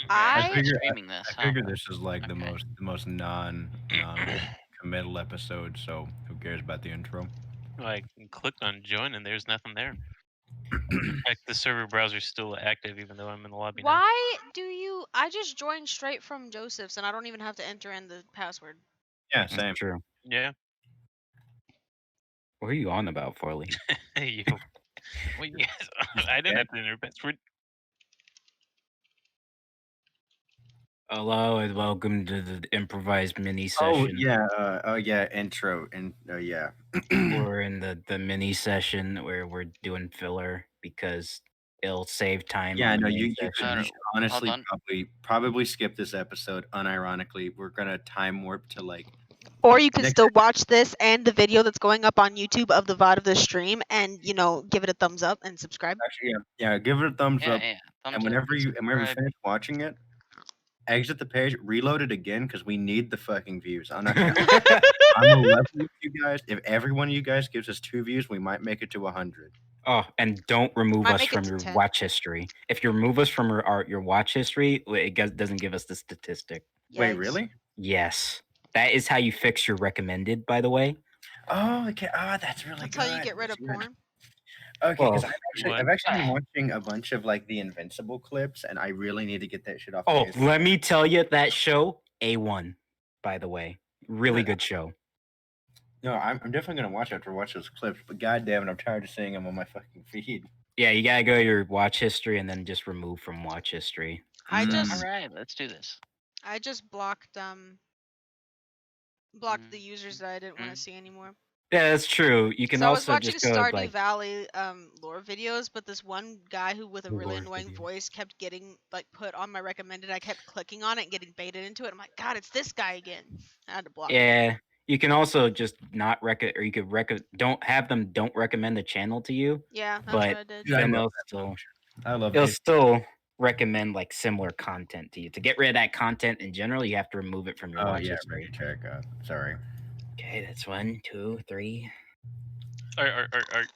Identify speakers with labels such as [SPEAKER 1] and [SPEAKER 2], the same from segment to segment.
[SPEAKER 1] I
[SPEAKER 2] Actually
[SPEAKER 3] I
[SPEAKER 2] streaming this,
[SPEAKER 1] I
[SPEAKER 2] huh?
[SPEAKER 1] figure this is like the
[SPEAKER 2] Okay.
[SPEAKER 1] most non committal episode, so who cares about the intro?
[SPEAKER 3] like clicked on join and there's nothing there. In fact, the server browser's still active even though I'm in the lobby now.
[SPEAKER 4] Why do you? I just joined straight from Joseph's, and I don't even have to enter in the password.
[SPEAKER 1] Yeah,
[SPEAKER 5] That's
[SPEAKER 1] same.
[SPEAKER 5] true.
[SPEAKER 3] Yeah.
[SPEAKER 5] What are you on about, Farley?
[SPEAKER 3] You. Well, yes. I didn't have to enter password.
[SPEAKER 5] Hello and welcome to the improvised mini
[SPEAKER 1] Oh
[SPEAKER 5] session.
[SPEAKER 1] yeah, intro and yeah.
[SPEAKER 5] We're in the mini session where we're doing filler because it'll save time
[SPEAKER 1] Yeah,
[SPEAKER 5] on the
[SPEAKER 1] no,
[SPEAKER 5] main
[SPEAKER 1] you
[SPEAKER 5] session.
[SPEAKER 1] should
[SPEAKER 2] Hold
[SPEAKER 1] honestly
[SPEAKER 2] on.
[SPEAKER 1] probably skip this episode. Unironically, we're gonna time warp to like
[SPEAKER 4] Or you can
[SPEAKER 1] next.
[SPEAKER 4] still watch this and the video that's going up on YouTube of the VOD of the stream, and give it a thumbs up and subscribe.
[SPEAKER 1] Actually, yeah, give it a thumbs
[SPEAKER 2] Yeah,
[SPEAKER 1] up,
[SPEAKER 2] yeah.
[SPEAKER 1] and
[SPEAKER 2] Thumbs up.
[SPEAKER 1] whenever you
[SPEAKER 2] Subscribe.
[SPEAKER 1] finish watching it, exit the page, reload it again because we need the fucking views. I'm not gonna. I'm gonna level with you guys. If every one of you guys gives us 2 views, we might make it to 100.
[SPEAKER 5] Oh, and don't remove
[SPEAKER 4] Might
[SPEAKER 5] us
[SPEAKER 4] make it
[SPEAKER 5] from
[SPEAKER 4] to
[SPEAKER 5] your
[SPEAKER 4] 10.
[SPEAKER 5] watch history. If you remove us from your watch history, doesn't give us the statistic.
[SPEAKER 1] Wait,
[SPEAKER 4] Yikes.
[SPEAKER 1] really?
[SPEAKER 5] Yes. That is how you fix your recommended, by the way.
[SPEAKER 1] Oh, okay. Oh, that's really
[SPEAKER 4] That's
[SPEAKER 1] good.
[SPEAKER 4] how you get rid
[SPEAKER 1] That's
[SPEAKER 4] of
[SPEAKER 1] good.
[SPEAKER 4] porn.
[SPEAKER 1] Okay, because
[SPEAKER 5] Well,
[SPEAKER 1] I've actually been watching a bunch of like the Invincible clips, and I really need to get that shit off.
[SPEAKER 5] oh,
[SPEAKER 1] my head.
[SPEAKER 5] let me tell you, that show, A1, by the way. Really good show.
[SPEAKER 1] No, I'm definitely gonna watch it after I watch those clips. But goddamn it, I'm tired of seeing them on my fucking feed.
[SPEAKER 5] Yeah, you gotta go to your watch history and then just remove from watch history.
[SPEAKER 4] I
[SPEAKER 1] Mm.
[SPEAKER 4] just
[SPEAKER 2] All right, let's do this.
[SPEAKER 4] blocked the users that I didn't want to see anymore.
[SPEAKER 5] Yeah, that's true. You can
[SPEAKER 4] So I was
[SPEAKER 5] also
[SPEAKER 4] watching
[SPEAKER 5] just go
[SPEAKER 4] Stardew
[SPEAKER 5] like,
[SPEAKER 4] Valley lore videos, but this one guy who with a really
[SPEAKER 5] Lore
[SPEAKER 4] annoying
[SPEAKER 5] videos.
[SPEAKER 4] voice kept getting like put on my recommended. I kept clicking on it and getting baited into it. I'm like, God, it's this guy again. I had to block him.
[SPEAKER 5] yeah. You can also just not or you could don't have them don't recommend the channel to you.
[SPEAKER 4] Yeah, that's
[SPEAKER 5] But
[SPEAKER 4] what I did.
[SPEAKER 1] Dude, I
[SPEAKER 5] then
[SPEAKER 1] love I love
[SPEAKER 5] they'll
[SPEAKER 1] it.
[SPEAKER 5] still recommend like similar content to you. To get rid of that content in general, you have to remove it from your
[SPEAKER 1] Oh
[SPEAKER 5] watch
[SPEAKER 1] yeah,
[SPEAKER 5] history.
[SPEAKER 1] ready check. Sorry.
[SPEAKER 5] Okay, that's 1, 2, 3.
[SPEAKER 3] Alright.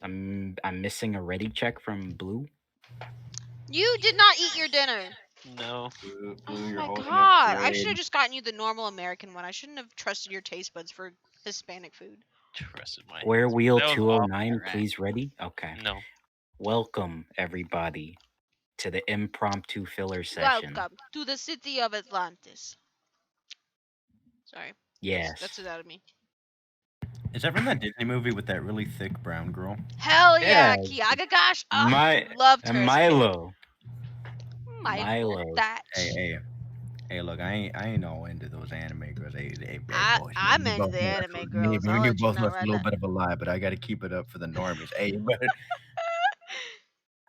[SPEAKER 5] I'm missing a ready check from Blue.
[SPEAKER 4] You did not eat your dinner.
[SPEAKER 3] No.
[SPEAKER 1] Blue,
[SPEAKER 4] Oh
[SPEAKER 1] you're
[SPEAKER 4] my
[SPEAKER 1] holding up
[SPEAKER 4] God! I
[SPEAKER 1] grade.
[SPEAKER 4] should have just gotten you the normal American one. I shouldn't have trusted your taste buds for Hispanic food.
[SPEAKER 3] Trusted my
[SPEAKER 5] Where wheel
[SPEAKER 3] That was
[SPEAKER 5] 209,
[SPEAKER 2] Alright.
[SPEAKER 5] please ready. Okay.
[SPEAKER 3] No.
[SPEAKER 5] Welcome everybody to the impromptu filler session.
[SPEAKER 4] Welcome to the city of Atlantis. Sorry.
[SPEAKER 5] Yes.
[SPEAKER 4] That's it out of me.
[SPEAKER 1] Is that from that Disney movie with that really thick brown girl?
[SPEAKER 4] Hell yeah,
[SPEAKER 5] Yeah.
[SPEAKER 4] Kiagagash. Oh, loved her.
[SPEAKER 5] Milo.
[SPEAKER 4] Milo. That.
[SPEAKER 1] Hey, look, I ain't all into those anime girls. Hey, bad
[SPEAKER 4] I,
[SPEAKER 1] boys.
[SPEAKER 4] I'm
[SPEAKER 1] We
[SPEAKER 4] into
[SPEAKER 1] both
[SPEAKER 4] the
[SPEAKER 1] know
[SPEAKER 4] anime
[SPEAKER 1] that's
[SPEAKER 4] girls. I'll
[SPEAKER 1] we
[SPEAKER 4] let you
[SPEAKER 1] both know
[SPEAKER 4] know
[SPEAKER 1] it's a
[SPEAKER 4] right
[SPEAKER 1] little
[SPEAKER 4] now.
[SPEAKER 1] bit of a lie, but I got to keep it up for the normies. Hey, but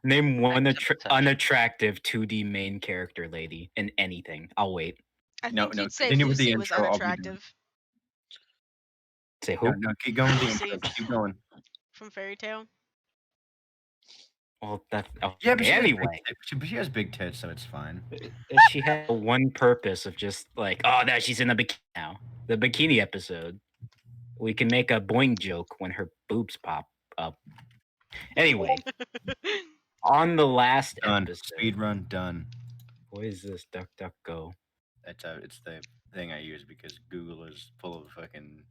[SPEAKER 5] Name one
[SPEAKER 2] Back to the topic.
[SPEAKER 5] unattractive 2D main character lady in anything. I'll wait.
[SPEAKER 4] I
[SPEAKER 1] No,
[SPEAKER 4] think
[SPEAKER 1] no,
[SPEAKER 4] you'd say
[SPEAKER 1] continue with the
[SPEAKER 4] Lucy was
[SPEAKER 1] intro, I'll be done.
[SPEAKER 4] unattractive
[SPEAKER 5] Say who?
[SPEAKER 1] no, keep going with the
[SPEAKER 4] Lucy.
[SPEAKER 1] intro. Keep going.
[SPEAKER 4] from Fairy Tale.
[SPEAKER 5] Well, that's okay.
[SPEAKER 1] Yeah, but
[SPEAKER 5] Anyway,
[SPEAKER 1] she has big tits, so it's fine.
[SPEAKER 5] she had one purpose of just like, oh, no, she's in the bikini now. The bikini episode. We can make a boing joke when her boobs pop up. Anyway, on the last
[SPEAKER 1] Done.
[SPEAKER 5] episode.
[SPEAKER 1] Speed run done.
[SPEAKER 5] What is this? Duck, duck, go.
[SPEAKER 1] It's the thing I use because Google is full of fucking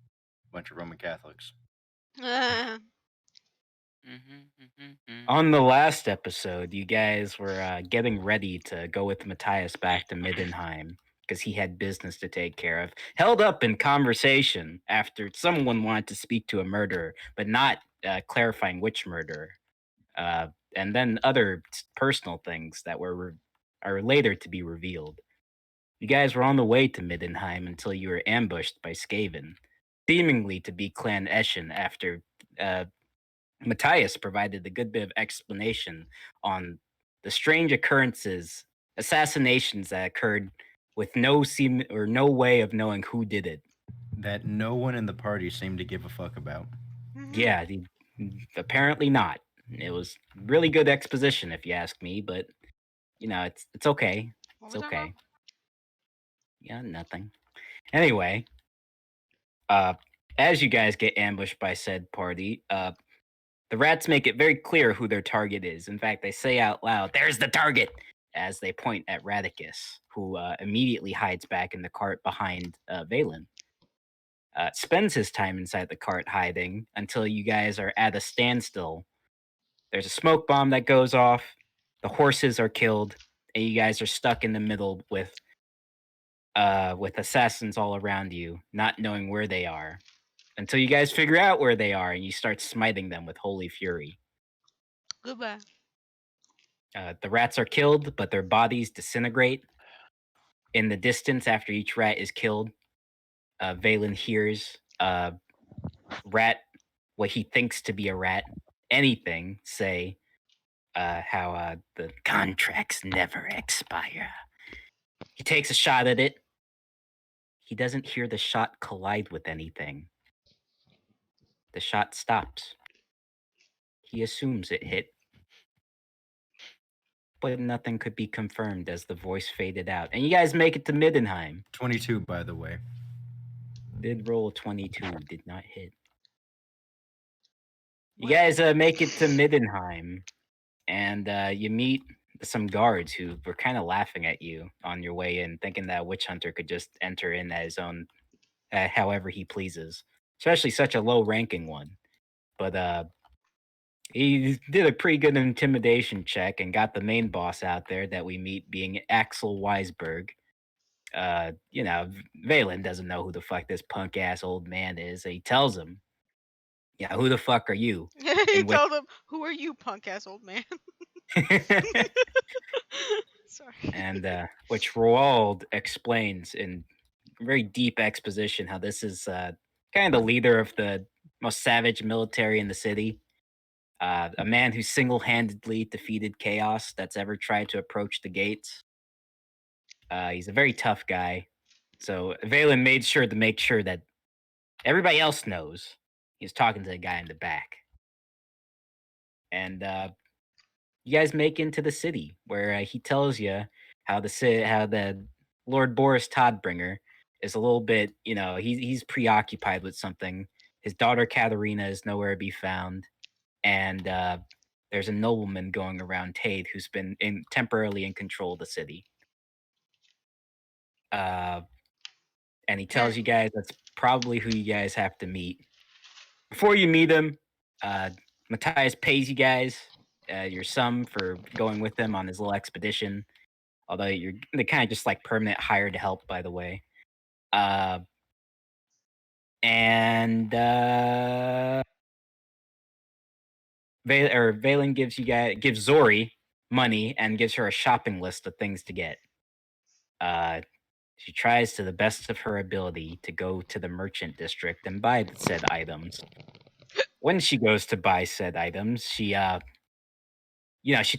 [SPEAKER 1] bunch of Roman Catholics.
[SPEAKER 5] On the last episode, you guys were getting ready to go with Matthias back to Middenheim because he had business to take care of. Held up in conversation after someone wanted to speak to a murderer, but not clarifying which murderer. And then other personal things that are later to be revealed. You guys were on the way to Middenheim until you were ambushed by Skaven, seemingly to be Clan Eschen after Matthias provided a good bit of explanation on the strange assassinations that occurred with no way of knowing who did it.
[SPEAKER 1] That no one in the party seemed to give a fuck about.
[SPEAKER 5] Yeah, apparently not. It was really good exposition, if you ask me, but it's okay. It's okay. Yeah, nothing. Anyway, as you guys get ambushed by said party, The rats make it very clear who their target is. In fact, they say out loud, "There's the target," as they point at Radicus, who immediately hides back in the cart behind Valen. Spends his time inside the cart hiding until you guys are at a standstill. There's a smoke bomb that goes off, the horses are killed, and you guys are stuck in the middle with assassins all around you, not knowing where they are, until you guys figure out where they are and you start smiting them with holy fury.
[SPEAKER 4] Goodbye.
[SPEAKER 5] The rats are killed, but their bodies disintegrate. In the distance, after each rat is killed, Valen hears a rat, what he thinks to be a rat, anything, say how the contracts never expire. He takes a shot at it. He doesn't hear the shot collide with anything. The shot stops. He assumes it hit, but nothing could be confirmed as the voice faded out. And you guys make it to Middenheim.
[SPEAKER 1] 22, by the way.
[SPEAKER 5] Did roll 22, did not hit. You guys make it to Middenheim, and you meet some guards who were kind of laughing at you on your way in, thinking that a witch hunter could just enter in at his own, however he pleases, especially such a low-ranking one. But he did a pretty good intimidation check and got the main boss out there that we meet, being Axel Weisberg. Valen doesn't know who the fuck this punk ass old man is. He tells him, "Yeah, who the fuck are you?"
[SPEAKER 4] He told him, "Who are you, punk ass old man?" Sorry.
[SPEAKER 5] And which Roald explains in very deep exposition how this is kind of the leader of the most savage military in the city. A man who single-handedly defeated chaos that's ever tried to approach the gates. He's a very tough guy. So Valen made sure to make sure that everybody else knows he's talking to the guy in the back. And you guys make into the city where he tells you how the Lord Boris Toddbringer is a little bit, he's preoccupied with something. His daughter Katerina is nowhere to be found, and there's a nobleman going around Tade who's been temporarily in control of the city. And he tells you guys that's probably who you guys have to meet. Before you meet him, Matthias pays you guys your sum for going with him on his little expedition. Although they're kind of just like permanent hired help, by the way. Valen gives Zori money and gives her a shopping list of things to get. She tries to the best of her ability to go to the merchant district and buy said items. When she goes to buy said items, she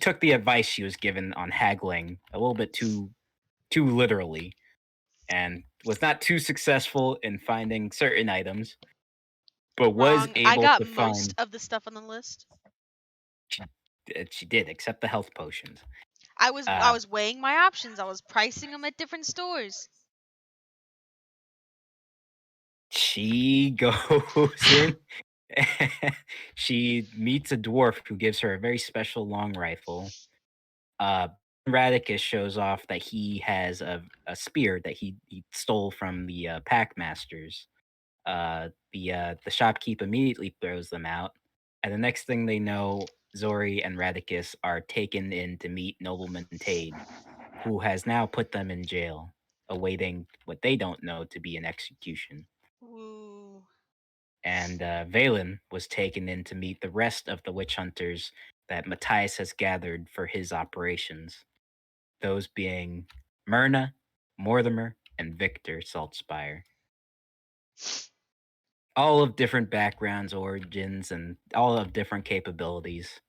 [SPEAKER 5] took the advice she was given on haggling a little bit too literally, and was not too successful in finding certain items, but was able
[SPEAKER 4] I got
[SPEAKER 5] to
[SPEAKER 4] most
[SPEAKER 5] find.
[SPEAKER 4] of the stuff on the list.
[SPEAKER 5] She did, except the health potions.
[SPEAKER 4] I was weighing my options. I was pricing them at different stores.
[SPEAKER 5] She goes in. She meets a dwarf who gives her a very special long rifle. Radicus shows off that he has a spear that he stole from the pack masters. The shopkeep immediately throws them out, and the next thing they know, Zori and Radicus are taken in to meet Nobleman Tade, who has now put them in jail, awaiting what they don't know to be an execution.
[SPEAKER 4] Ooh.
[SPEAKER 5] And Valen was taken in to meet the rest of the witch hunters that Matthias has gathered for his operations. Those being Myrna, Mortimer, and Victor Saltspire. All of different backgrounds, origins, and all of different capabilities.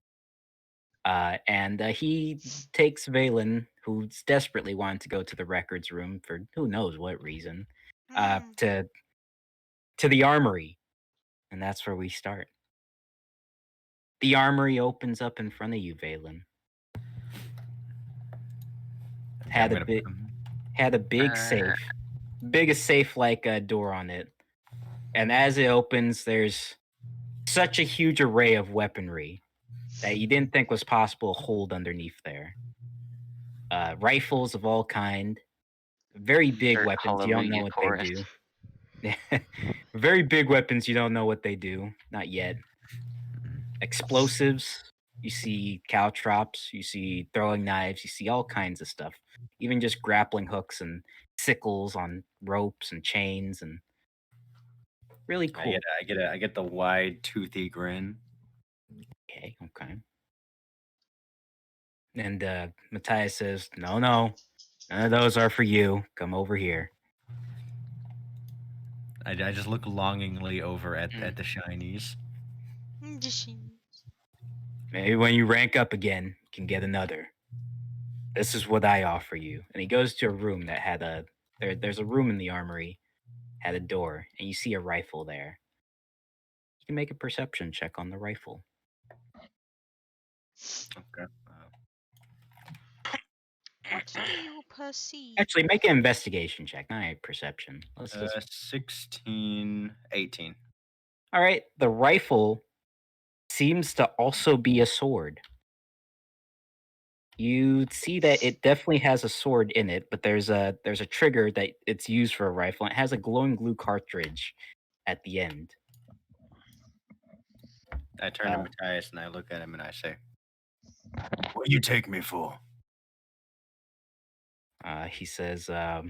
[SPEAKER 5] And he takes Valen, who's desperately wanted to go to the records room for who knows what reason, to the armory. And that's where we start. The armory opens up in front of you, Valen. Had a big safe, biggest safe like door on it, and as it opens, there's such a huge array of weaponry that you didn't think was possible to hold underneath there. Rifles of all kind, very big
[SPEAKER 2] Or
[SPEAKER 5] weapons. You don't know
[SPEAKER 2] hallelujah
[SPEAKER 5] what
[SPEAKER 2] chorus.
[SPEAKER 5] they do. Very big weapons. You don't know what they do. Not yet. Explosives. You see caltrops. You see throwing knives. You see all kinds of stuff. Even just grappling hooks and sickles on ropes and chains and really cool.
[SPEAKER 1] I get the wide toothy grin.
[SPEAKER 5] Okay. And Matthias says, "No, none of those are for you. Come over here."
[SPEAKER 1] I just look longingly over at the shinies.
[SPEAKER 5] Maybe when you rank up again, you can get another. This is what I offer you. And he goes to a room that had there's a room in the armory, had a door, and you see a rifle there. You can make a perception check on the rifle.
[SPEAKER 1] Okay.
[SPEAKER 4] What do you perceive?
[SPEAKER 5] Actually, make an investigation check, not a perception. Let's just
[SPEAKER 1] 16, 18.
[SPEAKER 5] All right, the rifle seems to also be a sword. You see that it definitely has a sword in it, but there's a trigger that it's used for a rifle. And it has a glowing glue cartridge at the end.
[SPEAKER 1] I turn to Matthias and I look at him and I say, "What you take me for?"
[SPEAKER 5] He says, "I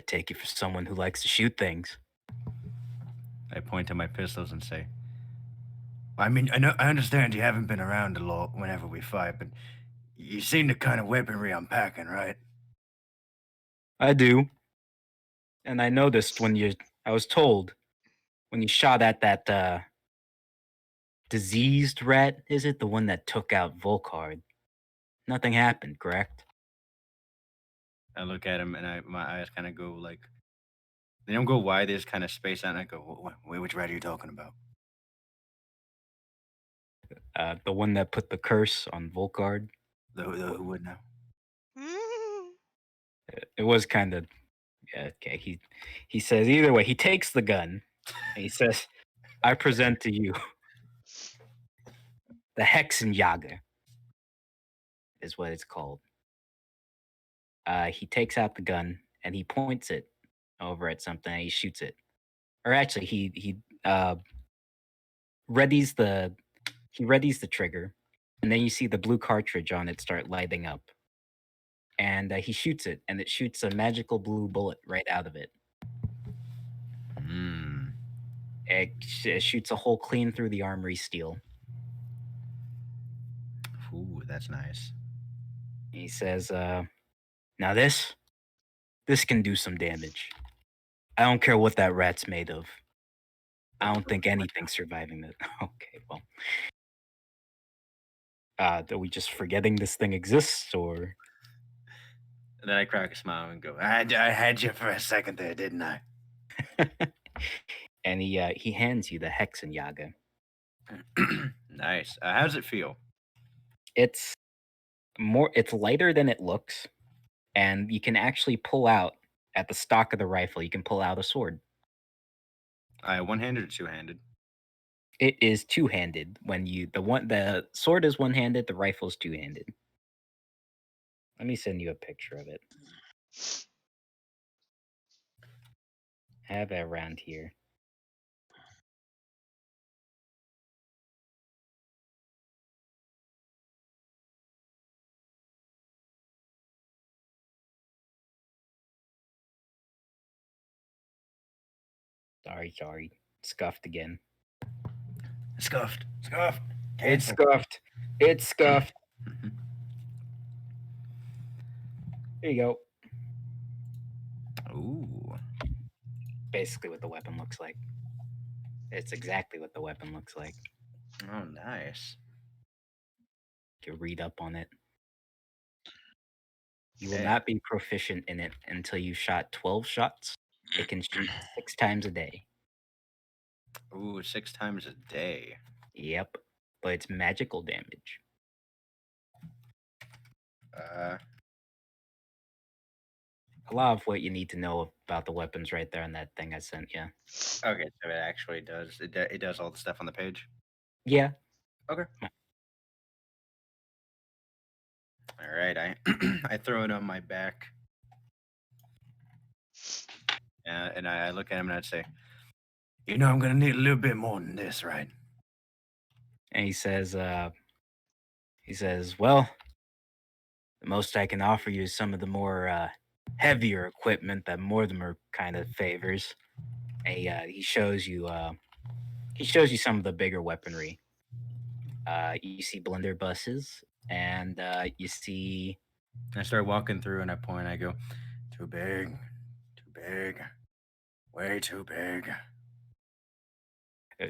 [SPEAKER 5] take you for someone who likes to shoot things."
[SPEAKER 1] I point to my pistols and say, "I mean, I understand you haven't been around a lot whenever we fight, but you've seen the kind of weaponry I'm packing, right?"
[SPEAKER 5] I do. And I noticed I was told when you shot at that diseased rat, is it the one that took out Volkard? Nothing happened, correct?
[SPEAKER 1] I look at him and my eyes kind of go like, they don't go wide, they just kind of space out and I go, which rat are you talking about?
[SPEAKER 5] The one that put the curse on Volkard.
[SPEAKER 1] The who would know?
[SPEAKER 5] It was kind of okay. He says either way, he takes the gun and he says, "I present to you the Hexenjäger," is what it's called. He takes out the gun and he points it over at something and he shoots it. Or actually, he readies the trigger, and then you see the blue cartridge on it start lighting up. And he shoots it, and it shoots a magical blue bullet right out of it. It shoots a hole clean through the armory steel.
[SPEAKER 1] Ooh, that's nice.
[SPEAKER 5] He says, "Now this can do some damage. I don't care what that rat's made of. I don't think anything's surviving that." Okay, well, are we just forgetting this thing exists, or?
[SPEAKER 1] And then I crack a smile and go, I had you for a second there, didn't I?
[SPEAKER 5] And he hands you the Hexenjäger.
[SPEAKER 1] Nice. How does it feel?
[SPEAKER 5] It's lighter than it looks, and you can actually pull out at the stock of the rifle. You can pull out a sword.
[SPEAKER 1] One-handed or two-handed?
[SPEAKER 5] It is two-handed. The sword is one-handed, the rifle is two-handed. Let me send you a picture of it. I have it around here. Sorry. Scuffed again.
[SPEAKER 1] Scuffed.
[SPEAKER 5] It's scuffed. There you go.
[SPEAKER 1] Ooh.
[SPEAKER 5] Basically what the weapon looks like. It's exactly what the weapon looks like.
[SPEAKER 1] Oh, nice.
[SPEAKER 5] You can read up on it. You will not be proficient in it until you shot 12 shots. It can shoot 6 times a day.
[SPEAKER 1] Ooh, 6 times a day.
[SPEAKER 5] Yep. But it's magical damage. a lot of what you need to know about the weapons right there in that thing I sent you.
[SPEAKER 1] Okay, so it actually does. It does all the stuff on the page.
[SPEAKER 5] Yeah.
[SPEAKER 1] Okay. All right, I I throw it on my back, and I look at him and I'd say, "You know, I'm gonna need a little bit more than this, right?"
[SPEAKER 5] And he says, well, the most I can offer you is some of the more heavier equipment that Mortimer kind of favors. And he shows you some of the bigger weaponry. You see blunderbusses, and you see
[SPEAKER 1] I start walking through and I point. I go, "Too big, way too big."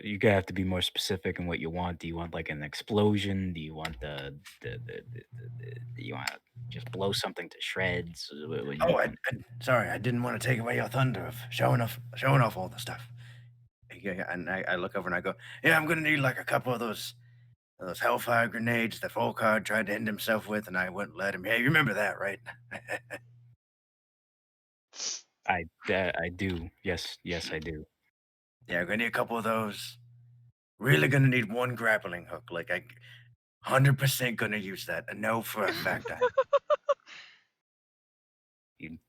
[SPEAKER 5] you're gonna have to be more specific in what you want. Do you want like an explosion? Do you want do you want to just blow something to shreds? What do you
[SPEAKER 1] Oh,
[SPEAKER 5] want?
[SPEAKER 1] sorry, I didn't want to take away your thunder of showing off all the stuff. Yeah, and I look over and I go, "Yeah, I'm gonna need like a couple of those hellfire grenades that Volkard tried to end himself with, and I wouldn't let him. Hey, you remember that, right?"
[SPEAKER 5] I do. Yes, I do.
[SPEAKER 1] Yeah, we're gonna need a couple of those. Really gonna need one grappling hook. Like 100% gonna use that. I know for a fact I.
[SPEAKER 5] He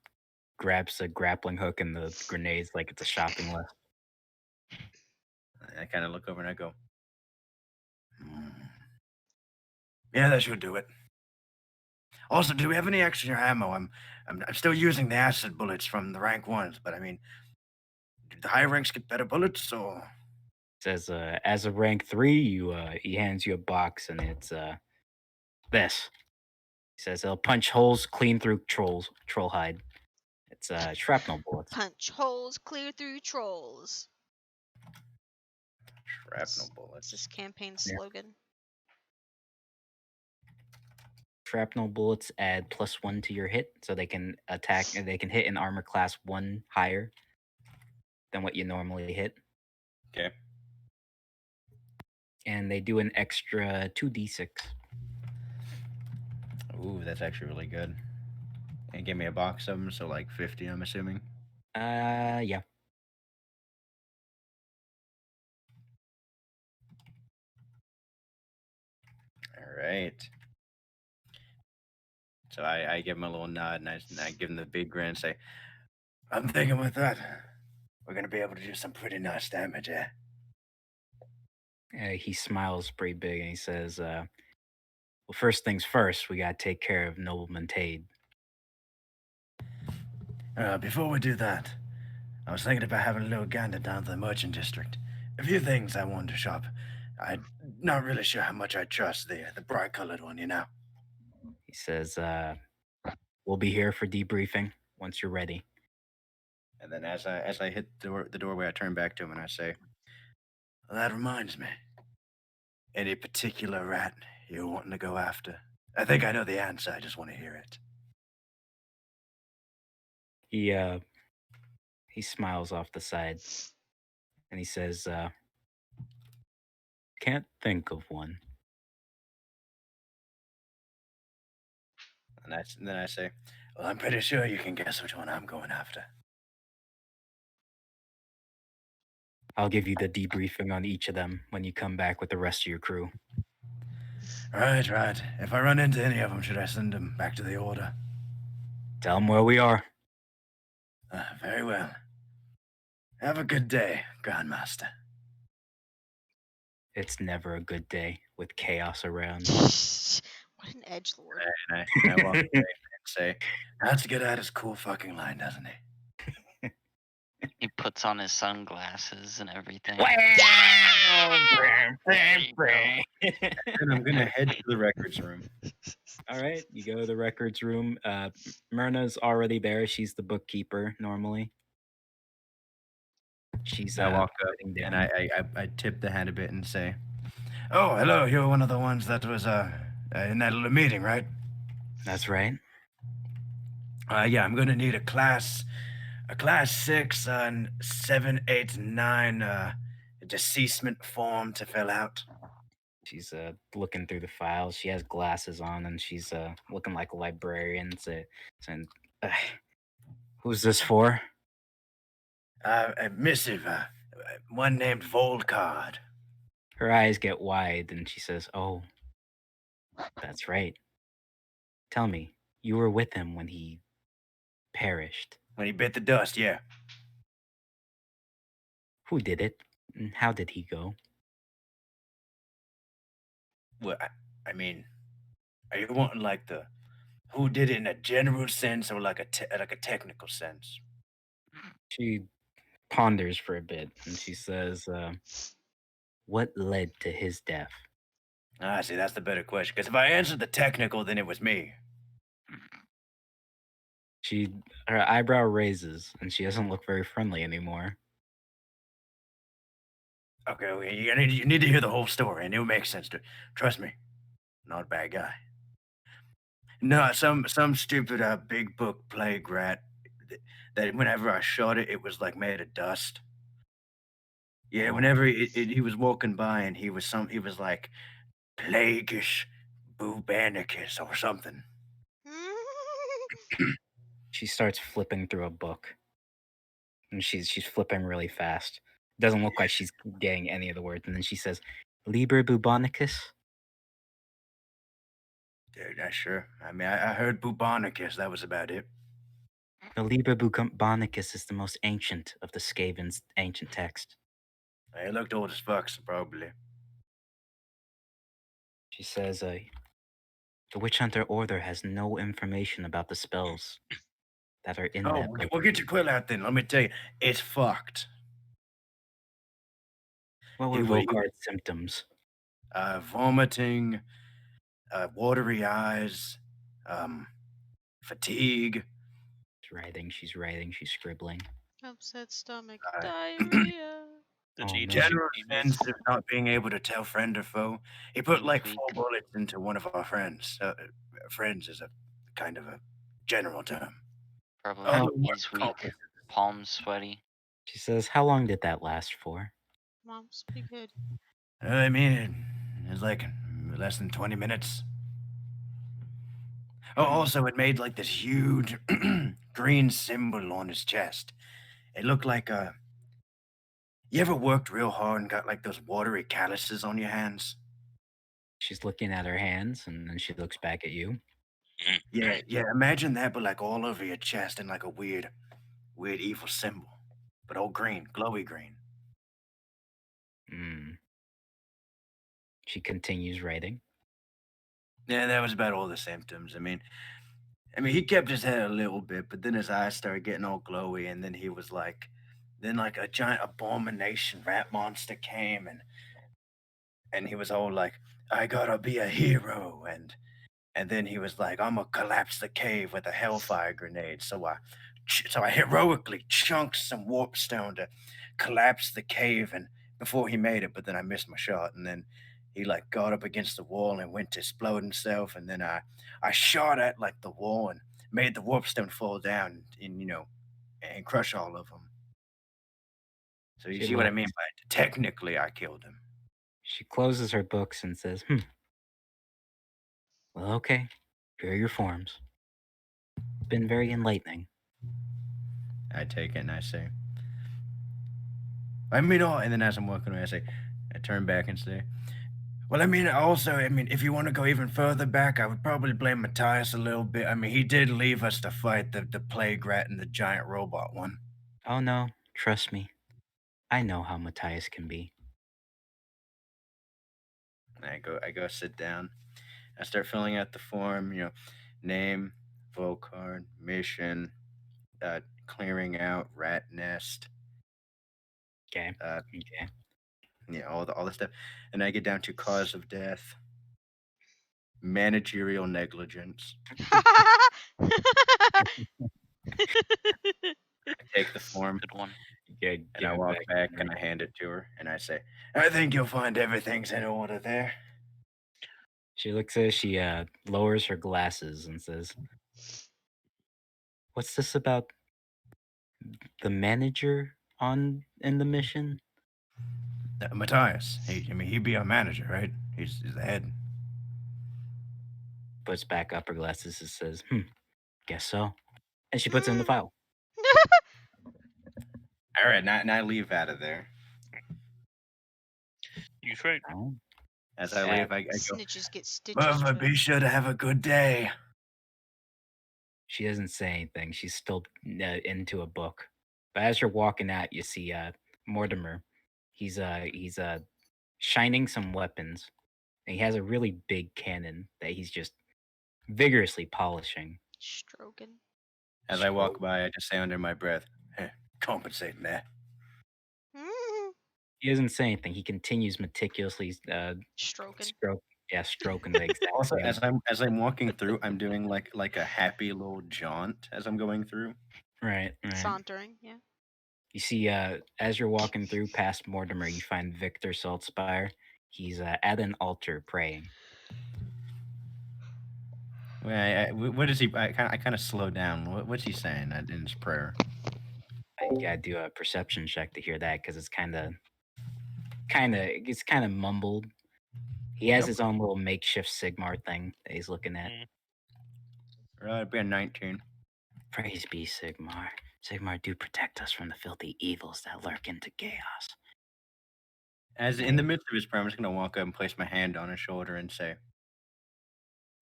[SPEAKER 5] grabs a grappling hook and the grenades like it's a shopping list.
[SPEAKER 1] I kind of look over and I go, "Hmm. Yeah, that should do it. Also, do we have any extra ammo? I'm still using the acid bullets from the rank ones, but I mean, do the higher ranks get better bullets or?"
[SPEAKER 5] Says as a rank 3, he hands you a box and it's this. He says he'll punch holes clean through troll hide. It's shrapnel bullets.
[SPEAKER 4] Punch holes clear through trolls.
[SPEAKER 1] Shrapnel
[SPEAKER 4] It's
[SPEAKER 1] bullets.
[SPEAKER 4] this campaign
[SPEAKER 5] Yeah.
[SPEAKER 4] slogan.
[SPEAKER 5] Shrapnel bullets add +1 to your hit, so they can attack and they can hit in armor class 1 higher than what you normally hit.
[SPEAKER 1] Okay.
[SPEAKER 5] And they do an extra 2d6.
[SPEAKER 1] Ooh, that's actually really good. And give me a box of them, so like 50, I'm assuming.
[SPEAKER 5] Yeah.
[SPEAKER 1] All right. So I give him a little nod and I give him the big grin and say, "I'm thinking with that, we're gonna be able to do some pretty nice damage, eh?"
[SPEAKER 5] He smiles pretty big and he says, well, first things first, we gotta take care of Nobleman Tade.
[SPEAKER 1] Before we do that, I was thinking about having a little gander down to the merchant district. A few things I wanted to shop. I'm not really sure how much I trust the bright colored one, you know.
[SPEAKER 5] He says, we'll be here for debriefing once you're ready.
[SPEAKER 1] And then as I hit the doorway, I turn back to him and I say, "Well, that reminds me. Any particular rat you're wanting to go after? I think I know the answer. I just want to hear it."
[SPEAKER 5] He smiles off the side and he says, can't think of one.
[SPEAKER 1] And then I say, "Well, I'm pretty sure you can guess which one I'm going after."
[SPEAKER 5] I'll give you the debriefing on each of them when you come back with the rest of your crew.
[SPEAKER 1] Right, right. If I run into any of them, should I send them back to the order?
[SPEAKER 5] Tell them where we are.
[SPEAKER 1] Very well. Have a good day, Grandmaster.
[SPEAKER 5] It's never a good day with chaos around.
[SPEAKER 4] What an edgelord.
[SPEAKER 1] And I walk away and say, "That's good at his cool fucking line, doesn't he?"
[SPEAKER 2] He puts on his sunglasses and everything.
[SPEAKER 1] And I'm gonna head to the records room.
[SPEAKER 5] All right, you go to the records room. Myrna's already there. She's the bookkeeper normally. She's
[SPEAKER 1] I walk up
[SPEAKER 5] writing
[SPEAKER 1] and
[SPEAKER 5] down.
[SPEAKER 1] I tip the hand a bit and say, "Oh, hello. You're one of the ones that was in that little meeting, right?"
[SPEAKER 5] That's right.
[SPEAKER 1] Yeah. I'm gonna need a class 6 and 7, 8, 9 deceasement form to fill out.
[SPEAKER 5] She's looking through the files. She has glasses on and she's looking like a librarian. Saying, Who's this for?
[SPEAKER 1] A missive, one named Volcard.
[SPEAKER 5] Her eyes get wide and she says, "Oh, that's right. Tell me, you were with him when he perished.
[SPEAKER 1] When he bit the dust, yeah.
[SPEAKER 5] Who did it? And how did he go?"
[SPEAKER 1] Well, I mean, are you wanting like the who did it in a general sense or like like a technical sense?
[SPEAKER 5] She ponders for a bit and she says, "What led to his death?"
[SPEAKER 1] Ah, see, that's the better question. Because if I answered the technical, then it was me.
[SPEAKER 5] Her eyebrow raises and she doesn't look very friendly anymore.
[SPEAKER 1] Okay, okay, you need to hear the whole story, and it'll make sense. Trust me, not a bad guy. No, some stupid big book plague rat that whenever I shot it, it was like made of dust. Yeah,
[SPEAKER 5] Oh.
[SPEAKER 1] whenever he was walking by and he was like plaguish bubanicus or something.
[SPEAKER 5] She starts flipping through a book. And she's flipping really fast. Doesn't look like she's getting any of the words. And then she says, "Liber bubonicus?"
[SPEAKER 1] Dude, that's sure. I mean, I heard bubonicus. That was about it.
[SPEAKER 5] The Liber bubonicus is the most ancient of the Skaven's ancient text.
[SPEAKER 1] It looked old as fuck, so probably.
[SPEAKER 5] She says, "The Witch Hunter Order has no information about the spells that are in
[SPEAKER 1] Oh,
[SPEAKER 5] that book."
[SPEAKER 1] we'll get your quill out then. Let me tell you, it's fucked.
[SPEAKER 5] What were
[SPEAKER 1] He would- he would-
[SPEAKER 5] Volkard's symptoms?
[SPEAKER 1] Vomiting, watery eyes, fatigue.
[SPEAKER 5] She's writing, she's scribbling.
[SPEAKER 4] Upset stomach,
[SPEAKER 1] Uh,
[SPEAKER 4] diarrhea.
[SPEAKER 3] The
[SPEAKER 5] Oh,
[SPEAKER 3] need
[SPEAKER 5] no.
[SPEAKER 3] to shoot
[SPEAKER 1] General
[SPEAKER 3] demons.
[SPEAKER 1] sense of not being able to tell friend or foe. He put
[SPEAKER 2] Seems
[SPEAKER 1] like
[SPEAKER 2] weak.
[SPEAKER 1] 4 bullets into one of our friends. Friends is a kind of a general term.
[SPEAKER 2] Probably
[SPEAKER 1] Although
[SPEAKER 2] he's
[SPEAKER 1] we're
[SPEAKER 2] weak.
[SPEAKER 1] cultists.
[SPEAKER 2] Palms sweaty.
[SPEAKER 5] She says, "How long did that last for?"
[SPEAKER 4] Mom, speak good.
[SPEAKER 1] I mean, it was like less than 20 minutes. Oh, also, it made like this huge green symbol on his chest. It looked like a. You ever worked real hard and got like those watery calluses on your hands?
[SPEAKER 5] She's looking at her hands and then she looks back at you.
[SPEAKER 1] Yeah, yeah. Imagine that, but like all over your chest and like a weird evil symbol, but all green, glowy green.
[SPEAKER 5] Mm. She continues writing.
[SPEAKER 1] Yeah, that was about all the symptoms. I mean, he kept his head a little bit, but then his eyes started getting all glowy, and then he was like, then like a giant abomination rat monster came, and he was all like, "I gotta be a hero," and then he was like, "I'm gonna collapse the cave with a hellfire grenade." So I heroically chunked some warp stone to collapse the cave, and before he made it, but then I missed my shot, and then he like got up against the wall and went to explode himself, and then I shot at like the wall and made the warp stone fall down and and crush all of them. So you
[SPEAKER 5] She
[SPEAKER 1] see what I
[SPEAKER 5] looks.
[SPEAKER 1] mean by it? Technically, I killed him.
[SPEAKER 5] She closes her books and says, "Well, okay. Here are your forms. Been very enlightening."
[SPEAKER 1] I take it and I say, and then as I'm walking away, I turn back and say, well, if you want to go even further back, I would probably blame Matthias a little bit. I mean, he did leave us to fight the plague rat and the giant robot one.
[SPEAKER 5] "Oh no, trust me. I know how Matthias can be."
[SPEAKER 1] And I go sit down. I start filling out the form, name, Volcard, mission, clearing out rat nest,
[SPEAKER 5] Okay.
[SPEAKER 1] uh,
[SPEAKER 5] Okay.
[SPEAKER 1] all the stuff. And I get down to cause of death, managerial negligence. I take the form
[SPEAKER 2] Good one.
[SPEAKER 5] Good.
[SPEAKER 1] and I walk back and I hand it to her and I say, I think you'll find everything's in order there.
[SPEAKER 5] She looks at. She lowers her glasses and says, "What's this about the manager in the mission?"
[SPEAKER 1] Matthias, he'd be our manager, right? He's the head.
[SPEAKER 5] Puts back up her glasses and says, "Guess so." And she puts it in the file.
[SPEAKER 1] All right, now leave out of there.
[SPEAKER 3] You right.
[SPEAKER 5] Oh,
[SPEAKER 1] As I leave, I go,
[SPEAKER 4] Snitches get stitches.
[SPEAKER 1] Mother, be
[SPEAKER 4] Travis.
[SPEAKER 1] sure to have a good day.
[SPEAKER 5] she doesn't say anything. She's still into a book. But as you're walking out, you see Mortimer. He's shining some weapons. And he has a really big cannon that he's just vigorously polishing.
[SPEAKER 4] Stroking.
[SPEAKER 1] As I walk by, I just say under my breath, hey, compensating that.
[SPEAKER 4] Mm,
[SPEAKER 5] He doesn't say anything. He continues meticulously
[SPEAKER 4] Stroking.
[SPEAKER 5] stroking the exact
[SPEAKER 1] Also,
[SPEAKER 5] same.
[SPEAKER 1] as I'm walking through, I'm doing like a happy little jaunt as I'm going through.
[SPEAKER 5] Right.
[SPEAKER 4] Sauntering. Yeah.
[SPEAKER 5] You see, as you're walking through past Mortimer, you find Victor Saltspire. He's at an altar praying.
[SPEAKER 1] What is he? I kind of slow down. What's he saying in his prayer?
[SPEAKER 5] You gotta do a perception check to hear that because it's kind of mumbled. He has his own little makeshift Sigmar thing that he's looking at.
[SPEAKER 1] It'd be a 19.
[SPEAKER 5] Praise be Sigmar. Sigmar, do protect us from the filthy evils that lurk into chaos.
[SPEAKER 1] As in the midst of his prayer, I'm just gonna walk up and place my hand on his shoulder and say,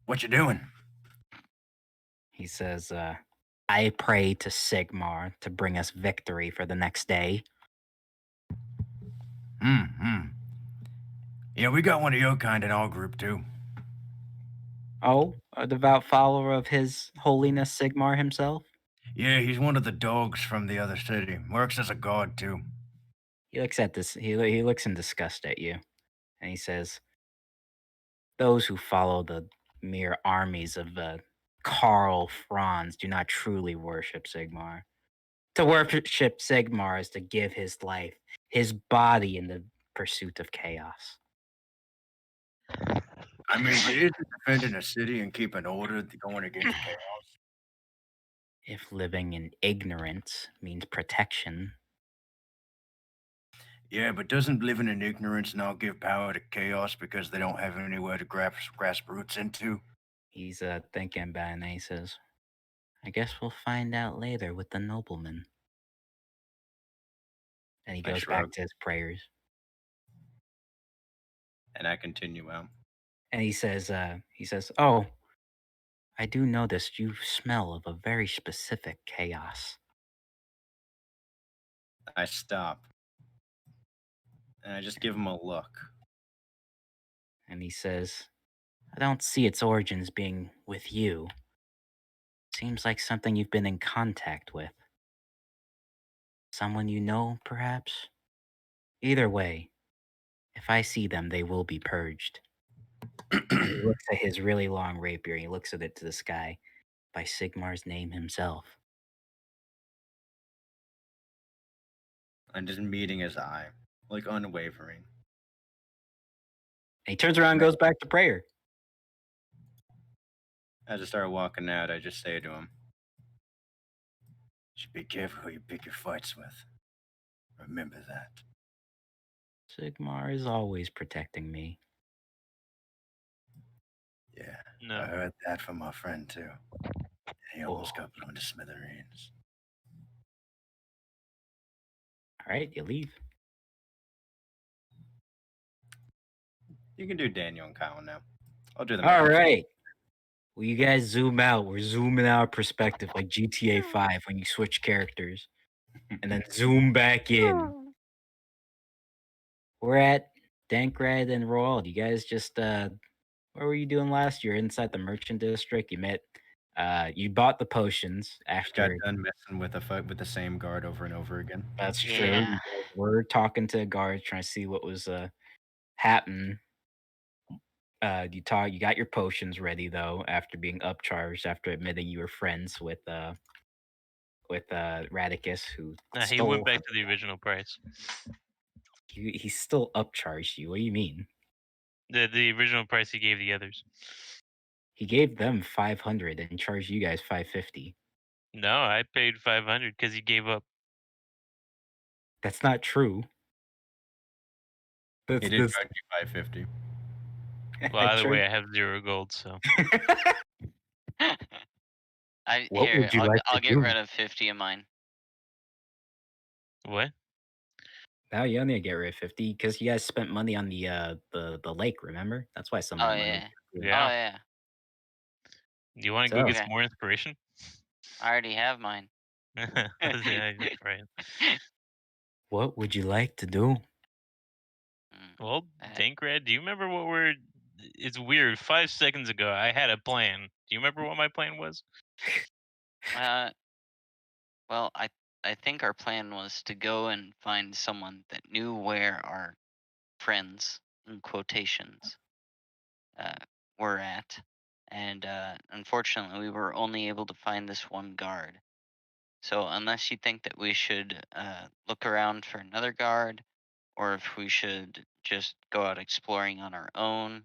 [SPEAKER 1] "What you doing?"
[SPEAKER 5] He says, I pray to Sigmar to bring us victory for the next day.
[SPEAKER 1] Yeah, we got one of your kind in our group too.
[SPEAKER 5] Oh, a devout follower of His Holiness Sigmar himself?
[SPEAKER 1] Yeah, he's one of the dogs from the other city. Works as a guard too.
[SPEAKER 5] He looks at this. He looks in disgust at you, and he says, "Those who follow the mere armies of Karl Franz do not truly worship Sigmar. To worship Sigmar is to give his life, his body, in the pursuit of chaos."
[SPEAKER 1] I mean, but isn't defending a city and keeping order going against chaos?
[SPEAKER 5] If living in ignorance means protection,
[SPEAKER 1] Yeah, but doesn't living in ignorance now give power to chaos because they don't have anywhere to grasp roots into?
[SPEAKER 5] he's thinking about it, and he says, "I guess we'll find out later with the nobleman." And he
[SPEAKER 1] I
[SPEAKER 5] goes
[SPEAKER 1] shrug.
[SPEAKER 5] back to his prayers.
[SPEAKER 1] And I continue out.
[SPEAKER 5] And he says, "Oh, I do notice you smell of a very specific chaos."
[SPEAKER 1] I stop. And I just give him a look.
[SPEAKER 5] And he says, "I don't see its origins being with you. Seems like something you've been in contact with. Someone you know, perhaps? Either way, if I see them, they will be purged." And he looks at his really long rapier, and he looks at it to the sky by Sigmar's name himself.
[SPEAKER 1] I'm just meeting his eye, like unwavering.
[SPEAKER 5] And he turns around and goes back to prayer.
[SPEAKER 1] As I start walking out, I just say to him, "Should be careful who you pick your fights with. Remember that."
[SPEAKER 5] Sigmar is always protecting me.
[SPEAKER 1] Yeah,
[SPEAKER 3] No.
[SPEAKER 1] I heard that from my friend too. He almost
[SPEAKER 5] Oh.
[SPEAKER 1] got blown to smithereens.
[SPEAKER 5] All right, you leave.
[SPEAKER 1] You can do Daniel and Kyle now. I'll do the
[SPEAKER 5] All
[SPEAKER 1] math.
[SPEAKER 5] right. Well, you guys zoom out. We're zooming out perspective like GTA 5 when you switch characters and then zoom back in. We're at Dankrad and Roald. You guys just what were you doing last year inside the merchant district? You met you bought the potions
[SPEAKER 1] Just got
[SPEAKER 5] after.
[SPEAKER 1] done messing with the same guard over and over again.
[SPEAKER 5] That's true.
[SPEAKER 2] Yeah.
[SPEAKER 5] You guys were talking to guards trying to see what was happening. You got your potions ready though after being upcharged after admitting you were friends with Radicus, who
[SPEAKER 3] Nah, he
[SPEAKER 5] stole
[SPEAKER 3] went back to the original price.
[SPEAKER 5] he still upcharged you. What do you mean?
[SPEAKER 3] The original price he gave the others.
[SPEAKER 5] He gave them 500 and charged you guys 550.
[SPEAKER 3] No, I paid 500 because he gave up.
[SPEAKER 5] That's not true.
[SPEAKER 1] He
[SPEAKER 5] That's
[SPEAKER 1] did
[SPEAKER 5] this.
[SPEAKER 1] charge you 550.
[SPEAKER 3] Well, either way, I have 0 gold, so.
[SPEAKER 5] What would you like to
[SPEAKER 2] I'll get
[SPEAKER 5] do?
[SPEAKER 2] rid of 50 of mine.
[SPEAKER 3] What?
[SPEAKER 5] Now you only get rid of 50 because you guys spent money on the lake. Remember? That's why some of
[SPEAKER 2] Oh
[SPEAKER 5] that money.
[SPEAKER 2] yeah.
[SPEAKER 5] was
[SPEAKER 3] Yeah.
[SPEAKER 2] Oh yeah.
[SPEAKER 3] Do you want to go
[SPEAKER 5] So-
[SPEAKER 3] get
[SPEAKER 2] Okay.
[SPEAKER 3] some more inspiration?
[SPEAKER 2] I already have mine.
[SPEAKER 3] Yeah, that's right.
[SPEAKER 5] What would you like to do?
[SPEAKER 2] Mm,
[SPEAKER 3] Well,
[SPEAKER 2] uh,
[SPEAKER 3] Dankrad, do you remember what we're? It's weird. 5 seconds ago, I had a plan. Do you remember what my plan was?
[SPEAKER 2] uh, well, I think our plan was to go and find someone that knew where our friends, in quotations, uh, were at, and unfortunately, we were only able to find this one guard. So unless you think that we should look around for another guard, or if we should just go out exploring on our own,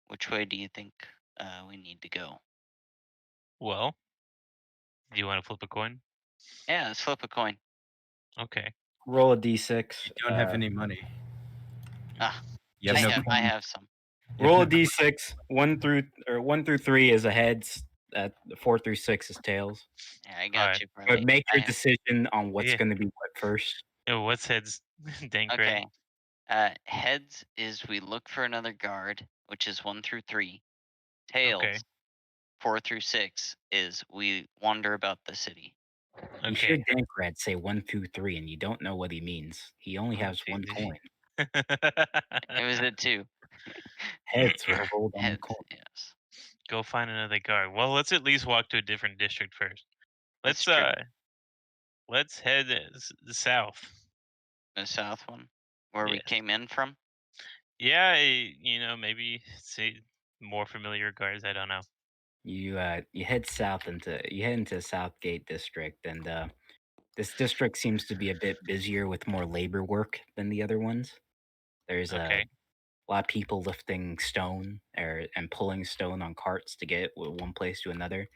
[SPEAKER 2] which way do you think we need to go?
[SPEAKER 3] Well, do you want to flip a coin?
[SPEAKER 2] Yeah, let's flip a coin.
[SPEAKER 3] Okay.
[SPEAKER 5] Roll a d6.
[SPEAKER 1] You don't have any money.
[SPEAKER 2] Ah,
[SPEAKER 1] You have
[SPEAKER 2] I
[SPEAKER 1] no
[SPEAKER 2] have
[SPEAKER 1] coin.
[SPEAKER 2] have some.
[SPEAKER 1] You have
[SPEAKER 5] Roll a
[SPEAKER 1] no coin.
[SPEAKER 5] d6. 1 through 3 is a heads. 4 through 6 is tails.
[SPEAKER 2] Yeah, I
[SPEAKER 3] All
[SPEAKER 2] got
[SPEAKER 3] right.
[SPEAKER 2] you,
[SPEAKER 5] But
[SPEAKER 2] Brody.
[SPEAKER 5] make
[SPEAKER 2] I
[SPEAKER 5] your
[SPEAKER 2] have,
[SPEAKER 5] decision on what's
[SPEAKER 3] Yeah.
[SPEAKER 5] going to be what first.
[SPEAKER 3] What's heads, Dankrad?
[SPEAKER 2] okay. Heads is we look for another guard, which is 1 through 3. Tails,
[SPEAKER 3] Okay.
[SPEAKER 2] 4 through 6 is we wander about the city.
[SPEAKER 5] You
[SPEAKER 3] Okay.
[SPEAKER 5] should Dankrad say 1, 2, 3, and you don't know what he means. He only has one
[SPEAKER 3] Oopsie.
[SPEAKER 5] coin.
[SPEAKER 2] It was a 2.
[SPEAKER 5] Heads rolled on the
[SPEAKER 2] Heads,
[SPEAKER 5] coin.
[SPEAKER 2] yes.
[SPEAKER 3] Go find another guard. Well, let's at least walk to a different district first.
[SPEAKER 2] That's
[SPEAKER 3] Let's
[SPEAKER 2] true.
[SPEAKER 3] let's head south.
[SPEAKER 2] The south one, where we
[SPEAKER 3] Yes.
[SPEAKER 2] came in from.
[SPEAKER 3] Yeah, maybe see more familiar guards. I don't know.
[SPEAKER 5] You head into Southgate district, and this district seems to be a bit busier with more labor work than the other ones. There's
[SPEAKER 3] Okay.
[SPEAKER 5] a lot of people lifting stone and pulling stone on carts to get one place to another.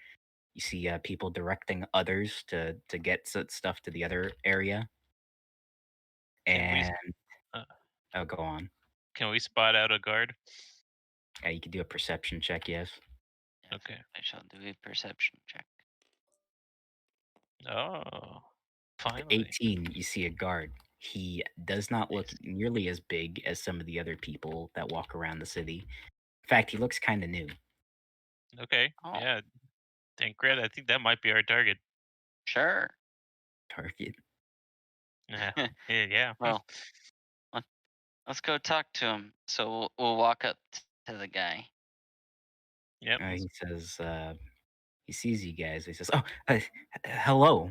[SPEAKER 5] You see people directing others to get stuff to the other area.
[SPEAKER 3] Can we
[SPEAKER 5] And
[SPEAKER 3] uh,
[SPEAKER 5] oh, go on.
[SPEAKER 3] can we spot out a guard?
[SPEAKER 5] Yeah, you can do a perception check. Yes.
[SPEAKER 2] Yes,
[SPEAKER 3] Okay.
[SPEAKER 2] I shall do a perception check.
[SPEAKER 3] Oh,
[SPEAKER 5] At
[SPEAKER 3] finally.
[SPEAKER 5] 18, you see a guard. He does not look nearly as big as some of the other people that walk around the city. In fact, he looks kind of new.
[SPEAKER 3] Okay.
[SPEAKER 2] Oh,
[SPEAKER 3] Yeah, Dankrad, I think that might be our target.
[SPEAKER 2] sure.
[SPEAKER 5] Target.
[SPEAKER 3] Yeah. Yeah.
[SPEAKER 2] Well, let- let's go talk to him. So we'll walk up to the guy.
[SPEAKER 3] Yep.
[SPEAKER 5] He says, he sees you guys. He says, "Oh, hello."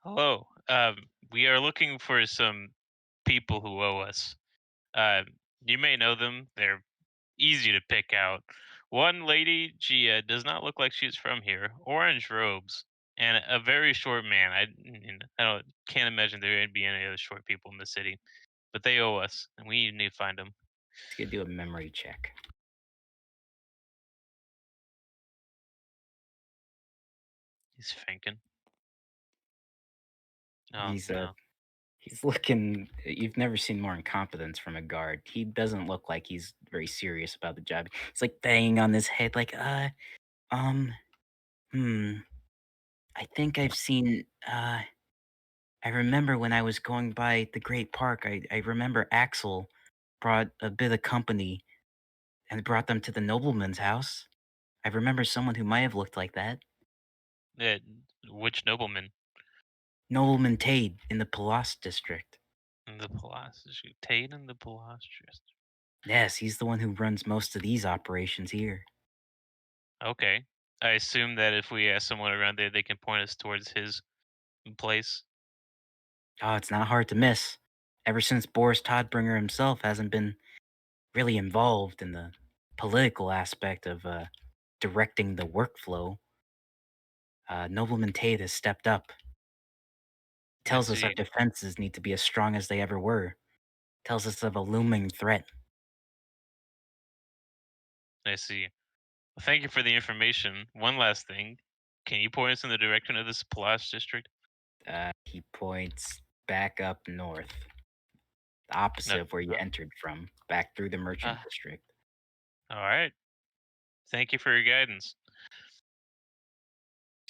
[SPEAKER 3] Hello. We are looking for some people who owe us. You may know them. They're easy to pick out. One lady, she does not look like she's from here. Orange robes and a very short man. Can't imagine there would be any other short people in the city, but they owe us, and we need to find them.
[SPEAKER 5] He's gonna do a memory check.
[SPEAKER 3] He's thinking. Oh
[SPEAKER 5] He's
[SPEAKER 3] no.
[SPEAKER 5] he's looking. You've never seen more incompetence from a guard. He doesn't look like he's very serious about the job. He's like banging on his head, like, um, hmm. I think I've seen. I remember when I was going by the Great Park. I remember Axel brought a bit of company and brought them to the nobleman's house. I remember someone who might have looked like that.
[SPEAKER 3] Uh, which nobleman
[SPEAKER 5] Nobleman Tade in the Palace district.
[SPEAKER 3] in the Palace? Tate in the Palace.
[SPEAKER 5] Yes, he's the one who runs most of these operations here.
[SPEAKER 3] Okay. I assume that if we ask someone around there, they can point us towards his place.
[SPEAKER 5] Oh, it's not hard to miss. Ever since Boris Todbringer himself hasn't been really involved in the political aspect of directing the workflow, Nobleman Tate has stepped up. Tells us our
[SPEAKER 3] see.
[SPEAKER 5] defenses need to be as strong as they ever were. Tells us of a looming threat.
[SPEAKER 3] I see. Well, thank you for the information. One last thing. Can you point us in the direction of this Palace district?
[SPEAKER 5] He points back up north, the opposite
[SPEAKER 3] No.
[SPEAKER 5] of where you entered from, back through the merchant
[SPEAKER 2] Uh,
[SPEAKER 5] district.
[SPEAKER 3] All right. Thank you for your guidance.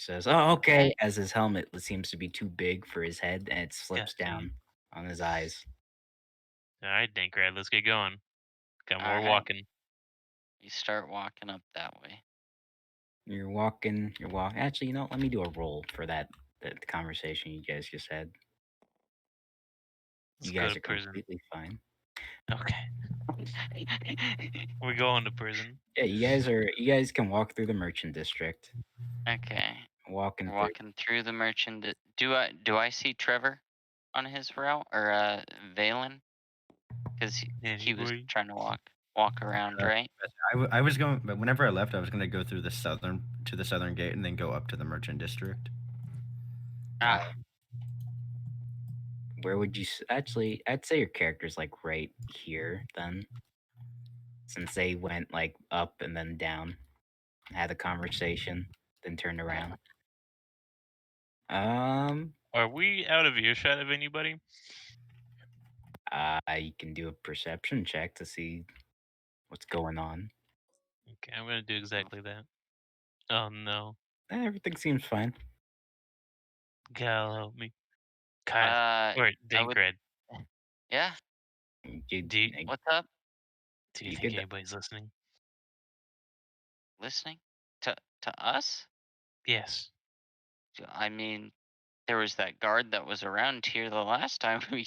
[SPEAKER 5] Says, "Oh, okay,"
[SPEAKER 2] Okay.
[SPEAKER 5] as his helmet seems to be too big for his head, and it slips
[SPEAKER 3] see.
[SPEAKER 5] down on his eyes.
[SPEAKER 3] All right, Dankrad, let's get going. Got
[SPEAKER 2] All
[SPEAKER 3] more
[SPEAKER 2] right.
[SPEAKER 3] walking.
[SPEAKER 2] You start walking up that way.
[SPEAKER 5] You're walking. Actually, let me do a roll for that conversation you guys just had.
[SPEAKER 3] Let's
[SPEAKER 5] You
[SPEAKER 3] go
[SPEAKER 5] guys
[SPEAKER 3] to
[SPEAKER 5] are
[SPEAKER 3] prison.
[SPEAKER 5] completely fine.
[SPEAKER 3] Okay, we're going to prison.
[SPEAKER 5] Yeah, you guys can walk through the merchant district.
[SPEAKER 2] Okay.
[SPEAKER 5] Walking
[SPEAKER 2] We're
[SPEAKER 5] through.
[SPEAKER 2] walking through the merchant. Do I see Trevor on his route or Valen? Because he was
[SPEAKER 3] Anybody?
[SPEAKER 2] trying to walk around, right?
[SPEAKER 1] I was going, but whenever I left, I was going to go through the southern gate and then go up to the merchant district.
[SPEAKER 2] Ah,
[SPEAKER 5] Where would you actually? I'd say your character's like right here then, since they went like up and then down, had a conversation, then turned around.
[SPEAKER 3] Are we out of earshot of anybody?
[SPEAKER 5] You can do a perception check to see what's going on.
[SPEAKER 3] Okay, I'm gonna do exactly that. Oh no,
[SPEAKER 5] Everything seems fine.
[SPEAKER 3] God help me, Kyle.
[SPEAKER 2] I
[SPEAKER 3] Or
[SPEAKER 2] would.
[SPEAKER 3] Dankrad.
[SPEAKER 2] Yeah.
[SPEAKER 5] You,
[SPEAKER 3] Do you,
[SPEAKER 2] What's up?
[SPEAKER 3] do you
[SPEAKER 5] you
[SPEAKER 3] think
[SPEAKER 5] get
[SPEAKER 3] anybody's listening?
[SPEAKER 2] Listening to us?
[SPEAKER 3] Yes.
[SPEAKER 2] I mean, there was that guard that was around here the last time we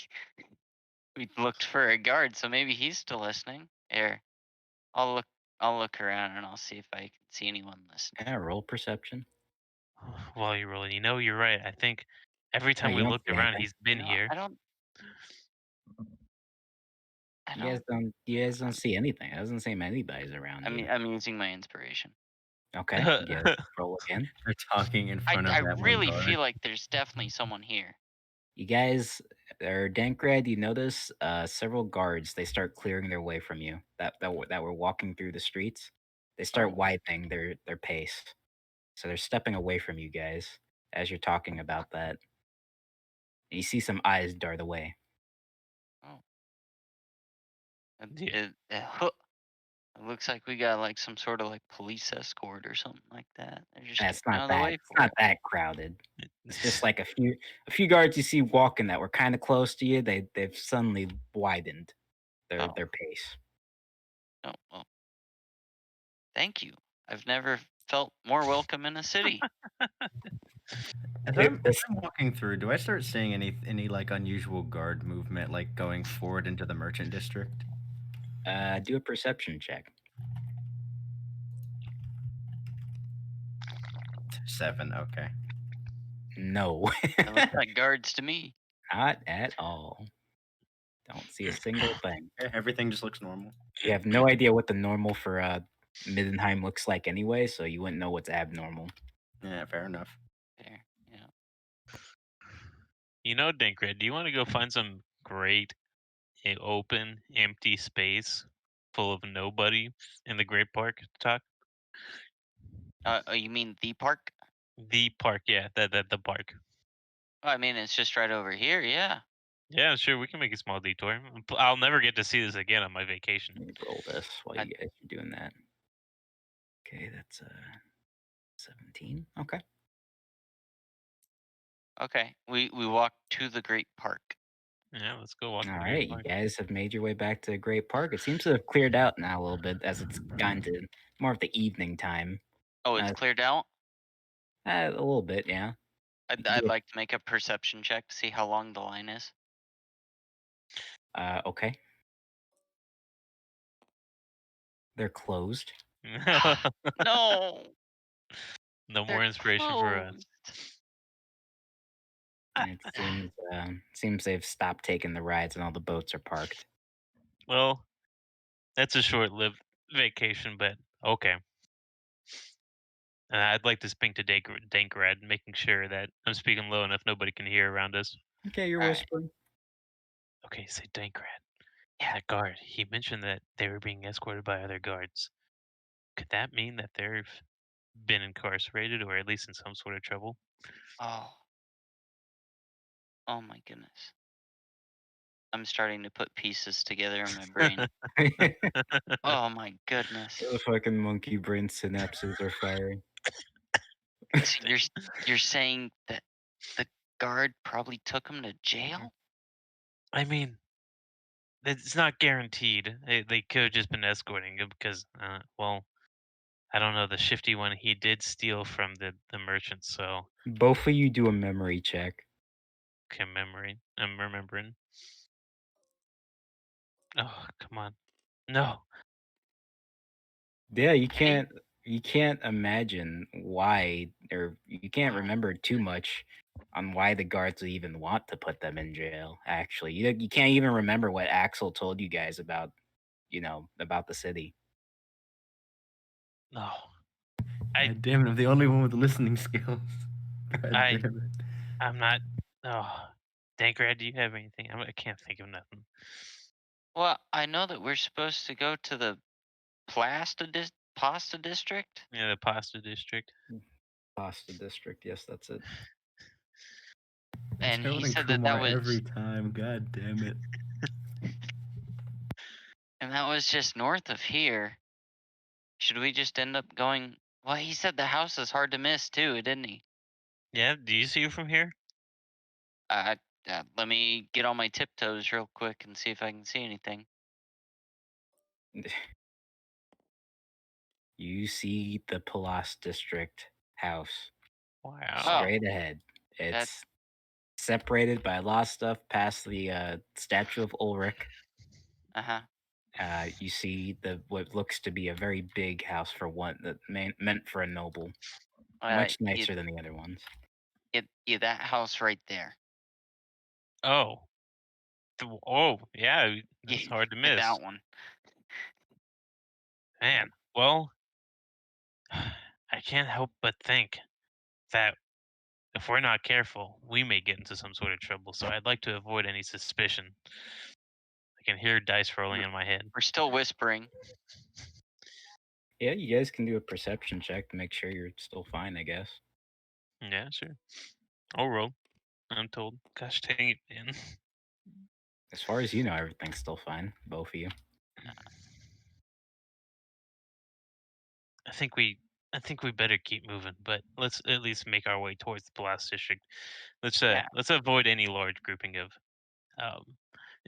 [SPEAKER 2] looked for a guard, so maybe he's still listening. Here, I'll look. I'll look around and I'll see if I can see anyone listening.
[SPEAKER 5] roll perception.
[SPEAKER 3] While you're rolling, you're right. I think every time
[SPEAKER 5] you
[SPEAKER 3] we
[SPEAKER 5] don't
[SPEAKER 3] looked
[SPEAKER 5] see
[SPEAKER 3] around,
[SPEAKER 5] anything.
[SPEAKER 3] he's been here.
[SPEAKER 2] I don't. I
[SPEAKER 5] You guys
[SPEAKER 2] don't.
[SPEAKER 5] don't see anything. It doesn't seem anybody's around you.
[SPEAKER 2] I'm using my inspiration.
[SPEAKER 5] Okay, you roll again.
[SPEAKER 1] They're talking in front of
[SPEAKER 2] I
[SPEAKER 1] that one
[SPEAKER 2] really
[SPEAKER 1] guard.
[SPEAKER 2] feel like there's definitely someone here.
[SPEAKER 5] You guys, or Dankred, you notice several guards. They start clearing their way from you. That were walking through the streets. They start
[SPEAKER 2] Oh.
[SPEAKER 5] widening their pace, so they're stepping away from you guys as you're talking about that. And you see some eyes dart away.
[SPEAKER 2] Oh.
[SPEAKER 3] Yeah.
[SPEAKER 2] It looks like we got like some sort of like police escort or something like that. They're just
[SPEAKER 5] It's
[SPEAKER 2] getting out
[SPEAKER 5] not
[SPEAKER 2] of the
[SPEAKER 5] that.
[SPEAKER 2] way
[SPEAKER 5] It's
[SPEAKER 2] for
[SPEAKER 5] not
[SPEAKER 2] it.
[SPEAKER 5] that crowded. It's just like a few guards you see walking that were kind of close to you. They've suddenly widened
[SPEAKER 2] Oh.
[SPEAKER 5] their pace.
[SPEAKER 2] Oh well. Thank you. I've never felt more welcome in a city.
[SPEAKER 1] As
[SPEAKER 5] It-
[SPEAKER 1] I'm walking through, do I start seeing any like unusual guard movement, like going forward into the merchant district?
[SPEAKER 5] Do a perception check.
[SPEAKER 1] 7. Okay.
[SPEAKER 5] No,
[SPEAKER 2] It looks like guards to me.
[SPEAKER 5] not at all. Don't see a single thing.
[SPEAKER 1] Everything just looks normal.
[SPEAKER 5] You have no idea what the normal for Middenheim looks like anyway, so you wouldn't know what's abnormal.
[SPEAKER 1] Yeah, fair enough.
[SPEAKER 2] There. Yeah.
[SPEAKER 3] Dankred, do you want to go find some great open, empty space full of nobody in the Great Park to talk?
[SPEAKER 2] You mean the park?
[SPEAKER 3] The park, yeah, the park.
[SPEAKER 2] I mean, it's just right over here. Yeah.
[SPEAKER 3] Yeah, sure, we can make a small detour. I'll never get to see this again on my vacation.
[SPEAKER 5] Let me roll this while
[SPEAKER 2] I-
[SPEAKER 5] you guys are doing that. Okay, that's 17. Okay.
[SPEAKER 2] Okay. We walk to the great park.
[SPEAKER 3] Yeah, let's go walk
[SPEAKER 5] All
[SPEAKER 3] the
[SPEAKER 5] right,
[SPEAKER 3] Great
[SPEAKER 5] you
[SPEAKER 3] Park.
[SPEAKER 5] guys have made your way back to Great Park. It seems to have cleared out now a little bit as it's gotten to more of the evening time.
[SPEAKER 2] Oh, it's
[SPEAKER 5] Uh,
[SPEAKER 2] cleared out.
[SPEAKER 5] A little bit, yeah.
[SPEAKER 2] I'd,
[SPEAKER 5] You can
[SPEAKER 2] I'd
[SPEAKER 5] do
[SPEAKER 2] like to make a perception check to see how long the line is.
[SPEAKER 5] Okay. They're closed.
[SPEAKER 2] No.
[SPEAKER 3] No
[SPEAKER 2] They're
[SPEAKER 3] more inspiration for us.
[SPEAKER 2] closed.
[SPEAKER 5] It seems they've stopped taking the rides and all the boats are parked.
[SPEAKER 3] Well, that's a short-lived vacation, but okay. I'd like to speak to Dankrad, making sure that I'm speaking low enough nobody can hear around us.
[SPEAKER 5] Okay, you're
[SPEAKER 2] All right.
[SPEAKER 5] whispering.
[SPEAKER 3] Okay, say Dankrad.
[SPEAKER 2] Yeah.
[SPEAKER 3] That guard, he mentioned that they were being escorted by other guards. Could that mean that they've been incarcerated or at least in some sort of trouble?
[SPEAKER 2] Oh. Oh my goodness. I'm starting to put pieces together in my brain. Oh my goodness.
[SPEAKER 5] The fucking monkey brain synapses are firing.
[SPEAKER 2] So you're saying that the guard probably took him to jail?
[SPEAKER 3] I mean, it's not guaranteed. They could have just been escorting him because, well, I don't know. The shifty one, he did steal from the merchant, so
[SPEAKER 5] Both of you do a memory check.
[SPEAKER 3] I'm remembering. Oh, come on. No.
[SPEAKER 5] Yeah, you
[SPEAKER 2] Hey.
[SPEAKER 5] can't imagine why, or you can't
[SPEAKER 2] Wow.
[SPEAKER 5] remember too much on why the guards would even want to put them in jail. Actually, you can't even remember what Axel told you guys about, about the city.
[SPEAKER 3] No.
[SPEAKER 1] God damn it! I'm the only one with the listening skills. God
[SPEAKER 3] I-
[SPEAKER 1] damn it!
[SPEAKER 3] I'm not. Oh, Dankrad, do you have anything? I can't think of nothing.
[SPEAKER 2] Well, I know that we're supposed to go to the Pasta District.
[SPEAKER 3] Yeah, the pasta district.
[SPEAKER 5] Pasta District, yes, that's it.
[SPEAKER 2] And
[SPEAKER 1] Harold
[SPEAKER 2] he
[SPEAKER 1] and
[SPEAKER 2] said that
[SPEAKER 1] Kumar
[SPEAKER 2] was
[SPEAKER 1] every time. God damn it!
[SPEAKER 2] and that was just north of here. Should we just end up going? Well, he said the house is hard to miss too, didn't he?
[SPEAKER 3] Yeah, do you see you from here?
[SPEAKER 2] Let me get on my tiptoes real quick and see if I can see anything.
[SPEAKER 5] You see the Palas District house
[SPEAKER 3] Wow.
[SPEAKER 5] straight ahead. It's separated by a lot of stuff past the statue of Ulrich.
[SPEAKER 2] Uh-huh.
[SPEAKER 5] You see what looks to be a very big house for one that meant for a noble. Much nicer than the other ones.
[SPEAKER 2] Yeah, that house right there.
[SPEAKER 3] Oh. Oh, yeah, it's hard to miss.
[SPEAKER 2] That one.
[SPEAKER 3] Man, well, I can't help but think that if we're not careful, we may get into some sort of trouble. So I'd like to avoid any suspicion. I can hear dice rolling in my head.
[SPEAKER 2] We're still whispering.
[SPEAKER 5] Yeah, you guys can do a perception check to make sure you're still fine, I guess.
[SPEAKER 3] Yeah, sure. I'll roll. I'm told. Gosh dang it, man.
[SPEAKER 5] As far as you know, everything's still fine, both of you.
[SPEAKER 3] I think we better keep moving, but let's at least make our way towards the Blast District. Let's avoid any large grouping of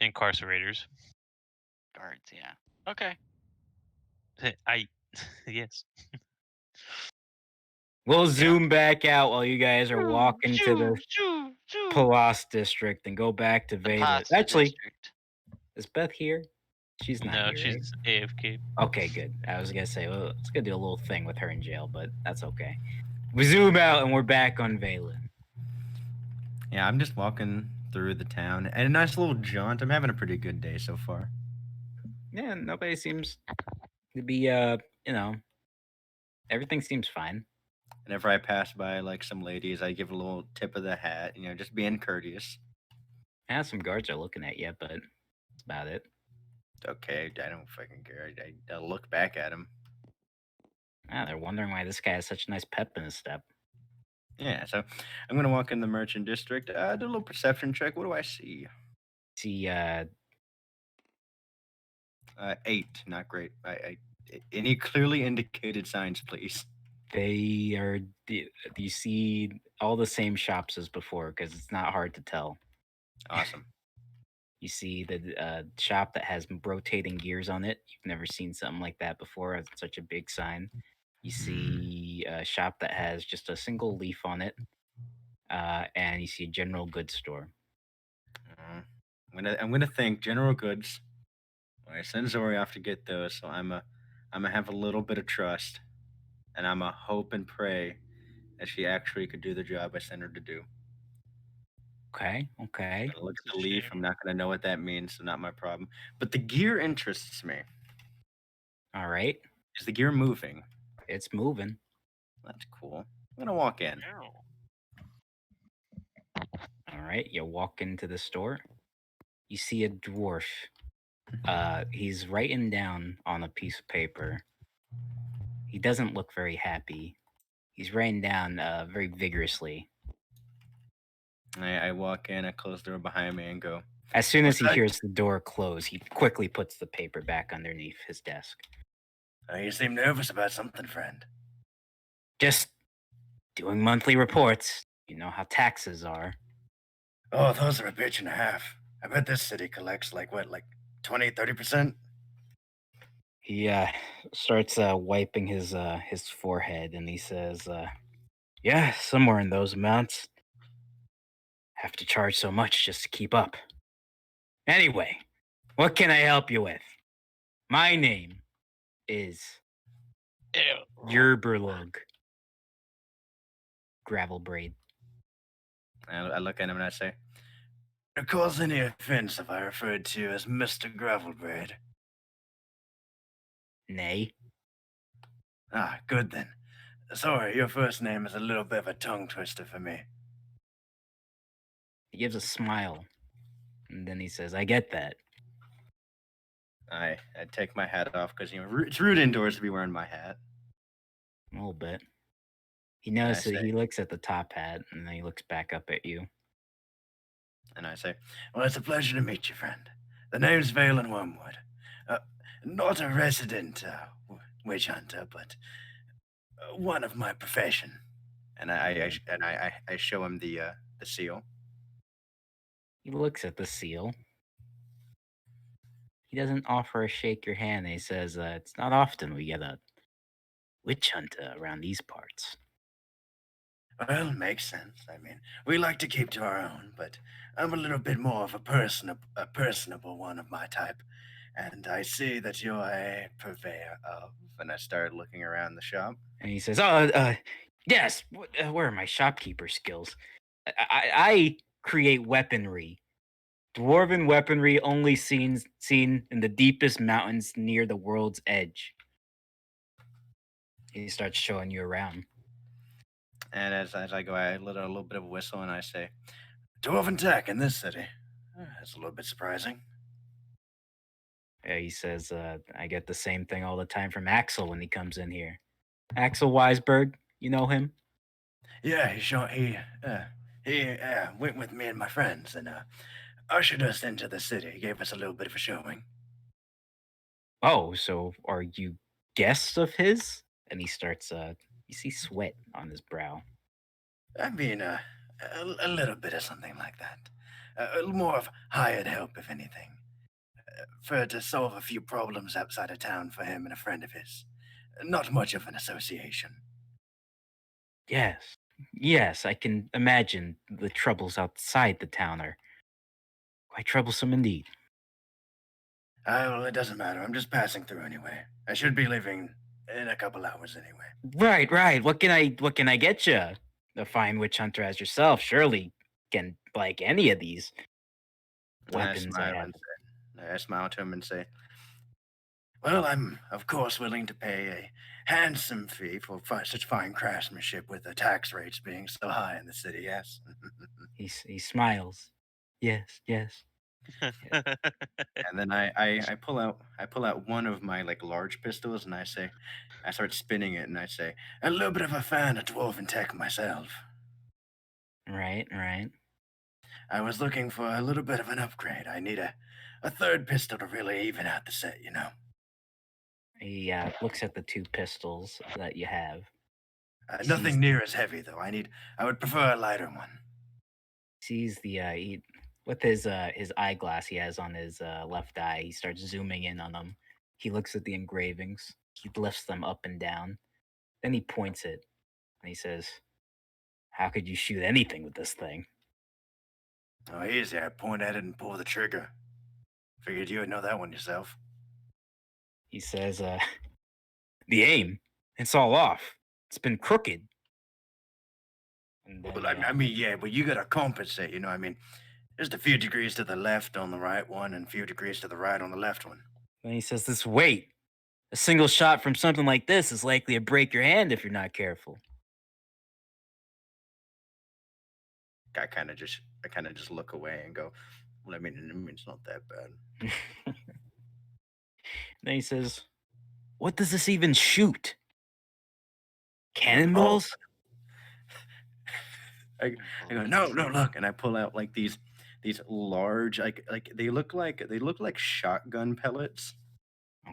[SPEAKER 3] incarcerators.
[SPEAKER 2] Guards, yeah. Okay.
[SPEAKER 3] Yes.
[SPEAKER 5] We'll zoom back out while you guys are walking to the Palas District and go back to Veda.
[SPEAKER 2] Pasta
[SPEAKER 5] Actually,
[SPEAKER 2] District.
[SPEAKER 5] is Beth here? She's not
[SPEAKER 3] No,
[SPEAKER 5] here, right?
[SPEAKER 3] she's AFK.
[SPEAKER 5] Okay, good. I was gonna say, well, it's gonna do a little thing with her in jail, but that's okay. We zoom out and we're back on Vela.
[SPEAKER 1] Yeah, I'm just walking through the town and a nice little jaunt. I'm having a pretty good day so far.
[SPEAKER 5] Yeah, nobody seems to be, everything seems fine.
[SPEAKER 1] Whenever I pass by like some ladies, I give a little tip of the hat, just being courteous.
[SPEAKER 5] Yeah, some guards are looking at you, but that's about it.
[SPEAKER 1] Okay, I don't fucking care. I'll look back at him.
[SPEAKER 5] Ah, they're wondering why this guy has such a nice pep in his step.
[SPEAKER 1] Yeah, so I'm gonna walk in the merchant district. Do a little perception check. What do I see?
[SPEAKER 5] See,
[SPEAKER 1] 8, not great. Any clearly indicated signs, please.
[SPEAKER 5] they are. You see all the same shops as before because it's not hard to tell.
[SPEAKER 1] Awesome.
[SPEAKER 5] You see the shop that has rotating gears on it. You've never seen something like that before. It's such a big sign. You see a shop that has just a single leaf on it, and you see a general goods store.
[SPEAKER 1] I'm gonna think general goods. I send Zori off to get those, so I'm gonna have a little bit of trust, and I'm a hope and pray that she actually could do the job I sent her to do.
[SPEAKER 5] Okay.
[SPEAKER 1] Look
[SPEAKER 3] It's
[SPEAKER 1] at
[SPEAKER 3] a
[SPEAKER 1] the leaf.
[SPEAKER 3] shame.
[SPEAKER 1] I'm not gonna know what that means, so not my problem. But the gear interests me.
[SPEAKER 5] All right.
[SPEAKER 1] Is the gear moving?
[SPEAKER 5] It's moving.
[SPEAKER 1] That's cool. I'm gonna walk in.
[SPEAKER 3] Ow.
[SPEAKER 5] All right. You walk into the store. You see a dwarf. He's writing down on a piece of paper. He doesn't look very happy. He's writing down very vigorously.
[SPEAKER 1] I walk in. I close the door behind me and go.
[SPEAKER 5] As soon as he
[SPEAKER 1] What's that?
[SPEAKER 5] hears the door close, he quickly puts the paper back underneath his desk.
[SPEAKER 1] You seem nervous about something, friend.
[SPEAKER 5] Just Doing monthly reports. You know how taxes are.
[SPEAKER 1] Oh, those are a bitch and a half. I bet this city collects like what, like 20, 30%?
[SPEAKER 5] He starts wiping his forehead and he says, "Yeah, somewhere in those amounts. Have to charge so much just to keep up. Anyway, what can I help you with? My name is Yerberlug. Gravel braid.
[SPEAKER 1] I look at him and I say, "It cause any offense if I referred to you as Mr. Gravelbraid?"
[SPEAKER 5] Nay.
[SPEAKER 1] Ah, good then. Sorry, your first name is a little bit of a tongue twister for me.
[SPEAKER 5] He gives a smile. And then he says, I get that.
[SPEAKER 1] I take my hat off because it's rude indoors to be wearing my hat.
[SPEAKER 5] A little bit. He
[SPEAKER 1] And I
[SPEAKER 5] notices
[SPEAKER 1] say,
[SPEAKER 5] he looks at the top hat and then he looks back up at you.
[SPEAKER 1] "Well, it's a pleasure to meet you, friend. The name's Valen Wormwood. Uh, Not a resident witch hunter, but one of my profession." And I show him the seal.
[SPEAKER 5] He looks at the seal. He doesn't offer a shake your hand. He says, it's not often we get a witch hunter around these parts.
[SPEAKER 1] Well, makes sense. I mean, we like to keep to our own, but I'm a little bit more of a personable one of my type. And I see that you're a purveyor of. And I started looking around the shop.
[SPEAKER 5] And he says, yes, where are my shopkeeper skills? I create weaponry. Dwarven weaponry only seen in the deepest mountains near the world's edge. He starts showing you around.
[SPEAKER 1] And as I go, I let out a little bit of a whistle and I say, "Dwarven tech in this city. That's a little bit surprising."
[SPEAKER 5] He says, I get the same thing all the time from Axel when he comes in here. Axel Weisberg, you know him?
[SPEAKER 1] Yeah, he went with me and my friends and ushered us into the city. He gave us a little bit of a showing.
[SPEAKER 5] Oh, so are you guests of his? And he starts, you see sweat on his brow.
[SPEAKER 1] I mean, a little bit of something like that. More of hired help, if anything, for to solve a few problems outside of town for him and a friend of his. Not much of an association.
[SPEAKER 5] Yes, I can imagine the troubles outside the town are quite troublesome indeed.
[SPEAKER 1] Well, it doesn't matter. I'm just passing through anyway. I should be leaving in a couple hours anyway.
[SPEAKER 5] Right. What can I get you? A fine witch hunter as yourself surely can like any of these
[SPEAKER 1] And I
[SPEAKER 5] weapons I
[SPEAKER 1] smile
[SPEAKER 5] have.
[SPEAKER 1] and say, I smile to him and say, "Well, I'm of course willing to pay a handsome fee for such fine craftsmanship, with the tax rates being so high in the city. Yes."
[SPEAKER 5] He smiles. Yes.
[SPEAKER 1] And then I pull out one of my like large pistols and I start spinning it and I say, "A little bit of a fan of dwarven tech myself.
[SPEAKER 5] Right.
[SPEAKER 1] I was looking for a little bit of an upgrade. I need a third pistol to really even out the set, you know."
[SPEAKER 5] He looks at the two pistols that you have. He
[SPEAKER 1] Nothing
[SPEAKER 5] sees
[SPEAKER 1] near as heavy though. I would prefer a lighter one.
[SPEAKER 5] sees the with his eyeglass he has on his left eye. He starts zooming in on them. He looks at the engravings. He lifts them up and down. Then he points it and he says, "How could you shoot anything with this thing?"
[SPEAKER 1] Oh, easy. I point at it and pull the trigger. Figured you would know that one yourself.
[SPEAKER 5] He says, "The aim, it's all off. It's been crooked." And then
[SPEAKER 1] Well, I mean, yeah, but you gotta compensate, you know. I mean, just a few degrees to the left on the right one and a few degrees to the right on the left one.
[SPEAKER 5] then he says, "This weight, a single shot from something like this is likely to break your hand if you're not careful."
[SPEAKER 1] I kind of just look away and go, "Well, I mean, it's not that bad."
[SPEAKER 5] Then he says, "What does this even shoot?
[SPEAKER 1] Oh,
[SPEAKER 5] Cannonballs?"
[SPEAKER 1] I go, "No, no, look," and I pull out like these large like they look like shotgun pellets.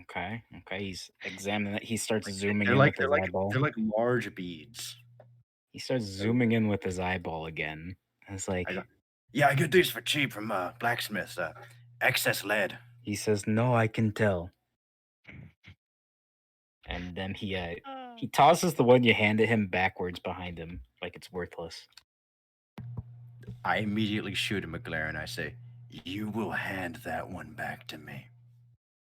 [SPEAKER 5] Okay. He's examining it. He starts
[SPEAKER 1] Like
[SPEAKER 5] zooming in with his eyeball.
[SPEAKER 1] they're like large beads.
[SPEAKER 5] He starts zooming in with his eyeball again. It's like
[SPEAKER 1] I go, yeah, I get these for cheap from blacksmiths. Excess lead.
[SPEAKER 5] he says, "No, I can tell." And then he tosses the one you handed him backwards behind him, like it's worthless.
[SPEAKER 1] I immediately shoot him a glare and I say, "You will hand that one back to me."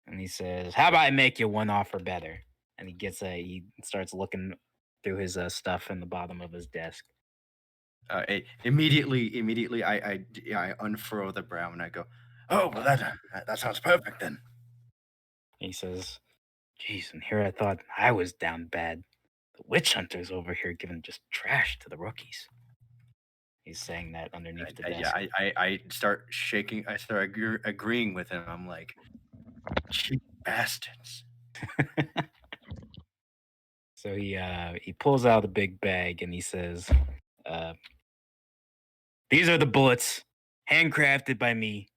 [SPEAKER 5] And he says, "How about I make you one offer better?" And he starts looking through his stuff in the bottom of his desk.
[SPEAKER 1] Immediately, I unfurl the brow and I go, "Oh, well, that sounds perfect then."
[SPEAKER 5] He says, "Geez, and here I thought I was down bad. The witch hunter's over here giving just trash to the rookies." He's saying that underneath the desk.
[SPEAKER 1] I start shaking. I start agreeing with him. I'm like, cheap bastards.
[SPEAKER 5] So he pulls out a big bag and he says, "These are the bullets, handcrafted by me.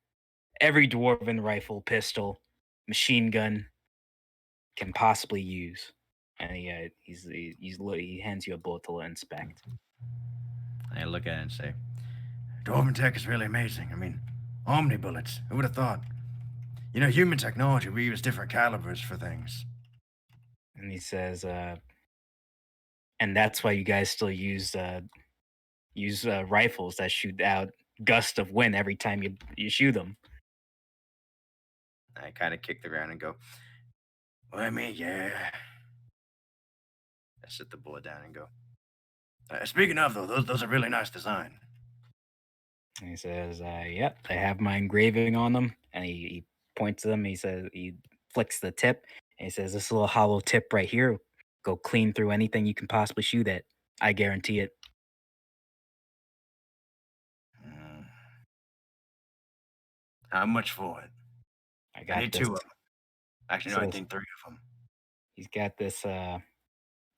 [SPEAKER 5] Every dwarven rifle, pistol, machine gun can possibly use." And he hands you a bullet to inspect.
[SPEAKER 1] I look at it and say, "Dwarven tech is really amazing. I mean, Omni bullets. Who would have thought? You know, human technology, we use different calibers for things."
[SPEAKER 5] And he says, "And that's why you guys still use rifles that shoot out gust of wind every time you shoot them."
[SPEAKER 1] I kind of kick the ground and go, "Well, I mean, yeah." I sit the bullet down and go, "Speaking of, though, those are really nice design."
[SPEAKER 5] And he says, "Yep, they have my engraving on them." And he points to them. He says, he flicks the tip, and he says, "This little hollow tip right here, go clean through anything you can possibly shoot at. I guarantee it."
[SPEAKER 1] Mm. How much for it?
[SPEAKER 5] I
[SPEAKER 1] I
[SPEAKER 5] got
[SPEAKER 1] need
[SPEAKER 5] this.
[SPEAKER 1] 2 of them. Actually, no, I
[SPEAKER 5] Says
[SPEAKER 1] need 3 of them.
[SPEAKER 5] he's got this.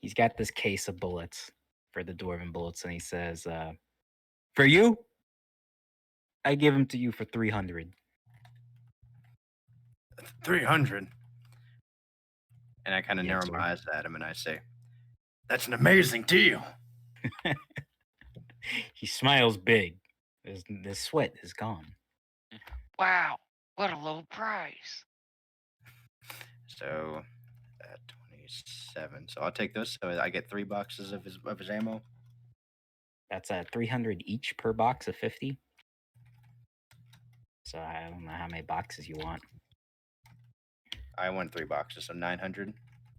[SPEAKER 5] He's got this case of bullets for the dwarven bullets, and he says, "For you, I give them to you for 300."
[SPEAKER 1] 300. And I kind of
[SPEAKER 5] Yes,
[SPEAKER 1] narrow
[SPEAKER 5] sir.
[SPEAKER 1] my eyes at him and I say, "That's an amazing deal."
[SPEAKER 5] He smiles big. The sweat is gone.
[SPEAKER 2] Wow, what a low price.
[SPEAKER 1] So, 27. So I'll take those. So I get 3 boxes of his ammo.
[SPEAKER 5] That's 300 each per box of 50. So I don't know how many boxes you want.
[SPEAKER 1] I want 3 boxes, so 900.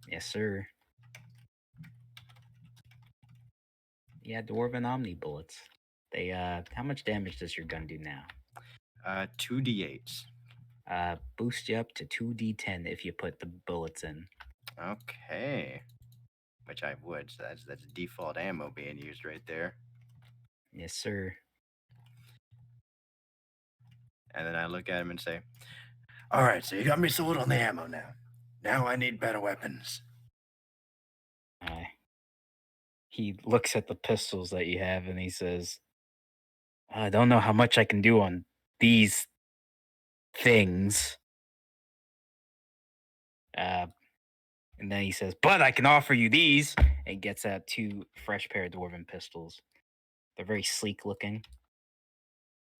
[SPEAKER 5] Yes, sir. Yeah, dwarven omni bullets. They how much damage does your gun do now?
[SPEAKER 1] 2d8s.
[SPEAKER 5] Boost you up to 2d10 if you put the bullets in.
[SPEAKER 1] Okay. Which I would. So that's default ammo being used right there.
[SPEAKER 5] Yes, sir.
[SPEAKER 1] And then I look at him and say, "All right, so you got me sold on the ammo now. Now I need better weapons."
[SPEAKER 5] He looks at the pistols that you have and he says, "I don't know how much I can do on these things." And then he says, "But I can offer you these." And gets out 2 fresh pair of dwarven pistols. They're very sleek looking.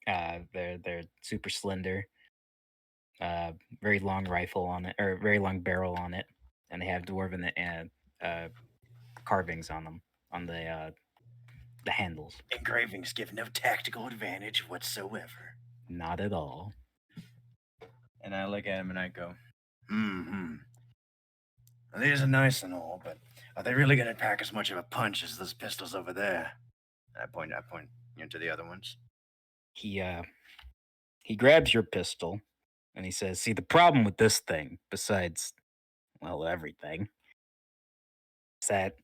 [SPEAKER 5] They're super slender. Very long rifle on it, or very long barrel on it, and they have dwarven carvings on them on the handles.
[SPEAKER 1] Engravings give no tactical advantage whatsoever.
[SPEAKER 5] Not at all.
[SPEAKER 1] And I look at him and I go, "These are nice and all, but are they really going to pack as much of a punch as those pistols over there?" And I point to the other ones.
[SPEAKER 5] He grabs your pistol and he says, "See, the problem with this thing, besides, well, everything, is that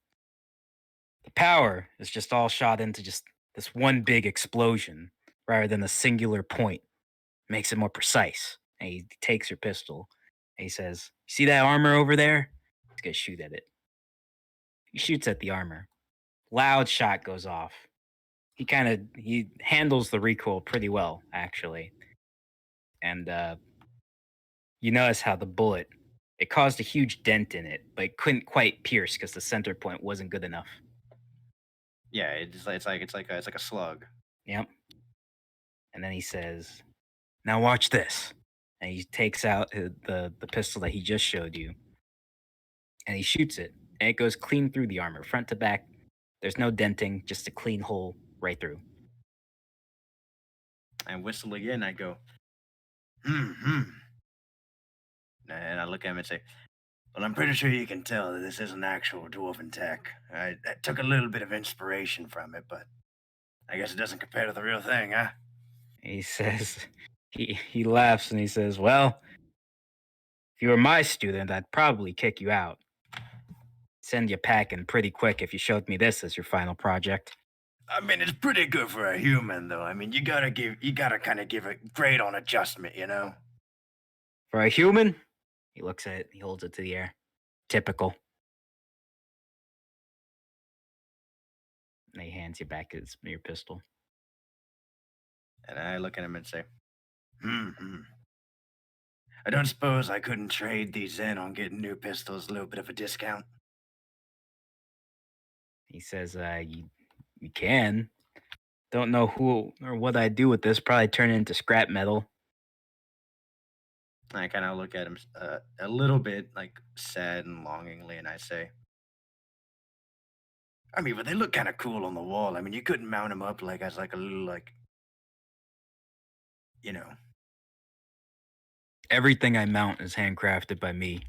[SPEAKER 5] the power is just all shot into just this one big explosion rather than a singular point. Makes it more precise." And he takes your pistol and he says, "See that armor over there? He's gonna shoot at it." He shoots at the armor. Loud shot goes off. He handles the recoil pretty well, actually. And you notice how the bullet, it caused a huge dent in it, but it couldn't quite pierce because the center point wasn't good enough.
[SPEAKER 1] Yeah, it's like a slug.
[SPEAKER 5] Yep. And then he says, "Now watch this." And he takes out the pistol that he just showed you, and he shoots it, and it goes clean through the armor, front to back. There's no denting, just a clean hole right through.
[SPEAKER 1] I whistle again. I go, hmm. And I look at him and say, well, I'm pretty sure you can tell that this isn't actual dwarven tech. I took a little bit of inspiration from it, but I guess it doesn't compare to the real thing, huh?
[SPEAKER 5] He says, he laughs and he says, "Well, if you were my student, I'd probably kick you out. Send you packing pretty quick if you showed me this as your final project."
[SPEAKER 1] I mean, it's pretty good for a human, though. I mean, you gotta kind of give it grade on adjustment, you know?
[SPEAKER 5] For a human, he looks at it, he holds it to the air. Typical. And he hands you back your pistol.
[SPEAKER 1] And I look at him and say, hmm. I don't suppose I couldn't trade these in on getting new pistols a little bit of a discount.
[SPEAKER 5] He says, you can. Don't know who or what I'd do with this. Probably turn it into scrap metal."
[SPEAKER 1] I kind of look at him a little bit, like, sad and longingly, and I say, I mean, but they look kind of cool on the wall. I mean, you couldn't mount them up like as like a little, like, you know.
[SPEAKER 5] Everything I mount is handcrafted by me.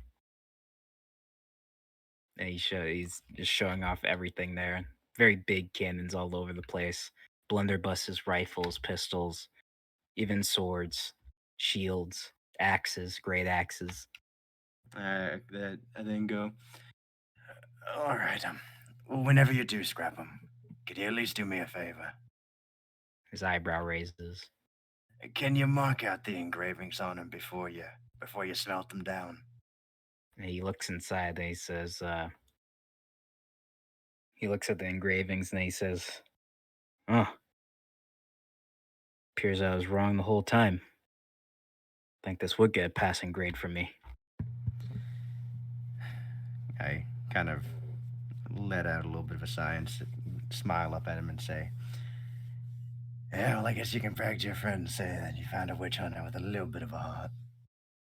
[SPEAKER 5] And he's just showing off everything there. Very big cannons all over the place. Blunderbusses, rifles, pistols, even swords, shields, axes, great axes.
[SPEAKER 1] That I then go, all right, well, whenever you do scrap them, could you at least do me a favor?
[SPEAKER 5] His eyebrow raises.
[SPEAKER 1] Can you mark out the engravings on them before you smelt them down?
[SPEAKER 5] And he looks inside and he says, he looks at the engravings and he says, "Oh, appears I was wrong the whole time. Think this would get a passing grade from me."
[SPEAKER 1] I kind of let out a little bit of a sigh and smile up at him and say, yeah, well, I guess you can brag to your friend and say that you found a witch hunter with a little bit of a heart.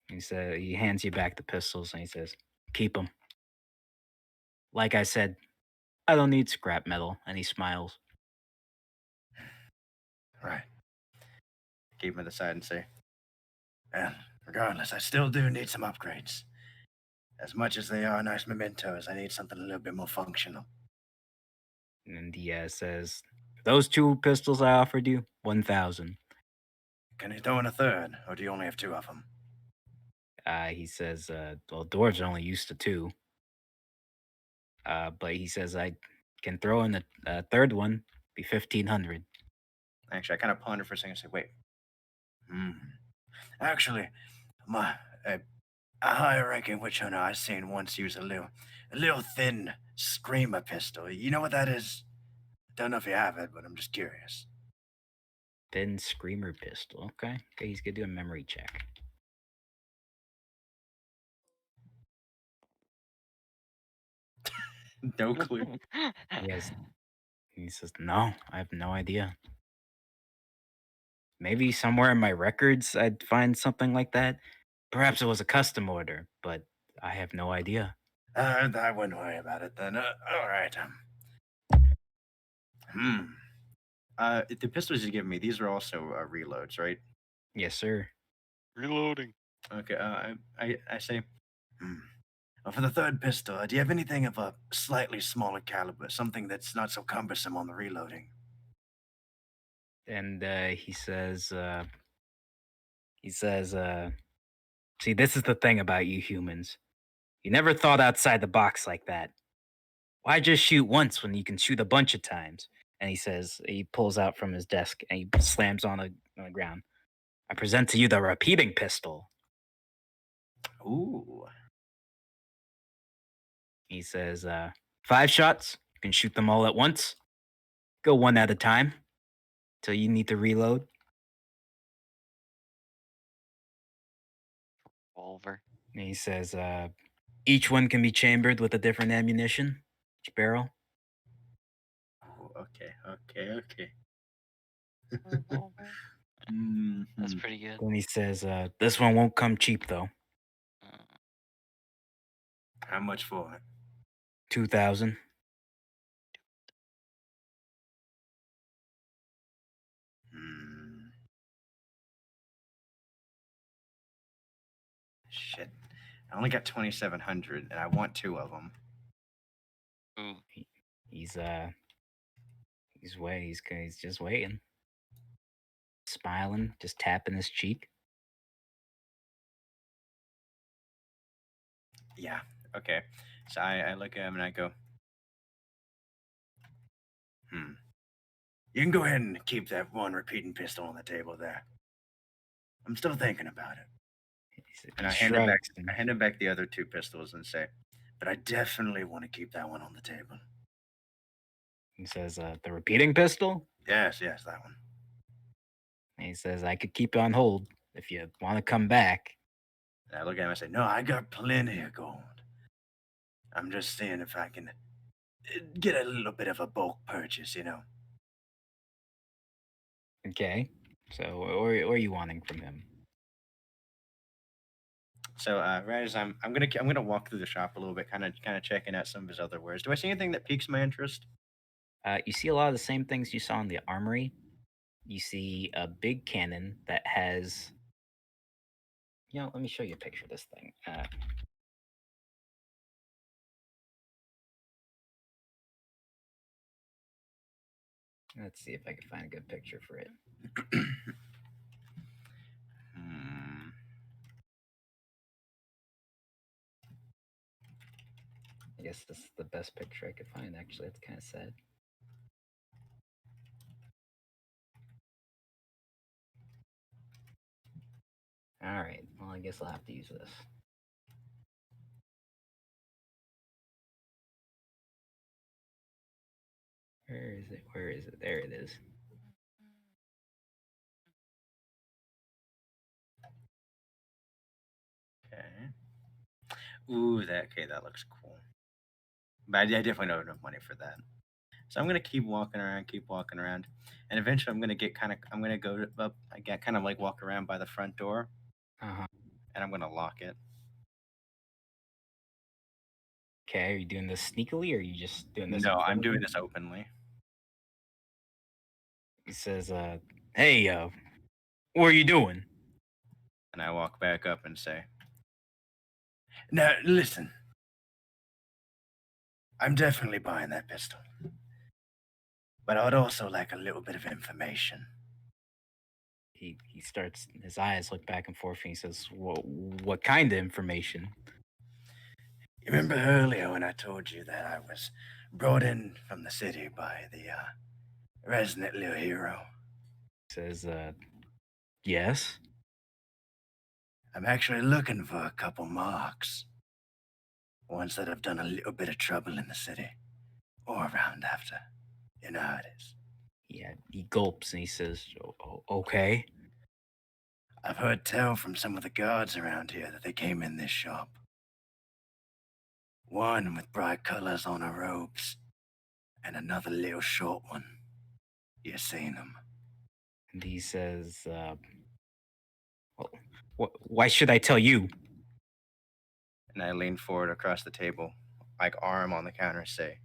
[SPEAKER 5] He hands you back the pistols and he says, "Keep them. Like I said, I don't need scrap metal." And he smiles.
[SPEAKER 1] Right. Keep him at the side and say, well, regardless, I still do need some upgrades. As much as they are nice mementos, I need something a little bit more functional.
[SPEAKER 5] And he says, "Those two pistols I offered you, 1,000.
[SPEAKER 1] Can you throw in a third, or do you only have two of them?
[SPEAKER 5] He says, "Well, dwarves are only used to two." But he says, "I can throw in a third one, be 1,500.
[SPEAKER 1] Actually, I kind of ponder for a second and say, wait. Hmm. Actually, my a higher ranking witch hunter I seen once use a little thin screamer pistol. You know what that is? Don't know if you have it, but I'm just curious.
[SPEAKER 5] Thin screamer pistol." Okay, he's gonna do a memory check.
[SPEAKER 1] No clue.
[SPEAKER 5] Yes. He says, "No, I have no idea. Maybe somewhere in my records I'd find something like that. Perhaps it was a custom order, but I have no idea."
[SPEAKER 1] I wouldn't worry about it then. All right. Hmm. The pistols you give me, these are also reloads, right?
[SPEAKER 5] Yes, sir.
[SPEAKER 2] Reloading.
[SPEAKER 1] Okay. I say, hmm. For the third pistol, do you have anything of a slightly smaller caliber, something that's not so cumbersome on the reloading?
[SPEAKER 5] And he says, "See, this is the thing about you humans. You never thought outside the box like that. Why just shoot once when you can shoot a bunch of times?" And he pulls out from his desk and he slams on the ground. "I present to you the repeating pistol."
[SPEAKER 1] Ooh.
[SPEAKER 5] He says, 5 shots. You can shoot them all at once. Go one at a time till you need to reload."
[SPEAKER 2] Revolver.
[SPEAKER 5] And he says, "Each one can be chambered with a different ammunition, each barrel."
[SPEAKER 1] Okay.
[SPEAKER 2] That's
[SPEAKER 1] Mhm.
[SPEAKER 2] pretty good.
[SPEAKER 5] Then he says, "This one won't come cheap though.
[SPEAKER 2] Uh,
[SPEAKER 1] How much for it?
[SPEAKER 5] 2,000."
[SPEAKER 1] Hmm. Shit. I only got 2,700, and I want 2 of them.
[SPEAKER 2] ooh,
[SPEAKER 5] He's he's just waiting, smiling, just tapping his cheek.
[SPEAKER 1] Yeah. Okay. So I look at him and I go, You can go ahead and keep that one repeating pistol on the table there. I'm still thinking about it. And
[SPEAKER 5] He
[SPEAKER 1] I hand him back.
[SPEAKER 5] shrugs.
[SPEAKER 1] I hand him back the other 2 pistols and say, "But I definitely want to keep that one on the table."
[SPEAKER 5] He says, "The repeating pistol."
[SPEAKER 1] Yes, that one.
[SPEAKER 5] And he says, "I could keep it on hold if you want to come back."
[SPEAKER 1] And I look at him and say, "No, I got plenty of gold. I'm just seeing if I can get a little bit of a bulk purchase, you know."
[SPEAKER 5] Okay. So, what are you wanting from him?
[SPEAKER 1] So right as I'm gonna walk through the shop a little bit, kind of checking out some of his other wares. Do I see anything that piques my interest?
[SPEAKER 5] You see a lot of the same things you saw in the armory. You see a big cannon that has. Let me show you a picture of this thing. Let's see if I can find a good picture for it.
[SPEAKER 1] Hmm.
[SPEAKER 5] I guess this is the best picture I could find, actually. It's kind of sad. All right. Well, I guess I'll have to use this. Where is it? Where is it? There it is.
[SPEAKER 1] Okay. Ooh, that looks cool. But I definitely don't have enough money for that. So I'm gonna keep walking around, and eventually I'm gonna go up. I get kind of like walk around by the front door,
[SPEAKER 5] Uh-huh.
[SPEAKER 1] and I'm gonna lock it.
[SPEAKER 5] Okay, are you doing this sneakily or are you just doing this?
[SPEAKER 1] No, I'm doing this openly.
[SPEAKER 5] He says, "Hey, what are you doing?"
[SPEAKER 1] And I walk back up and say, "Now listen, I'm definitely buying that pistol, but I would also like a little bit of information."
[SPEAKER 5] He starts, his eyes look back and forth, and he says, "What kind of information?"
[SPEAKER 1] You remember earlier when I told you that I was brought in from the city by the resident little hero?
[SPEAKER 5] He says, "Yes."
[SPEAKER 1] I'm actually looking for a couple marks. Ones that have done a little bit of trouble in the city. Or around after. You know how it is.
[SPEAKER 5] Yeah, he gulps and he says, "Okay."
[SPEAKER 1] I've heard tell from some of the guards around here that they came in this shop. One with bright colors on her robes, and another little short one. You seen them?
[SPEAKER 5] And he says, why should I tell you?"
[SPEAKER 1] And I lean forward across the table, like arm on the counter, and say,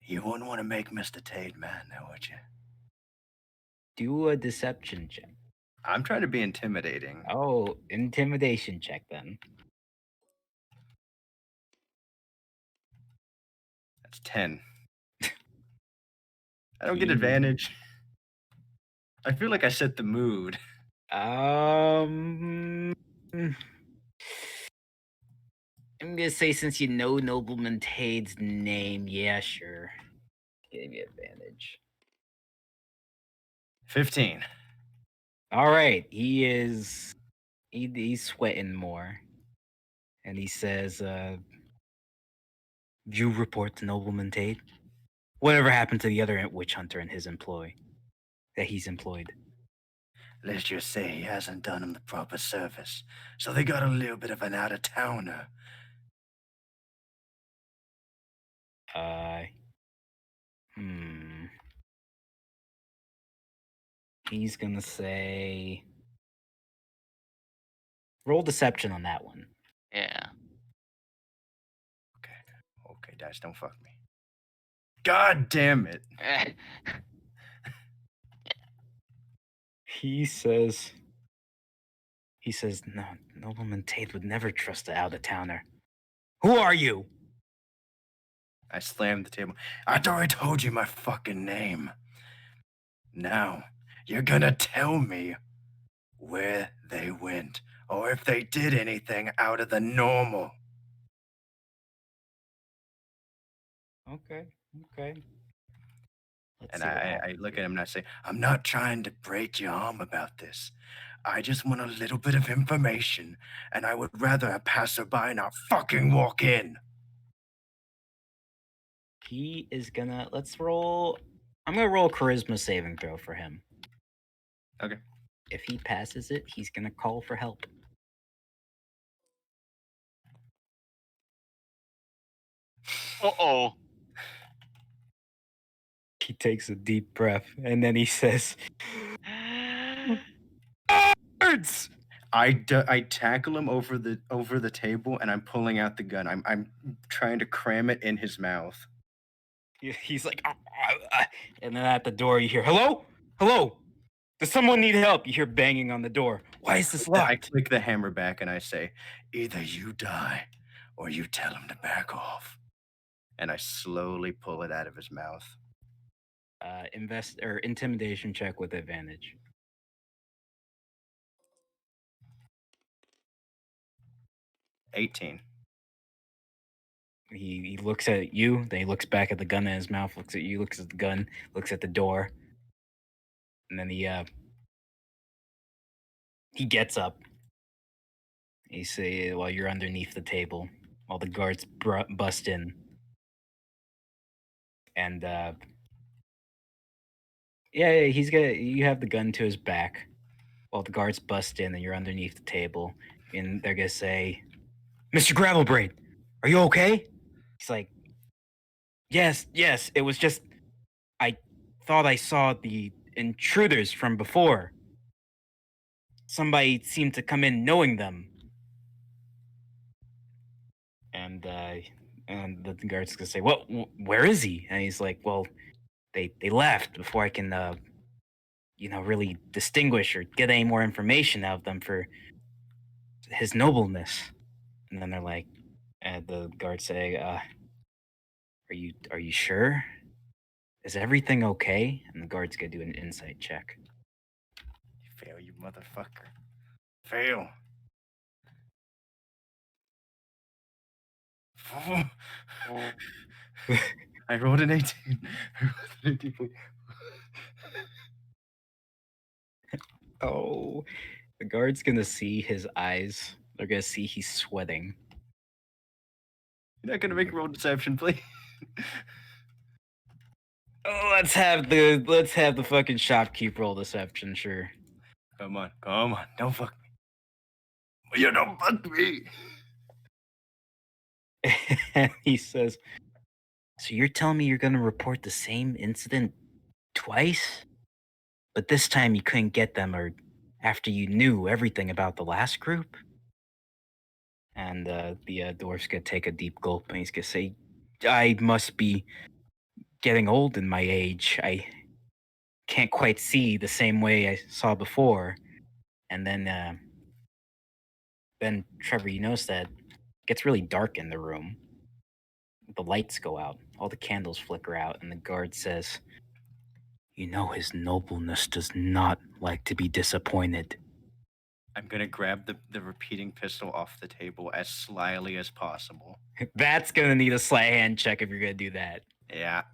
[SPEAKER 1] "You wouldn't want to make Mr. Tate mad now, would you?"
[SPEAKER 5] Do a deception check.
[SPEAKER 1] I'm trying to be intimidating.
[SPEAKER 5] Oh, intimidation check then.
[SPEAKER 1] That's 10. I don't get
[SPEAKER 5] He-
[SPEAKER 1] advantage. I feel like I set the mood.
[SPEAKER 5] Um, I'm gonna say, since you know Nobleman Tade's name, yeah, sure. Give you advantage.
[SPEAKER 1] 15.
[SPEAKER 5] All right, he's sweating more, and he says, "You report to Nobleman Tade. Whatever happened to the other witch hunter and his employ that he's employed?"
[SPEAKER 1] Let's just say he hasn't done him the proper service. So they got a little bit of an out-of-towner.
[SPEAKER 5] Uh, hmm. He's gonna say, roll deception on that one.
[SPEAKER 2] Yeah.
[SPEAKER 1] Okay, dice, don't fuck me. God damn it.
[SPEAKER 5] He says, no, Nobleman Tate would never trust the out-of-towner. Who are you?
[SPEAKER 1] I slammed the table. I already told you my fucking name. Now, you're gonna tell me where they went, or if they did anything out of the normal.
[SPEAKER 5] Okay. Let's
[SPEAKER 1] And
[SPEAKER 5] see what
[SPEAKER 1] I
[SPEAKER 5] happens
[SPEAKER 1] look
[SPEAKER 5] here.
[SPEAKER 1] at him and I say, I'm not trying to break your arm about this. I just want a little bit of information, and I would rather a passerby not fucking walk in.
[SPEAKER 5] He is gonna, I'm gonna roll a charisma saving throw for him.
[SPEAKER 1] Okay.
[SPEAKER 5] If he passes it, he's gonna call for help.
[SPEAKER 2] Uh-oh.
[SPEAKER 5] He takes a deep breath and then he says, "Birds!"
[SPEAKER 1] I tackle him over the table, and I'm pulling out the gun. I'm trying to cram it in his mouth.
[SPEAKER 5] He's like, and then at the door you hear, "Hello? Hello? Does someone need help?" You hear banging on the door. Why is this
[SPEAKER 1] I
[SPEAKER 5] locked?
[SPEAKER 1] click the hammer back and I say, either you die or you tell him to back off. And I slowly pull it out of his mouth.
[SPEAKER 5] Intimidation check with advantage.
[SPEAKER 1] 18.
[SPEAKER 5] He looks at you, then he looks back at the gun in his mouth, looks at you, looks at the gun, looks at the door, and then he gets up. He say, while you're underneath the table, while the guards bust in, and you have the gun to his back, while the guards bust in, and you're underneath the table, and they're gonna say, "Mr. Gravelbraid, are you okay?" He's like, Yes, it was just, I thought I saw the intruders from before. Somebody seemed to come in knowing them. And the guard's gonna say, "Well, where is he?" And he's like, "Well, they left before I can, really distinguish or get any more information out of them for his nobleness." And then they're like, and the guards say, are you sure? Is everything okay?" And the guard's gonna do an insight check.
[SPEAKER 1] You fail, you motherfucker. Fail. I rolled an 18. I rolled an 18.
[SPEAKER 5] Oh, the guard's gonna see his eyes. They're gonna see he's sweating.
[SPEAKER 1] You're not gonna make roll deception, please.
[SPEAKER 5] Oh, let's have the fucking shopkeep roll deception, sure.
[SPEAKER 1] Come on, don't fuck me. You don't fuck me.
[SPEAKER 5] And he says, "So you're telling me you're gonna report the same incident twice? But this time you couldn't get them, or after you knew everything about the last group?" And the dwarf's gonna take a deep gulp and he's gonna say, "I must be getting old in my age. I can't quite see the same way I saw before." And then Trevor, you notice that it gets really dark in the room. The lights go out, all the candles flicker out, and the guard says, "You know his nobleness does not like to be disappointed."
[SPEAKER 1] I'm gonna grab the repeating pistol off the table as slyly as possible.
[SPEAKER 5] That's gonna need a sleight of hand check if you're gonna do that.
[SPEAKER 1] Yeah.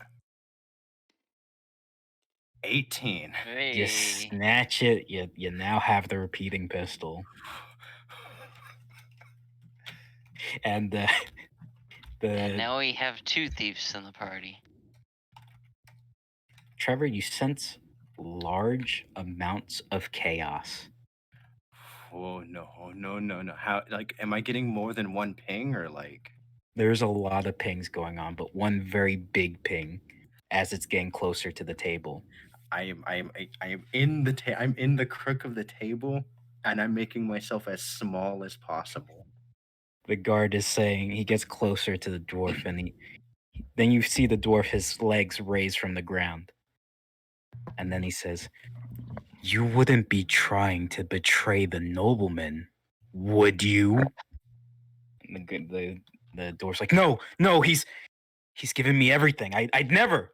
[SPEAKER 1] 18.
[SPEAKER 5] You
[SPEAKER 2] Hey.
[SPEAKER 5] snatch it. You now have the repeating pistol, and
[SPEAKER 2] And now we have two thieves in the party.
[SPEAKER 5] Trevor, you sense large amounts of chaos.
[SPEAKER 1] Oh no. How, like, am I getting more than one ping, or like?
[SPEAKER 5] There's a lot of pings going on, but one very big ping as it's getting closer to the table.
[SPEAKER 1] I am in the I'm in the crook of the table, and I'm making myself as small as possible.
[SPEAKER 5] The guard is saying, he gets closer to the dwarf, and then you see the dwarf, his legs raised from the ground. And then he says, "You wouldn't be trying to betray the nobleman, would you?" And the dwarf's like, no, he's given me everything. I'd never.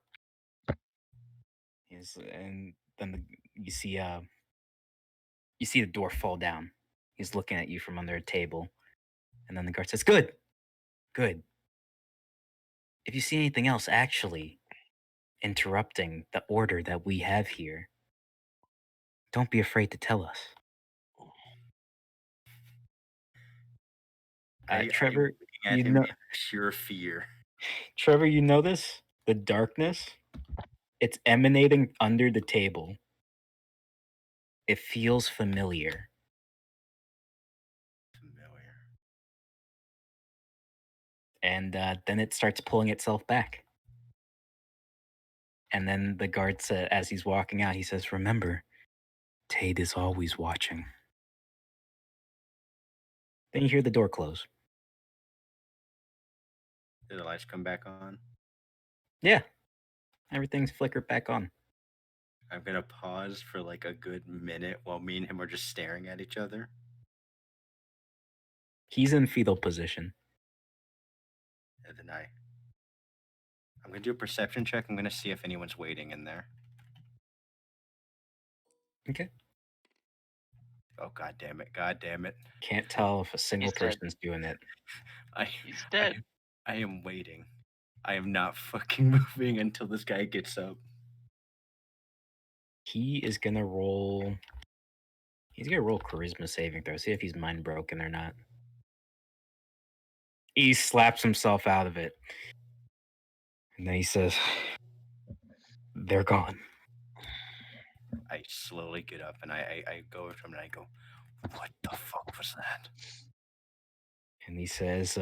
[SPEAKER 5] And then you see the dwarf fall down. He's looking at you from under a table. And then the guard says, Good. If you see anything else actually interrupting the order that we have here, don't be afraid to tell us." Trevor,
[SPEAKER 1] looking at him in pure fear.
[SPEAKER 5] Trevor, you know this? The darkness, it's emanating under the table. It feels familiar. And then it starts pulling itself back. And then the guard said, as he's walking out, he says, "Remember, Tade is always watching." Then you hear the door close.
[SPEAKER 1] Did the lights come back on?
[SPEAKER 5] Yeah, everything's flickered back on.
[SPEAKER 1] I'm gonna pause for like a good minute while me and him are just staring at each other.
[SPEAKER 5] He's in fetal position.
[SPEAKER 1] And then I'm gonna do a perception check. I'm gonna see if anyone's waiting in there.
[SPEAKER 5] Okay.
[SPEAKER 1] Oh, god damn it.
[SPEAKER 5] Can't tell if a single
[SPEAKER 2] He's dead.
[SPEAKER 5] person's doing it.
[SPEAKER 2] He's dead.
[SPEAKER 1] I am waiting. I am not fucking moving until this guy gets up.
[SPEAKER 5] He is gonna roll. He's gonna roll charisma saving throw. See if he's mind broken or not. He slaps himself out of it. And then he says, "They're gone."
[SPEAKER 1] I slowly get up and I go over to him and I go, "What the fuck was that?"
[SPEAKER 5] And he says,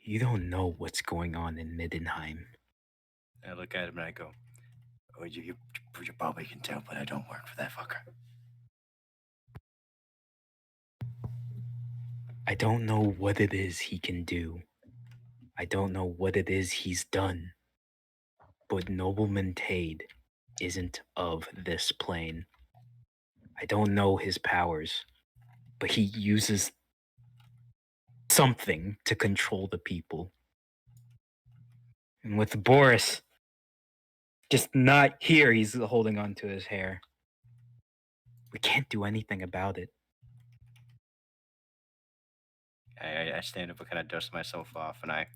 [SPEAKER 5] "You don't know what's going on in Middenheim."
[SPEAKER 1] I look at him and I go, "Oh, you probably can tell, but I don't work for that fucker."
[SPEAKER 5] "I don't know what it is he can do. I don't know what it is he's done. But Nobleman Tade isn't of this plane. I don't know his powers, but he uses something to control the people. And with Boris just not here," he's holding on to his hair, "we can't do anything about it."
[SPEAKER 1] I stand up and kind of dust myself off, and I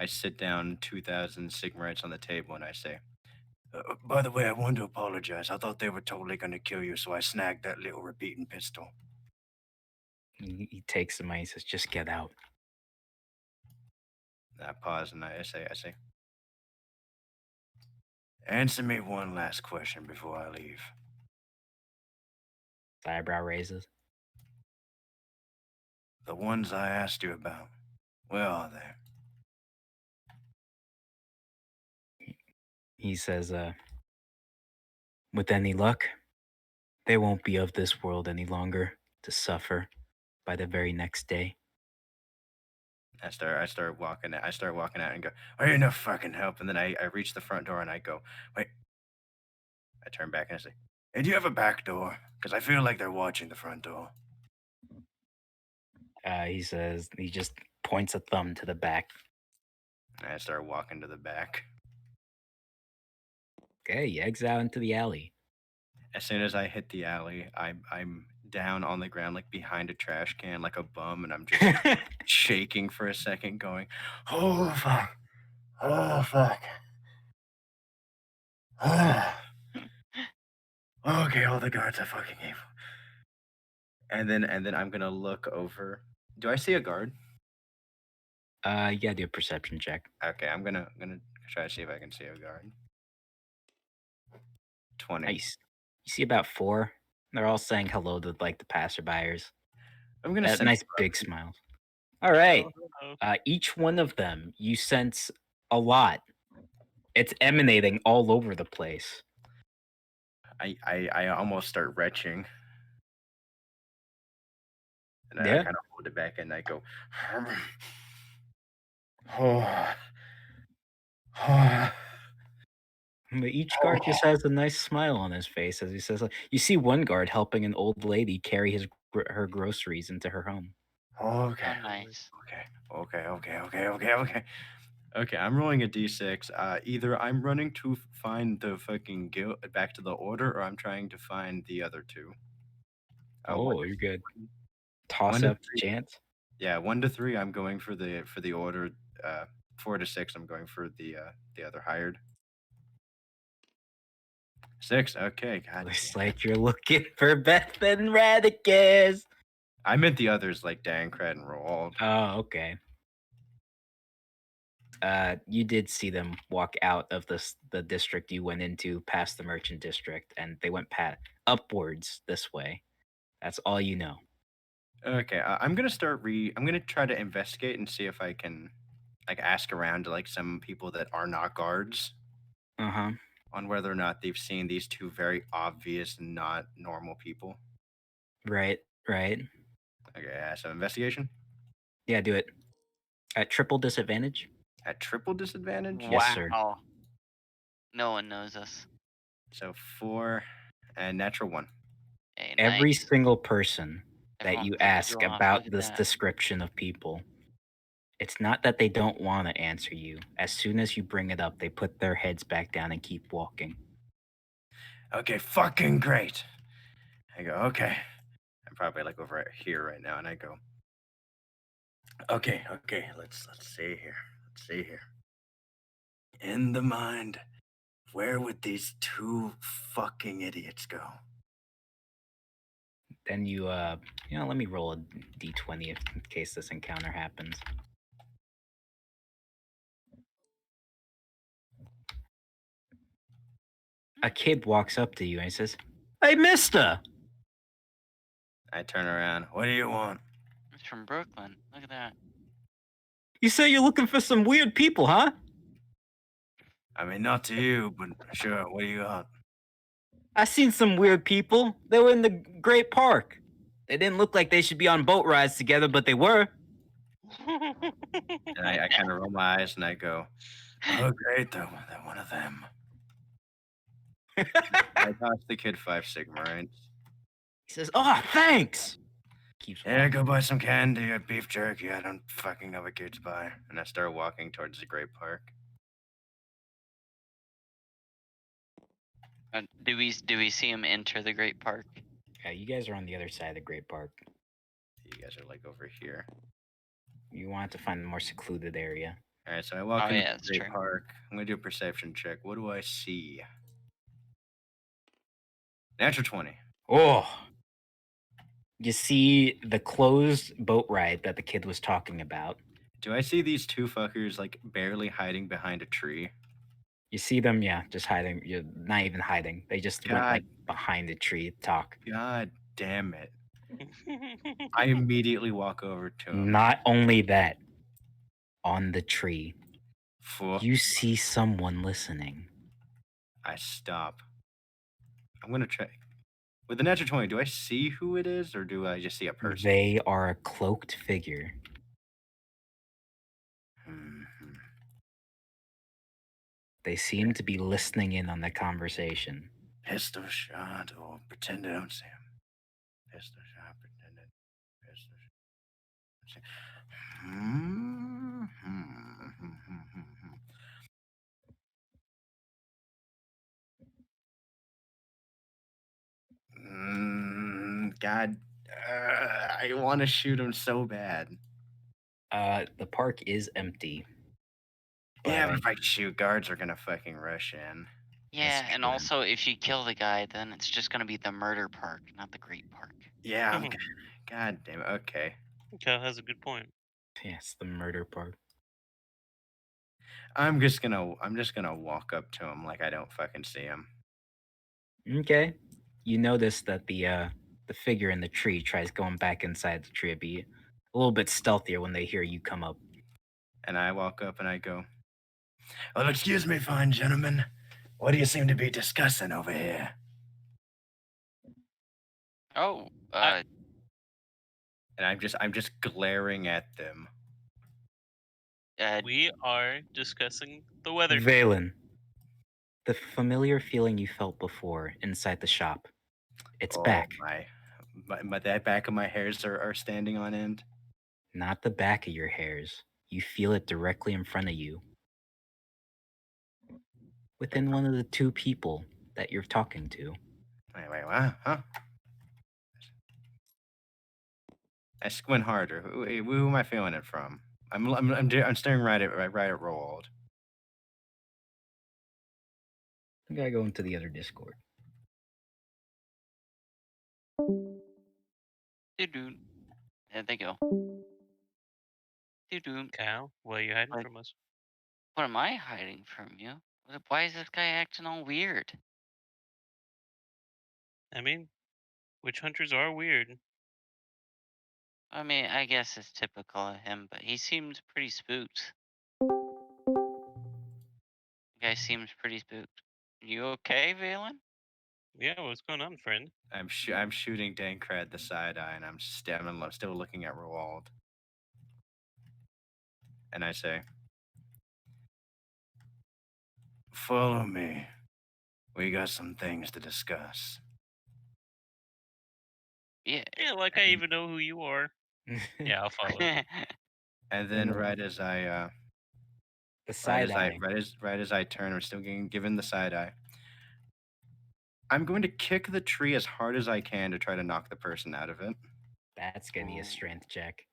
[SPEAKER 1] sit down 2,000 cigarettes on the table, and I say, "By the way, I want to apologize. I thought they were totally going to kill you, so I snagged that little repeating pistol."
[SPEAKER 5] He takes the money and says, "Just get out."
[SPEAKER 1] And I pause, and I say, "Answer me one last question before I leave.
[SPEAKER 5] His eyebrow raises.
[SPEAKER 1] The ones I asked you about, where are they?"
[SPEAKER 5] He says, "With any luck, they won't be of this world any longer to suffer by the very next day."
[SPEAKER 1] I start walking out and go, "Are you no fucking help?" And then I reach the front door and I go, "Wait." I turn back and I say, "Hey, do you have a back door? Because I feel like they're watching the front door."
[SPEAKER 5] He says, he just points a thumb to the back.
[SPEAKER 1] And I start walking to the back.
[SPEAKER 5] Okay, he exits out into the alley.
[SPEAKER 1] As soon as I hit the alley, I'm down on the ground like behind a trash can like a bum, and I'm just shaking for a second, going, "Oh fuck, oh fuck, okay, all the guards are fucking evil." And then I'm gonna look over. Do I see a guard?
[SPEAKER 5] You gotta do a perception check.
[SPEAKER 1] Okay, I'm gonna try to see if I can see a guard. 20.
[SPEAKER 5] Nice. You see about 4. They're all saying hello to like the passerbyers.
[SPEAKER 1] I'm gonna sense
[SPEAKER 5] Nice big smiles. All right.
[SPEAKER 3] Oh,
[SPEAKER 5] Each one of them, you sense a lot. It's emanating all over the place.
[SPEAKER 1] I almost start retching, and I
[SPEAKER 5] Yeah.
[SPEAKER 1] kind of hold it back, and I go, oh, oh.
[SPEAKER 5] But each guard just has a nice smile on his face as he says, like, you see one guard helping an old lady carry her groceries into her home.
[SPEAKER 1] Okay.
[SPEAKER 2] Oh, nice.
[SPEAKER 1] Okay. Okay, I'm rolling a d6. Either I'm running to find the fucking guild back to the order, or I'm trying to find the other two. One
[SPEAKER 5] Oh,
[SPEAKER 1] to
[SPEAKER 5] you're good.
[SPEAKER 1] one
[SPEAKER 5] Toss
[SPEAKER 1] to
[SPEAKER 5] up
[SPEAKER 1] three.
[SPEAKER 5] chance.
[SPEAKER 1] Yeah, 1 to 3. I'm going for the order. 4 to 6. I'm going for the other hired. 6. Okay, god.
[SPEAKER 5] Looks like you're looking for Beth and Radicus.
[SPEAKER 1] I meant the others like Dankrat and Roald.
[SPEAKER 5] Oh, okay. You did see them walk out of the district you went into, past the merchant district, and they went upwards this way. That's all you know.
[SPEAKER 1] Okay, I'm gonna start I'm gonna try to investigate and see if I can like ask around to like some people that are not guards
[SPEAKER 5] Uh-huh.
[SPEAKER 1] on whether or not they've seen these two very obvious not normal people.
[SPEAKER 5] Right.
[SPEAKER 1] Okay, so investigation
[SPEAKER 5] Yeah, do it. At triple disadvantage?
[SPEAKER 1] at triple disadvantage.
[SPEAKER 5] Yes, sir.
[SPEAKER 2] Wow. No one knows us.
[SPEAKER 1] So 4 and natural 1.
[SPEAKER 2] Hey,
[SPEAKER 5] Every
[SPEAKER 2] nice.
[SPEAKER 5] single person that
[SPEAKER 2] Everyone
[SPEAKER 5] you
[SPEAKER 2] flips
[SPEAKER 5] ask
[SPEAKER 2] you off. Look
[SPEAKER 5] about
[SPEAKER 2] at
[SPEAKER 5] this
[SPEAKER 2] that.
[SPEAKER 5] description of people, it's not that they don't want to answer you. As soon as you bring it up, they put their heads back down and keep walking.
[SPEAKER 1] Okay, fucking great. I go, okay. I'm probably like over here right now, and I go, okay, let's see here. Let's see here. In the mind, where would these two fucking idiots go?
[SPEAKER 5] Then you let me roll a d20 in case this encounter happens. A kid walks up to you and he says, "Hey, mister!
[SPEAKER 1] I turn around. What do you want?
[SPEAKER 2] It's from Brooklyn. Look at that.
[SPEAKER 5] You say you're looking for some weird people, huh?"
[SPEAKER 1] I mean, not to you, but sure. What do you got?
[SPEAKER 5] "I seen some weird people. They were in the Great Park. They didn't look like they should be on boat rides together, but they were."
[SPEAKER 1] And I kind of roll my eyes and I go, oh, great, they're one of them. I toss the kid 5 Sigmarines.
[SPEAKER 5] He says, "Oh, thanks." Keeps
[SPEAKER 1] Yeah,
[SPEAKER 5] walking.
[SPEAKER 1] go buy some candy, beef jerky. I don't fucking know what kids buy. And I start walking towards the Great Park.
[SPEAKER 2] Do we see him enter the Great Park?
[SPEAKER 5] Yeah, you guys are on the other side of the Great Park.
[SPEAKER 1] You guys are like over here.
[SPEAKER 5] You want to find a more secluded area.
[SPEAKER 1] All right, so I walk
[SPEAKER 2] Oh,
[SPEAKER 1] into
[SPEAKER 2] yeah,
[SPEAKER 1] the
[SPEAKER 2] that's
[SPEAKER 1] Great
[SPEAKER 2] true.
[SPEAKER 1] Park. I'm gonna do a perception check. What do I see? Natural 20.
[SPEAKER 5] Oh. You see the closed boat ride that the kid was talking about.
[SPEAKER 1] Do I see these two fuckers like barely hiding behind a tree?
[SPEAKER 5] You see them, yeah, just hiding. You're not even hiding. They just went
[SPEAKER 1] God.
[SPEAKER 5] like behind a tree to talk.
[SPEAKER 1] God damn it. I immediately walk over to him.
[SPEAKER 5] Not only that, on the tree,
[SPEAKER 1] Fool.
[SPEAKER 5] you see someone listening.
[SPEAKER 1] I stop. I'm gonna try. With the natural 20, do I see who it is or do I just see a person?
[SPEAKER 5] They are a cloaked figure.
[SPEAKER 1] Mhm.
[SPEAKER 5] They seem to be listening in on the conversation.
[SPEAKER 1] Pistol shot or pretend I don't see him. Pistol shot, pretended. Pistol shot. God, I want to shoot him so bad.
[SPEAKER 5] The park is empty.
[SPEAKER 1] Yeah,
[SPEAKER 5] But
[SPEAKER 1] but if I shoot, guards are gonna fucking rush in.
[SPEAKER 2] Yeah, and
[SPEAKER 5] true.
[SPEAKER 2] also if you kill the guy, then it's just gonna be the murder park, not the Great Park.
[SPEAKER 1] Yeah, God damn it. Okay.
[SPEAKER 3] Cal has a good point.
[SPEAKER 5] yes, the murder park.
[SPEAKER 1] I'm just gonna walk up to him like I don't fucking see him.
[SPEAKER 5] Okay. You notice that the figure in the tree tries going back inside the tree. It'd be a little bit stealthier when they hear you come up.
[SPEAKER 1] And I walk up and I go, well, excuse me, fine gentlemen. What do you seem to be discussing over here?
[SPEAKER 2] Oh,
[SPEAKER 3] I-
[SPEAKER 1] And I'm just glaring at them.
[SPEAKER 3] We are discussing the weather.
[SPEAKER 5] Valen, the familiar feeling you felt before inside the shop. It's
[SPEAKER 1] Oh
[SPEAKER 5] back.
[SPEAKER 1] that back of my hairs are standing on end.
[SPEAKER 5] Not the back of your hairs. You feel it directly in front of you. Within one of the two people that you're talking to.
[SPEAKER 1] Wait, what? Huh? I squint harder. Who am I feeling it from? I'm staring right at Roald.
[SPEAKER 5] I gotta go into the other Discord.
[SPEAKER 2] doo-doo. There they go. Doo-doo.
[SPEAKER 3] Kyle, what are you hiding
[SPEAKER 2] Like-
[SPEAKER 3] from us?
[SPEAKER 2] What am I hiding from you? Why is this guy acting all weird?
[SPEAKER 3] I mean, witch hunters are weird.
[SPEAKER 2] I mean, I guess it's typical of him, but he seems pretty spooked. The guy seems pretty spooked. You okay, Valen?
[SPEAKER 3] Yeah, what's going on, friend?
[SPEAKER 1] I'm shooting Dankred the side eye, and I'm still looking at Roald. And I say, "Follow me. We got some things to discuss."
[SPEAKER 2] Yeah.
[SPEAKER 3] Yeah, like I even know who you are. Yeah, I'll follow.
[SPEAKER 1] And then
[SPEAKER 5] Yeah.
[SPEAKER 1] right as I
[SPEAKER 5] The side eye.
[SPEAKER 1] right as I turn, I'm still getting given the side eye. I'm going to kick the tree as hard as I can to try to knock the person out of it.
[SPEAKER 5] That's gonna be a
[SPEAKER 2] Ooh.
[SPEAKER 5] strength check.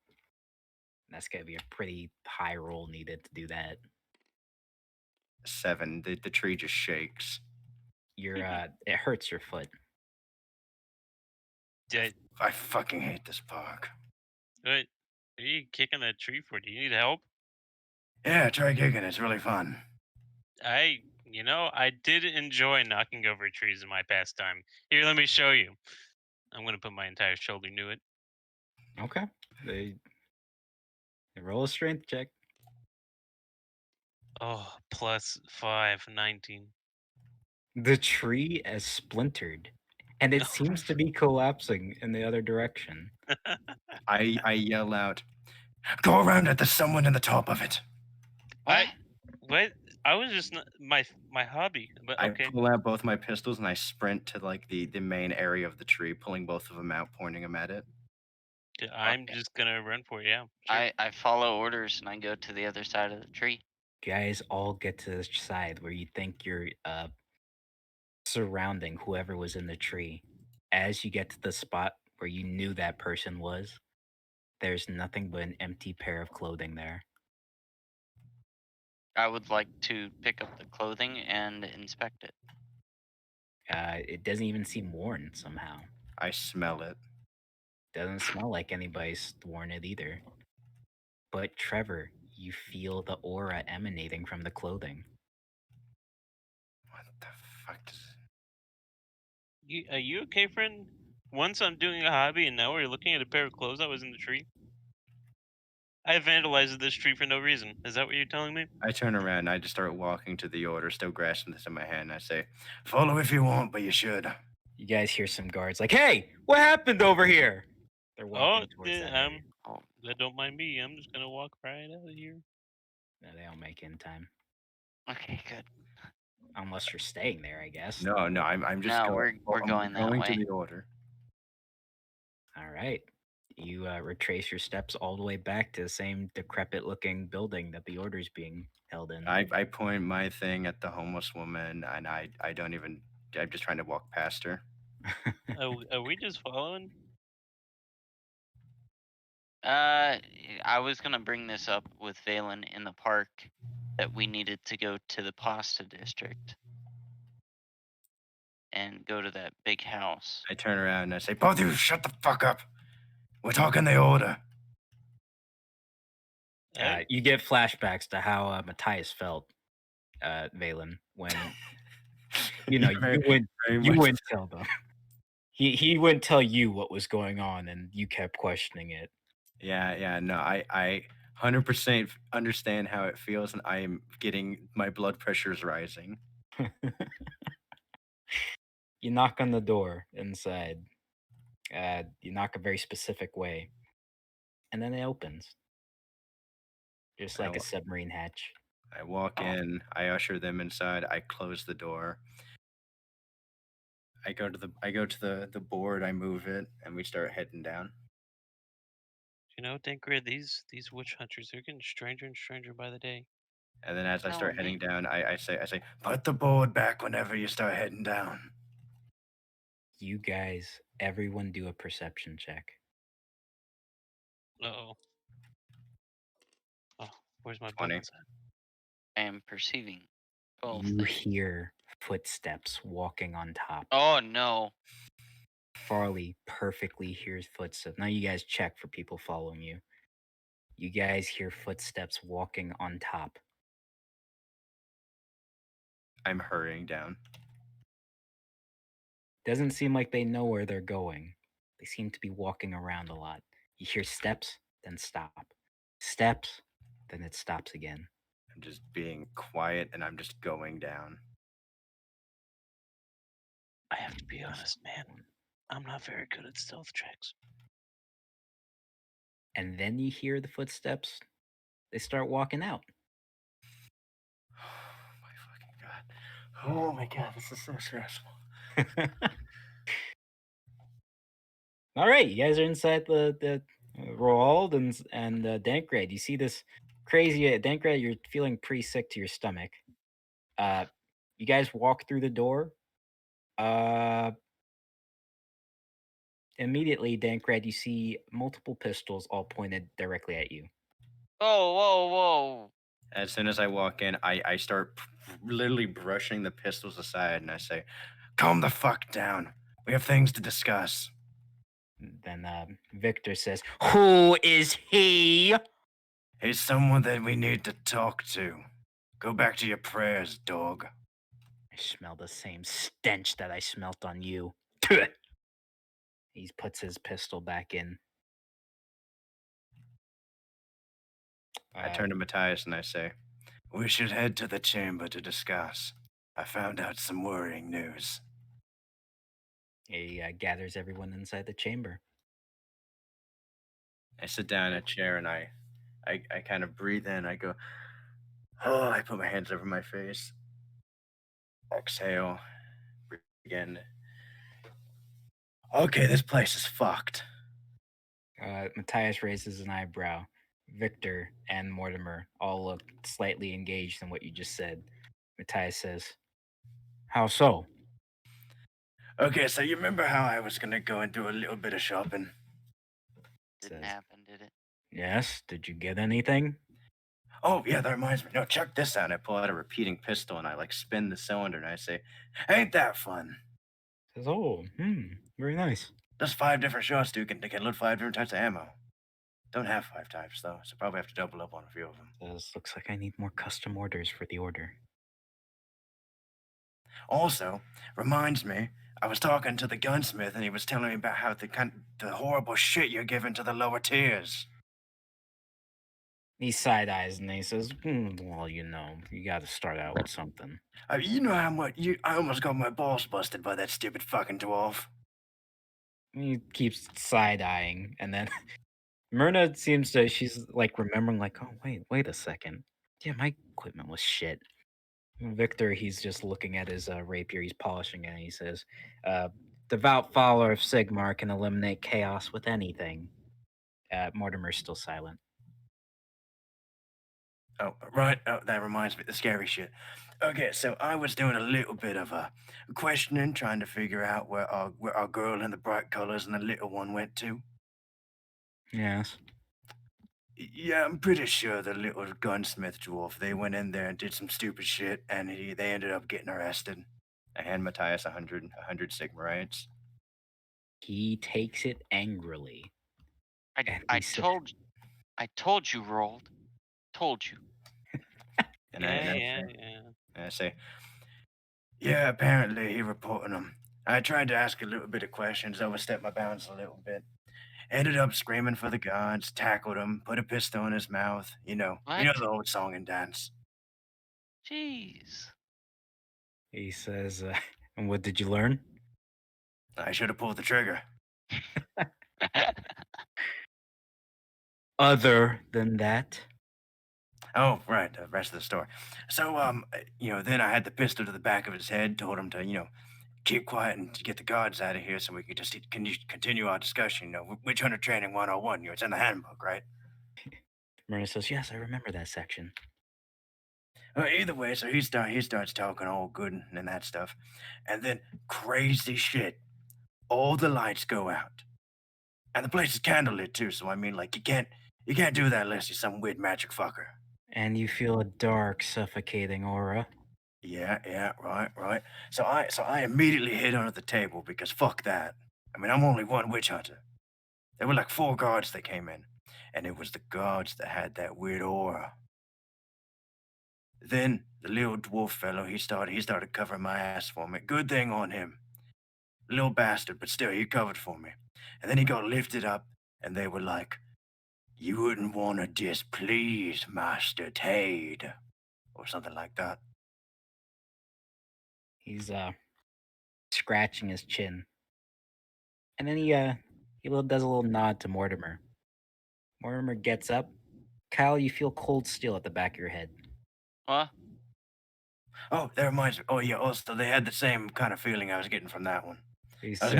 [SPEAKER 5] That's gonna be a pretty high roll needed to do that.
[SPEAKER 1] 7. The tree just shakes.
[SPEAKER 5] Your it hurts your foot.
[SPEAKER 3] Did,
[SPEAKER 1] I fucking hate this park.
[SPEAKER 3] what are you kicking that tree for? Do you need help?
[SPEAKER 1] Yeah, try kicking. It's really fun.
[SPEAKER 3] I did enjoy knocking over trees in my pastime. Here, let me show you. I'm gonna put my entire shoulder into it.
[SPEAKER 5] Okay. They roll a strength check.
[SPEAKER 3] Oh, +5, 19.
[SPEAKER 5] The tree is splintered, and it seems to be collapsing in the other direction.
[SPEAKER 1] I yell out, "Go around it! There's someone in the top of it!"
[SPEAKER 3] What? I was just my hobby, but okay.
[SPEAKER 1] I pull out both my pistols and I sprint to like the main area of the tree, pulling both of them out, pointing them at it.
[SPEAKER 3] I'm
[SPEAKER 2] Okay.
[SPEAKER 3] just gonna run for it. Yeah, sure.
[SPEAKER 2] I follow orders and I go to the other side of the tree.
[SPEAKER 5] Guys all get to the side where you think you're surrounding whoever was in the tree. As you get to the spot where you knew that person was, there's nothing but an empty pair of clothing there.
[SPEAKER 2] I would like to pick up the clothing and inspect it.
[SPEAKER 5] It doesn't even seem worn somehow.
[SPEAKER 1] I smell it.
[SPEAKER 5] Doesn't smell like anybody's worn it either. But Trevor, you feel the aura emanating from the clothing.
[SPEAKER 1] What the fuck does
[SPEAKER 3] Are you okay, friend? Once I'm doing a hobby, and now we're looking at a pair of clothes that was in the tree. I vandalized this tree for no reason. Is that what you're telling me?
[SPEAKER 1] I turn around and I just start walking to the order, still grasping this in my hand. And I say, "Follow if you want, but you should."
[SPEAKER 5] You guys hear some guards like, "Hey, what happened over here?" They're walking towards that area.
[SPEAKER 2] Oh,
[SPEAKER 3] Don't mind me. I'm just gonna walk right out of here.
[SPEAKER 5] No, they don't make it in time.
[SPEAKER 2] okay, good.
[SPEAKER 5] Unless you're staying there, I guess.
[SPEAKER 1] No, I'm just
[SPEAKER 2] No,
[SPEAKER 1] going.
[SPEAKER 2] we're
[SPEAKER 1] I'm
[SPEAKER 2] going that
[SPEAKER 1] going
[SPEAKER 2] way.
[SPEAKER 1] to the order.
[SPEAKER 5] All right. You retrace your steps all the way back to the same decrepit looking building that the order's being held in.
[SPEAKER 1] I point my thing at the homeless woman, and I don't even. I'm just trying to walk past her.
[SPEAKER 3] Are we just following?
[SPEAKER 2] I was gonna bring this up with Valen in the park that we needed to go to the pasta district and go to that big house.
[SPEAKER 1] I turn around and I say, "Both of you, shut the fuck up. We're talking the order."
[SPEAKER 5] You get flashbacks to how Matthias felt, Valen, when you
[SPEAKER 1] Very-
[SPEAKER 5] wouldn't
[SPEAKER 1] very
[SPEAKER 5] you
[SPEAKER 1] much
[SPEAKER 5] wouldn't tell them. He wouldn't tell you what was going on, and you kept questioning it.
[SPEAKER 1] Yeah, no, I 100% understand how it feels, and I am getting my blood pressure's rising.
[SPEAKER 5] You knock on the door inside. You knock a very specific way, and then it opens, just
[SPEAKER 1] I,
[SPEAKER 5] like a
[SPEAKER 1] wa-
[SPEAKER 5] submarine hatch.
[SPEAKER 1] I walk in. I usher them inside. I close the door. I go to the board. I move it, and we start heading down.
[SPEAKER 3] You know, Dinkrid, these witch hunters, they're getting stranger and stranger by the day.
[SPEAKER 1] And then as I start
[SPEAKER 2] Telling
[SPEAKER 1] heading
[SPEAKER 2] me.
[SPEAKER 1] down, I say, put the board back whenever you start heading down.
[SPEAKER 5] You guys, everyone do a perception check.
[SPEAKER 3] Uh-oh. Oh, where's my
[SPEAKER 1] 20.
[SPEAKER 3] buttons at?
[SPEAKER 2] I am perceiving both
[SPEAKER 5] You
[SPEAKER 2] things.
[SPEAKER 5] hear footsteps walking on top.
[SPEAKER 2] Oh no.
[SPEAKER 5] Farley perfectly hears footsteps. Now you guys check for people following you. You guys hear footsteps walking on top.
[SPEAKER 1] I'm hurrying down.
[SPEAKER 5] Doesn't seem like they know where they're going. They seem to be walking around a lot. You hear steps, then stop. Steps, then it stops again.
[SPEAKER 1] I'm just being quiet, and I'm just going down.
[SPEAKER 3] I have to be honest, man. I'm not very good at stealth checks.
[SPEAKER 5] And then you hear the footsteps. They start walking out.
[SPEAKER 1] Oh my fucking god. Oh my god, this is so stressful.
[SPEAKER 5] All right, you guys are inside the Roald and Dankred. You see this crazy Dankred. You're feeling pretty sick to your stomach. You guys walk through the door. Immediately, Dankred, you see multiple pistols all pointed directly at you.
[SPEAKER 2] Whoa, whoa, whoa.
[SPEAKER 1] As soon as I walk in, I start literally brushing the pistols aside, and I say, calm the fuck down. We have things to discuss.
[SPEAKER 5] Then Victor says, "Who is he?"
[SPEAKER 1] He's someone that we need to talk to. Go back to your prayers, dog.
[SPEAKER 5] I smell the same stench that I smelt on you. He puts his pistol back in.
[SPEAKER 1] I turn to Matthias and I say, we should head to the chamber to discuss. I found out some worrying news.
[SPEAKER 5] He gathers everyone inside the chamber.
[SPEAKER 1] I sit down in a chair and I kind of breathe in. I go, oh, I put my hands over my face. Exhale. Breathe again. Okay, this place is fucked.
[SPEAKER 5] Matthias raises an eyebrow. Victor and Mortimer all look slightly engaged in what you just said. Matthias says, "How so?"
[SPEAKER 1] Okay, so you remember how I was gonna go and do a little bit of shopping?
[SPEAKER 2] Didn't
[SPEAKER 5] Says,
[SPEAKER 2] happen, did it?
[SPEAKER 5] "Yes. Did you get anything?"
[SPEAKER 1] Oh, yeah, that reminds me. No, check this out. I pull out a repeating pistol and I like spin the cylinder and I say, ain't that fun?
[SPEAKER 5] Says, "Oh, very nice."
[SPEAKER 1] Does 5 different shots, dude. Can load 5 different types of ammo. Don't have 5 types, though, so probably have to double up on a few of them.
[SPEAKER 5] Says, "Looks like I need more custom orders for the order."
[SPEAKER 1] Also, reminds me, I was talking to the gunsmith and he was telling me about how the horrible shit you're giving to the lower tiers.
[SPEAKER 5] He side eyes and he says, "Well, you got to start out with something."
[SPEAKER 1] You know how much I almost got my balls busted by that stupid fucking dwarf.
[SPEAKER 5] He keeps side eyeing, and then Myrna seems to she's like remembering, like, "Oh, wait a second. Yeah, my equipment was shit." Victor, he's just looking at his rapier. He's polishing it. And he says, "Devout follower of Sigmar can eliminate chaos with anything." Mortimer's still silent.
[SPEAKER 1] Oh, right. Oh, that reminds me, the scary shit. Okay, so I was doing a little bit of questioning, trying to figure out where our girl in the bright colors and the little one went to.
[SPEAKER 5] Yes.
[SPEAKER 1] Yeah, I'm pretty sure the little gunsmith dwarf, they went in there and did some stupid shit, and they ended up getting arrested. I hand Matthias a hundred Sigmarites.
[SPEAKER 5] He takes it angrily. And
[SPEAKER 2] I
[SPEAKER 5] he sa-
[SPEAKER 2] told you, Rolled. Told you.
[SPEAKER 1] And
[SPEAKER 3] Yeah.
[SPEAKER 1] I say, yeah, apparently he reported them. I tried to ask a little bit of questions, overstepped my bounds a little bit. Ended up screaming for the guards, tackled him, put a pistol in his mouth. You know
[SPEAKER 2] What?
[SPEAKER 1] the old song and dance.
[SPEAKER 2] Jeez.
[SPEAKER 5] he says, "And what did you learn?"
[SPEAKER 1] I should have pulled the trigger.
[SPEAKER 5] Other than that,
[SPEAKER 1] Oh, right, the rest of the story. So, then I had the pistol to the back of his head, told him to, keep quiet and to get the guards out of here so we could just continue our discussion. Witch Hunter Training 101. It's in the handbook, right?
[SPEAKER 5] Myrna says, "Yes, I remember that section."
[SPEAKER 1] Either way, so he starts talking all good and that stuff, and then crazy shit. All the lights go out, and the place is candlelit too. So I mean, like you can't do that unless you're some weird magic fucker.
[SPEAKER 5] And you feel a dark, suffocating aura.
[SPEAKER 1] Yeah, right. So I immediately hid under the table because fuck that. I mean, I'm only one witch hunter. There were like 4 guards that came in, and it was the guards that had that weird aura. Then the little dwarf fellow, he started covering my ass for me. Good thing on him. Little bastard, but still, he covered for me. And then he got lifted up, and they were like, "You wouldn't want to displease Master Tade," or something like that.
[SPEAKER 5] He's scratching his chin, and then he does a little nod to Mortimer. Mortimer gets up. Kyle, you feel cold steel at the back of your head.
[SPEAKER 2] What?
[SPEAKER 1] Oh, that reminds me. Oh yeah, also they had the same kind of feeling I was getting from that one.
[SPEAKER 5] He
[SPEAKER 1] I was
[SPEAKER 5] says,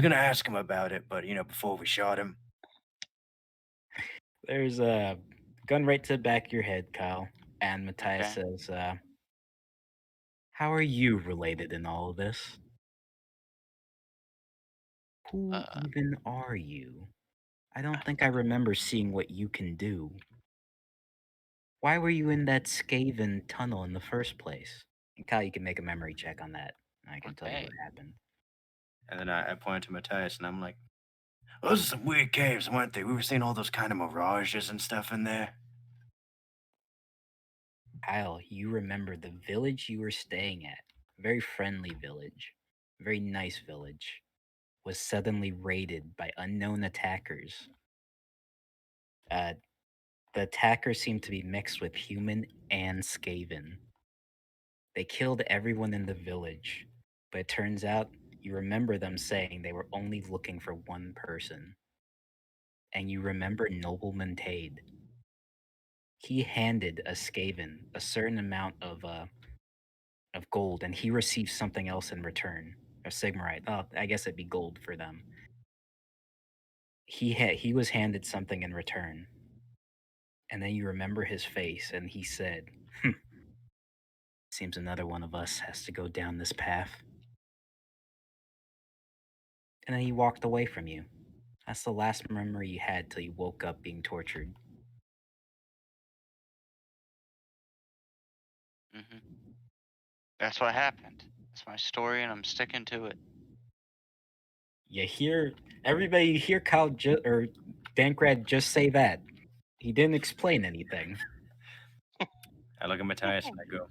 [SPEAKER 1] gonna ask him about it, but before we shot him.
[SPEAKER 5] "There's a gun right to the back of your head, Kyle." And Matthias
[SPEAKER 2] Okay.
[SPEAKER 5] says, "How are you related in all of this? Who
[SPEAKER 2] Uh,
[SPEAKER 5] even are you? I don't think I remember seeing what you can do. Why were you in that Skaven tunnel in the first place?" And Kyle, you can make a memory check on that. I can tell you what
[SPEAKER 2] okay.
[SPEAKER 5] happened.
[SPEAKER 1] And then I point to Matthias, and I'm like, "Those are some weird caves, weren't they? We were seeing all those kind of mirages and stuff in there."
[SPEAKER 5] Kyle, you remember the village you were staying at, a very friendly village, a very nice village, was suddenly raided by unknown attackers. The attackers seemed to be mixed with human and Skaven. They killed everyone in the village, but it turns out you remember them saying they were only looking for one person. And you remember Nobleman Tade. He handed a Skaven a certain amount of gold, and he received something else in return. A Sigmarite. Oh, I guess it'd be gold for them. He was handed something in return. And then you remember his face, and he said, "Seems another one of us has to go down this path." And then he walked away from you. That's the last memory you had till you woke up being tortured.
[SPEAKER 2] hmm That's what happened. That's my story, and I'm sticking to it.
[SPEAKER 5] You hear everybody. You hear Kyle or Dankrad just say that. He didn't explain anything.
[SPEAKER 1] I look at Matthias and I go,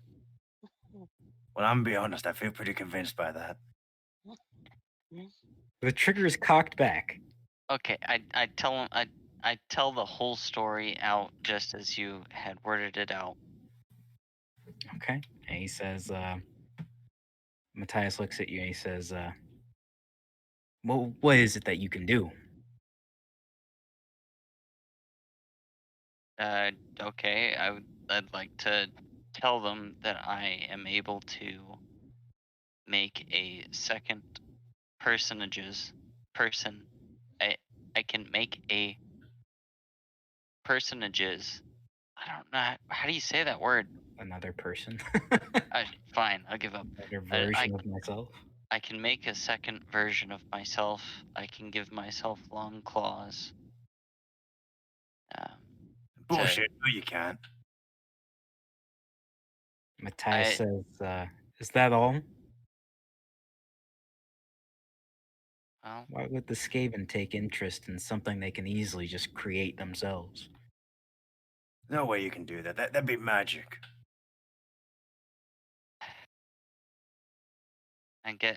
[SPEAKER 1] "Well, I'm gonna be honest. I feel pretty convinced by that."
[SPEAKER 5] The trigger is cocked back.
[SPEAKER 2] Okay, I tell him I tell the whole story out just as you had worded it out.
[SPEAKER 5] Okay. And he says, Matthias looks at you and he says, "Well, what is it that you can do?"
[SPEAKER 2] Okay, I'd like to tell them that I am able to make a second person. I can make a personages. I don't know how do you say that word.
[SPEAKER 5] Another person.
[SPEAKER 2] Fine, I'll give up.
[SPEAKER 5] Another
[SPEAKER 2] I,
[SPEAKER 5] version
[SPEAKER 2] I
[SPEAKER 5] of myself.
[SPEAKER 2] I can make a second version of myself. I can give myself long claws. Um, to
[SPEAKER 1] Bullshit. No, you can't.
[SPEAKER 5] Matthias
[SPEAKER 2] I
[SPEAKER 5] says, "Is that all?
[SPEAKER 2] well,
[SPEAKER 5] Why would the Skaven take interest in something they can easily just create themselves?"
[SPEAKER 1] No way you can do that. That'd be magic.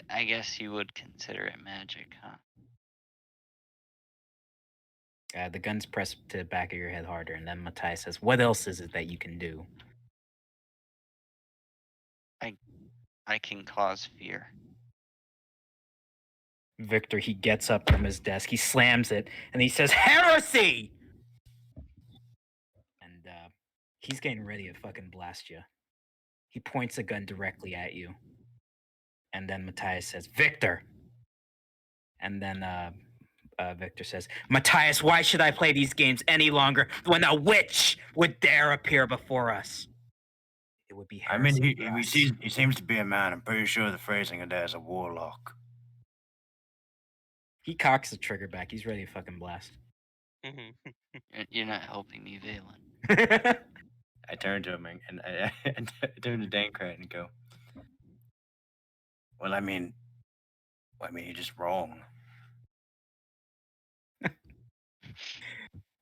[SPEAKER 2] I guess you would consider it magic, huh?
[SPEAKER 5] The gun's pressed to the back of your head harder, and then Matthias says, "What else is it that you can do?"
[SPEAKER 2] I can cause fear.
[SPEAKER 5] Victor, he gets up from his desk, he slams it, and he says, "Heresy!" And he's getting ready to fucking blast you. He points a gun directly at you. And then Matthias says, "Victor." And then Victor says, "Matthias, why should I play these games any longer when a witch would dare appear before us? It would be
[SPEAKER 1] I mean,
[SPEAKER 5] heresy for us."
[SPEAKER 1] he seems to be a man. I'm pretty sure the phrasing of that is a warlock.
[SPEAKER 5] He cocks the trigger back. He's ready to fucking blast.
[SPEAKER 2] You're not helping me, Valen.
[SPEAKER 1] I turn to him and I turn to Dankrat and go, well, I mean, you're just wrong.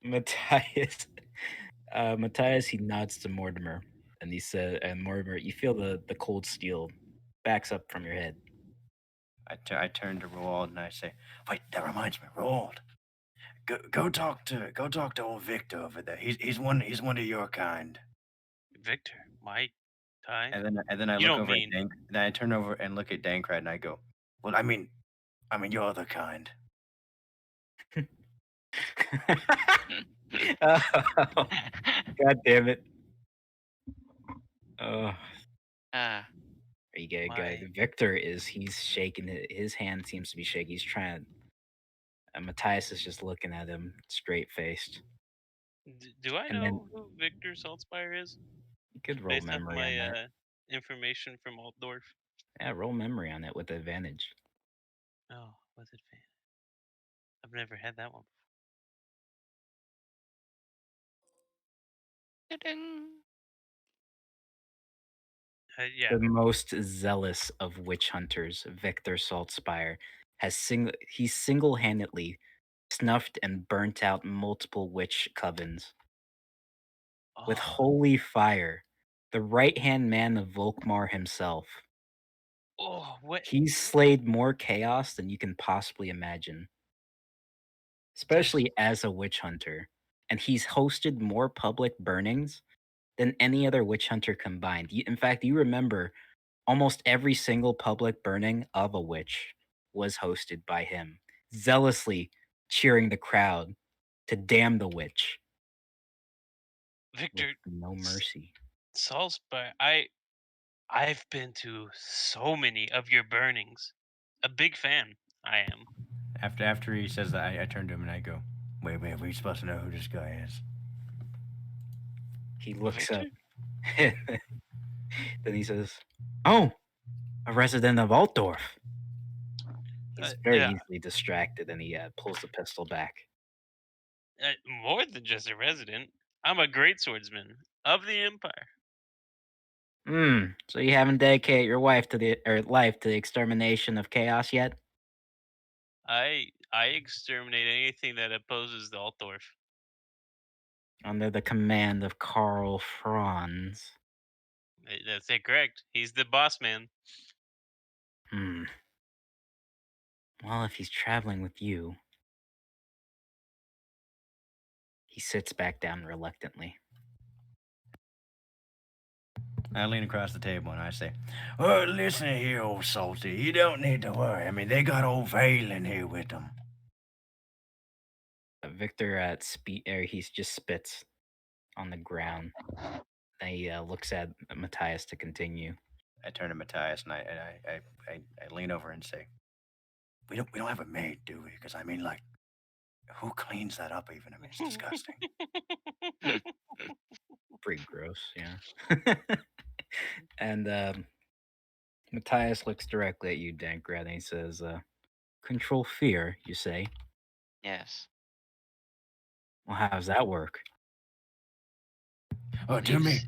[SPEAKER 5] Matthias, Matthias, he nods to Mortimer, and he said, "And Mortimer, you feel the cold steel backs up from your head."
[SPEAKER 1] I turn to Roald and I say, wait, that reminds me, Roald. Go talk to old Victor over there. He's one of your kind.
[SPEAKER 3] Victor, my kind.
[SPEAKER 1] And then I
[SPEAKER 3] You
[SPEAKER 1] look
[SPEAKER 3] don't
[SPEAKER 1] over
[SPEAKER 3] mean-
[SPEAKER 1] at Dank. Then I turn over and look at Dankrat and I go, well, I mean your other kind.
[SPEAKER 5] Oh, God damn it! Oh,
[SPEAKER 2] Ah,
[SPEAKER 5] you get it,
[SPEAKER 3] My-
[SPEAKER 5] good. Victor he's shaking. His hand seems to be shaking. He's trying. And Matthias is just looking at him, straight faced.
[SPEAKER 3] Do I
[SPEAKER 5] And
[SPEAKER 3] know
[SPEAKER 5] then-
[SPEAKER 3] who Victor Saltzpyre is?
[SPEAKER 5] You could roll
[SPEAKER 3] Based off
[SPEAKER 5] memory on
[SPEAKER 3] my
[SPEAKER 5] that.
[SPEAKER 3] information from Altdorf.
[SPEAKER 5] Yeah, roll memory on it with advantage.
[SPEAKER 3] Oh, with advantage. I've never had that one
[SPEAKER 2] ding.
[SPEAKER 3] before. Yeah.
[SPEAKER 5] The most zealous of witch hunters, Victor Saltzpyre, he's single-handedly snuffed and burnt out multiple witch covens. With
[SPEAKER 3] Oh,
[SPEAKER 5] holy fire, the right-hand man of Volkmar himself.
[SPEAKER 3] what?
[SPEAKER 5] He's slayed more chaos than you can possibly imagine. Especially as a witch hunter. And he's hosted more public burnings than any other witch hunter combined. In fact, you remember almost every single public burning of a witch was hosted by him, zealously cheering the crowd to damn the witch
[SPEAKER 3] Victor
[SPEAKER 5] with no mercy.
[SPEAKER 3] Salzpyre, I've been to so many of your burnings. A big fan, I am.
[SPEAKER 1] After he says that, I turn to him and I go, wait, we're supposed to know who this guy is.
[SPEAKER 5] He looks
[SPEAKER 3] Victor?
[SPEAKER 5] up. Then he says, "Oh, a resident of Altdorf." He's very
[SPEAKER 3] Yeah.
[SPEAKER 5] easily distracted, and he pulls the pistol back.
[SPEAKER 3] More than just a resident. I'm a great swordsman of the Empire.
[SPEAKER 5] So you haven't dedicated your life to the extermination of chaos yet?
[SPEAKER 3] I exterminate anything that opposes the Altdorf.
[SPEAKER 5] Under the command of Karl Franz.
[SPEAKER 3] That's it, correct. He's the boss man.
[SPEAKER 5] Well, if he's traveling with you. He sits back down reluctantly.
[SPEAKER 1] I lean across the table and I say, well, listen here, old Salty. You don't need to worry. I mean, they got old Valen here with them.
[SPEAKER 5] Victor he just spits on the ground. Then he looks at Matthias to continue.
[SPEAKER 1] I turn to Matthias and I lean over and say, we don't have a maid, do we? Because I mean, like, who cleans that up even? I mean, it's disgusting.
[SPEAKER 5] Pretty gross, yeah. And Matthias looks directly at you, Dankrat, and he says, "Control fear, you say?
[SPEAKER 2] Yes.
[SPEAKER 5] Well, how does that work?"
[SPEAKER 1] Oh, do me.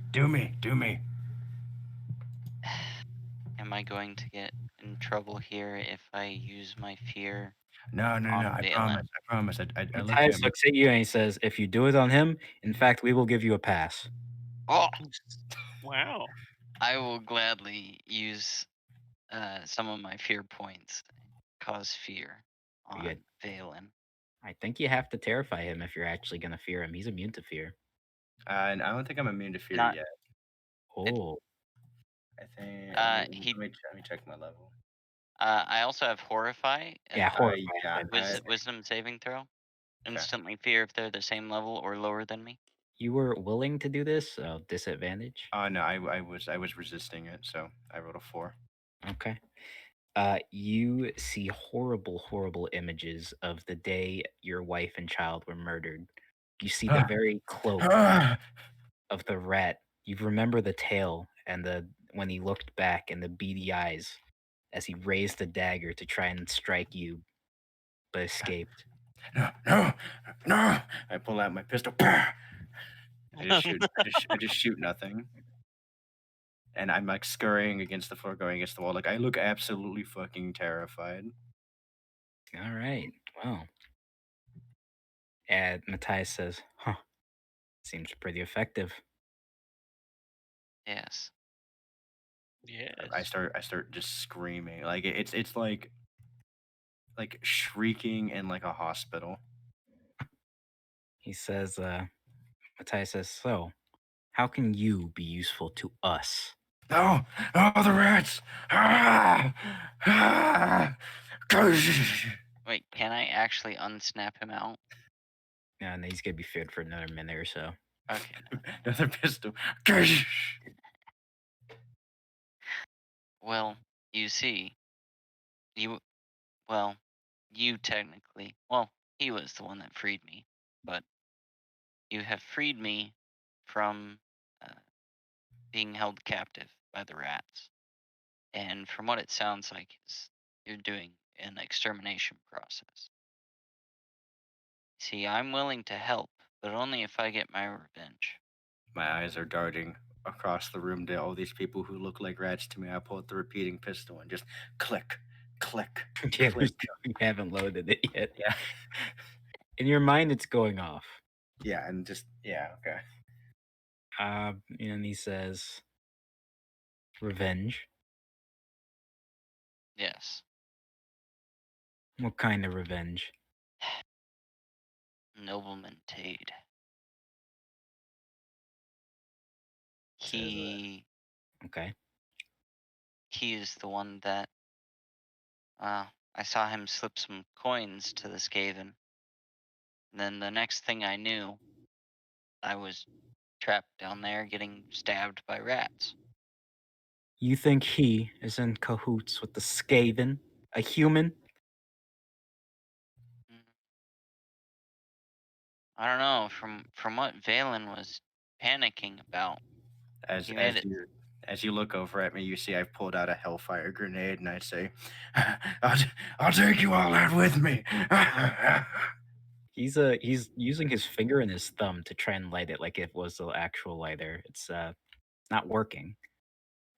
[SPEAKER 2] Am I going to get in trouble here if I use my fear?
[SPEAKER 1] No.
[SPEAKER 2] On
[SPEAKER 1] I
[SPEAKER 2] Valen.
[SPEAKER 1] promise. I look at
[SPEAKER 5] Matthias
[SPEAKER 1] him.
[SPEAKER 5] looks at you and he says, "If you do it on him, in fact, we will give you a pass."
[SPEAKER 2] Oh,
[SPEAKER 3] Wow.
[SPEAKER 2] I will gladly use some of my fear points, cause fear on
[SPEAKER 5] good.
[SPEAKER 2] Valen.
[SPEAKER 5] I think you have to terrify him if you're actually going to fear him. He's immune to fear.
[SPEAKER 1] And I don't think I'm immune to fear
[SPEAKER 2] Not-
[SPEAKER 1] yet.
[SPEAKER 5] Oh,
[SPEAKER 1] I think.
[SPEAKER 2] he-
[SPEAKER 1] let me check my level.
[SPEAKER 2] I also have horrify.
[SPEAKER 5] Yeah, horrify.
[SPEAKER 1] Yeah.
[SPEAKER 2] Wisdom saving throw. Instantly fear if they're the same level or lower than me.
[SPEAKER 5] You were willing to do this, so disadvantage.
[SPEAKER 1] No, I was resisting it, so I rolled a 4.
[SPEAKER 5] Okay. You see horrible, horrible images of the day your wife and child were murdered. You see the very cloak of the rat. You remember the tail and the when he looked back and the beady eyes as he raised the dagger to try and strike you, but escaped.
[SPEAKER 1] No! I pull out my pistol. I just shoot. I just shoot nothing. And I'm like scurrying against the floor, going against the wall. Like I look absolutely fucking terrified.
[SPEAKER 5] All right. Well. And Matthias says, "Huh. Seems pretty effective."
[SPEAKER 2] Yes.
[SPEAKER 3] Yes.
[SPEAKER 1] I start just screaming. Like it's like shrieking in like a hospital.
[SPEAKER 5] He says, Matthias says, "So, how can you be useful to us?"
[SPEAKER 1] No! Oh, the rats! Ah! Ah!
[SPEAKER 2] Wait, can I actually unsnap him out?
[SPEAKER 5] And he's gonna be feared for another minute or so.
[SPEAKER 2] Okay.
[SPEAKER 1] Another pistol.
[SPEAKER 2] Well, you see, you well, you technically. Well, he was the one that freed me, but you have freed me from uh, being held captive by the rats. And from what it sounds like, is you're doing an extermination process. See, I'm willing to help, but only if I get my revenge.
[SPEAKER 1] My eyes are darting across the room to all these people who look like rats to me. I pull out the repeating pistol and just click, click,
[SPEAKER 5] Yeah,
[SPEAKER 1] click.
[SPEAKER 5] you haven't loaded it yet.
[SPEAKER 1] Yeah.
[SPEAKER 5] In your mind, it's going off.
[SPEAKER 1] Yeah, and just okay.
[SPEAKER 5] And he says, "Revenge?
[SPEAKER 2] Yes.
[SPEAKER 5] What kind of revenge?"
[SPEAKER 2] Nobleman Tade.
[SPEAKER 1] Says,
[SPEAKER 5] Okay.
[SPEAKER 2] He is the one that I saw him slip some coins to the Skaven. And then the next thing I knew, I was trapped down there getting stabbed by rats.
[SPEAKER 5] You think he is in cahoots with the Skaven, a human?
[SPEAKER 2] Mm, I don't know. From what Valen was panicking about,
[SPEAKER 1] as
[SPEAKER 2] he made
[SPEAKER 1] as
[SPEAKER 2] it.
[SPEAKER 1] you as you look over at me, you see I've pulled out a hellfire grenade, and I say, I'll take you all out with me."
[SPEAKER 5] He's using his finger and his thumb to try and light it like it was the actual lighter. It's not working,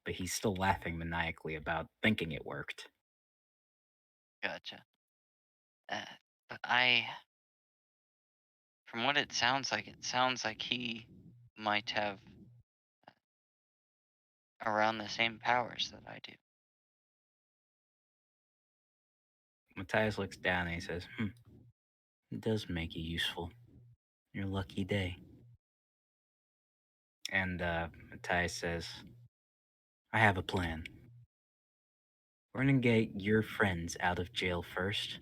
[SPEAKER 5] but he's still laughing maniacally about thinking it worked.
[SPEAKER 2] Gotcha. But from what it sounds like he might have around the same powers that I do.
[SPEAKER 5] Matthias looks down and he says, "It does make you useful. Your lucky day." And Matthias says, "I have a plan. We're gonna get your friends out of jail first,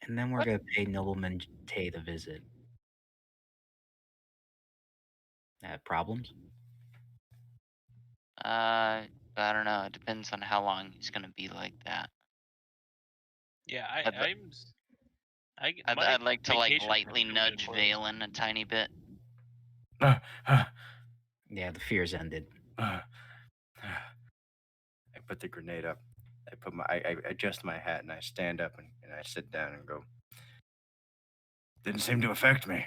[SPEAKER 5] and then we're
[SPEAKER 3] What?
[SPEAKER 5] gonna pay Nobleman Tate a visit." Problems?
[SPEAKER 2] I don't know. It depends on how long he's gonna be like that.
[SPEAKER 3] Yeah,
[SPEAKER 2] I'd, li-
[SPEAKER 3] my
[SPEAKER 2] I'd like to like
[SPEAKER 3] vacation
[SPEAKER 2] lightly
[SPEAKER 3] is coming to
[SPEAKER 2] nudge
[SPEAKER 3] close.
[SPEAKER 2] Valen a tiny bit.
[SPEAKER 5] Yeah, the fear's ended.
[SPEAKER 1] I put the grenade up. I adjust my hat and I stand up and I sit down and go. Didn't seem to affect me.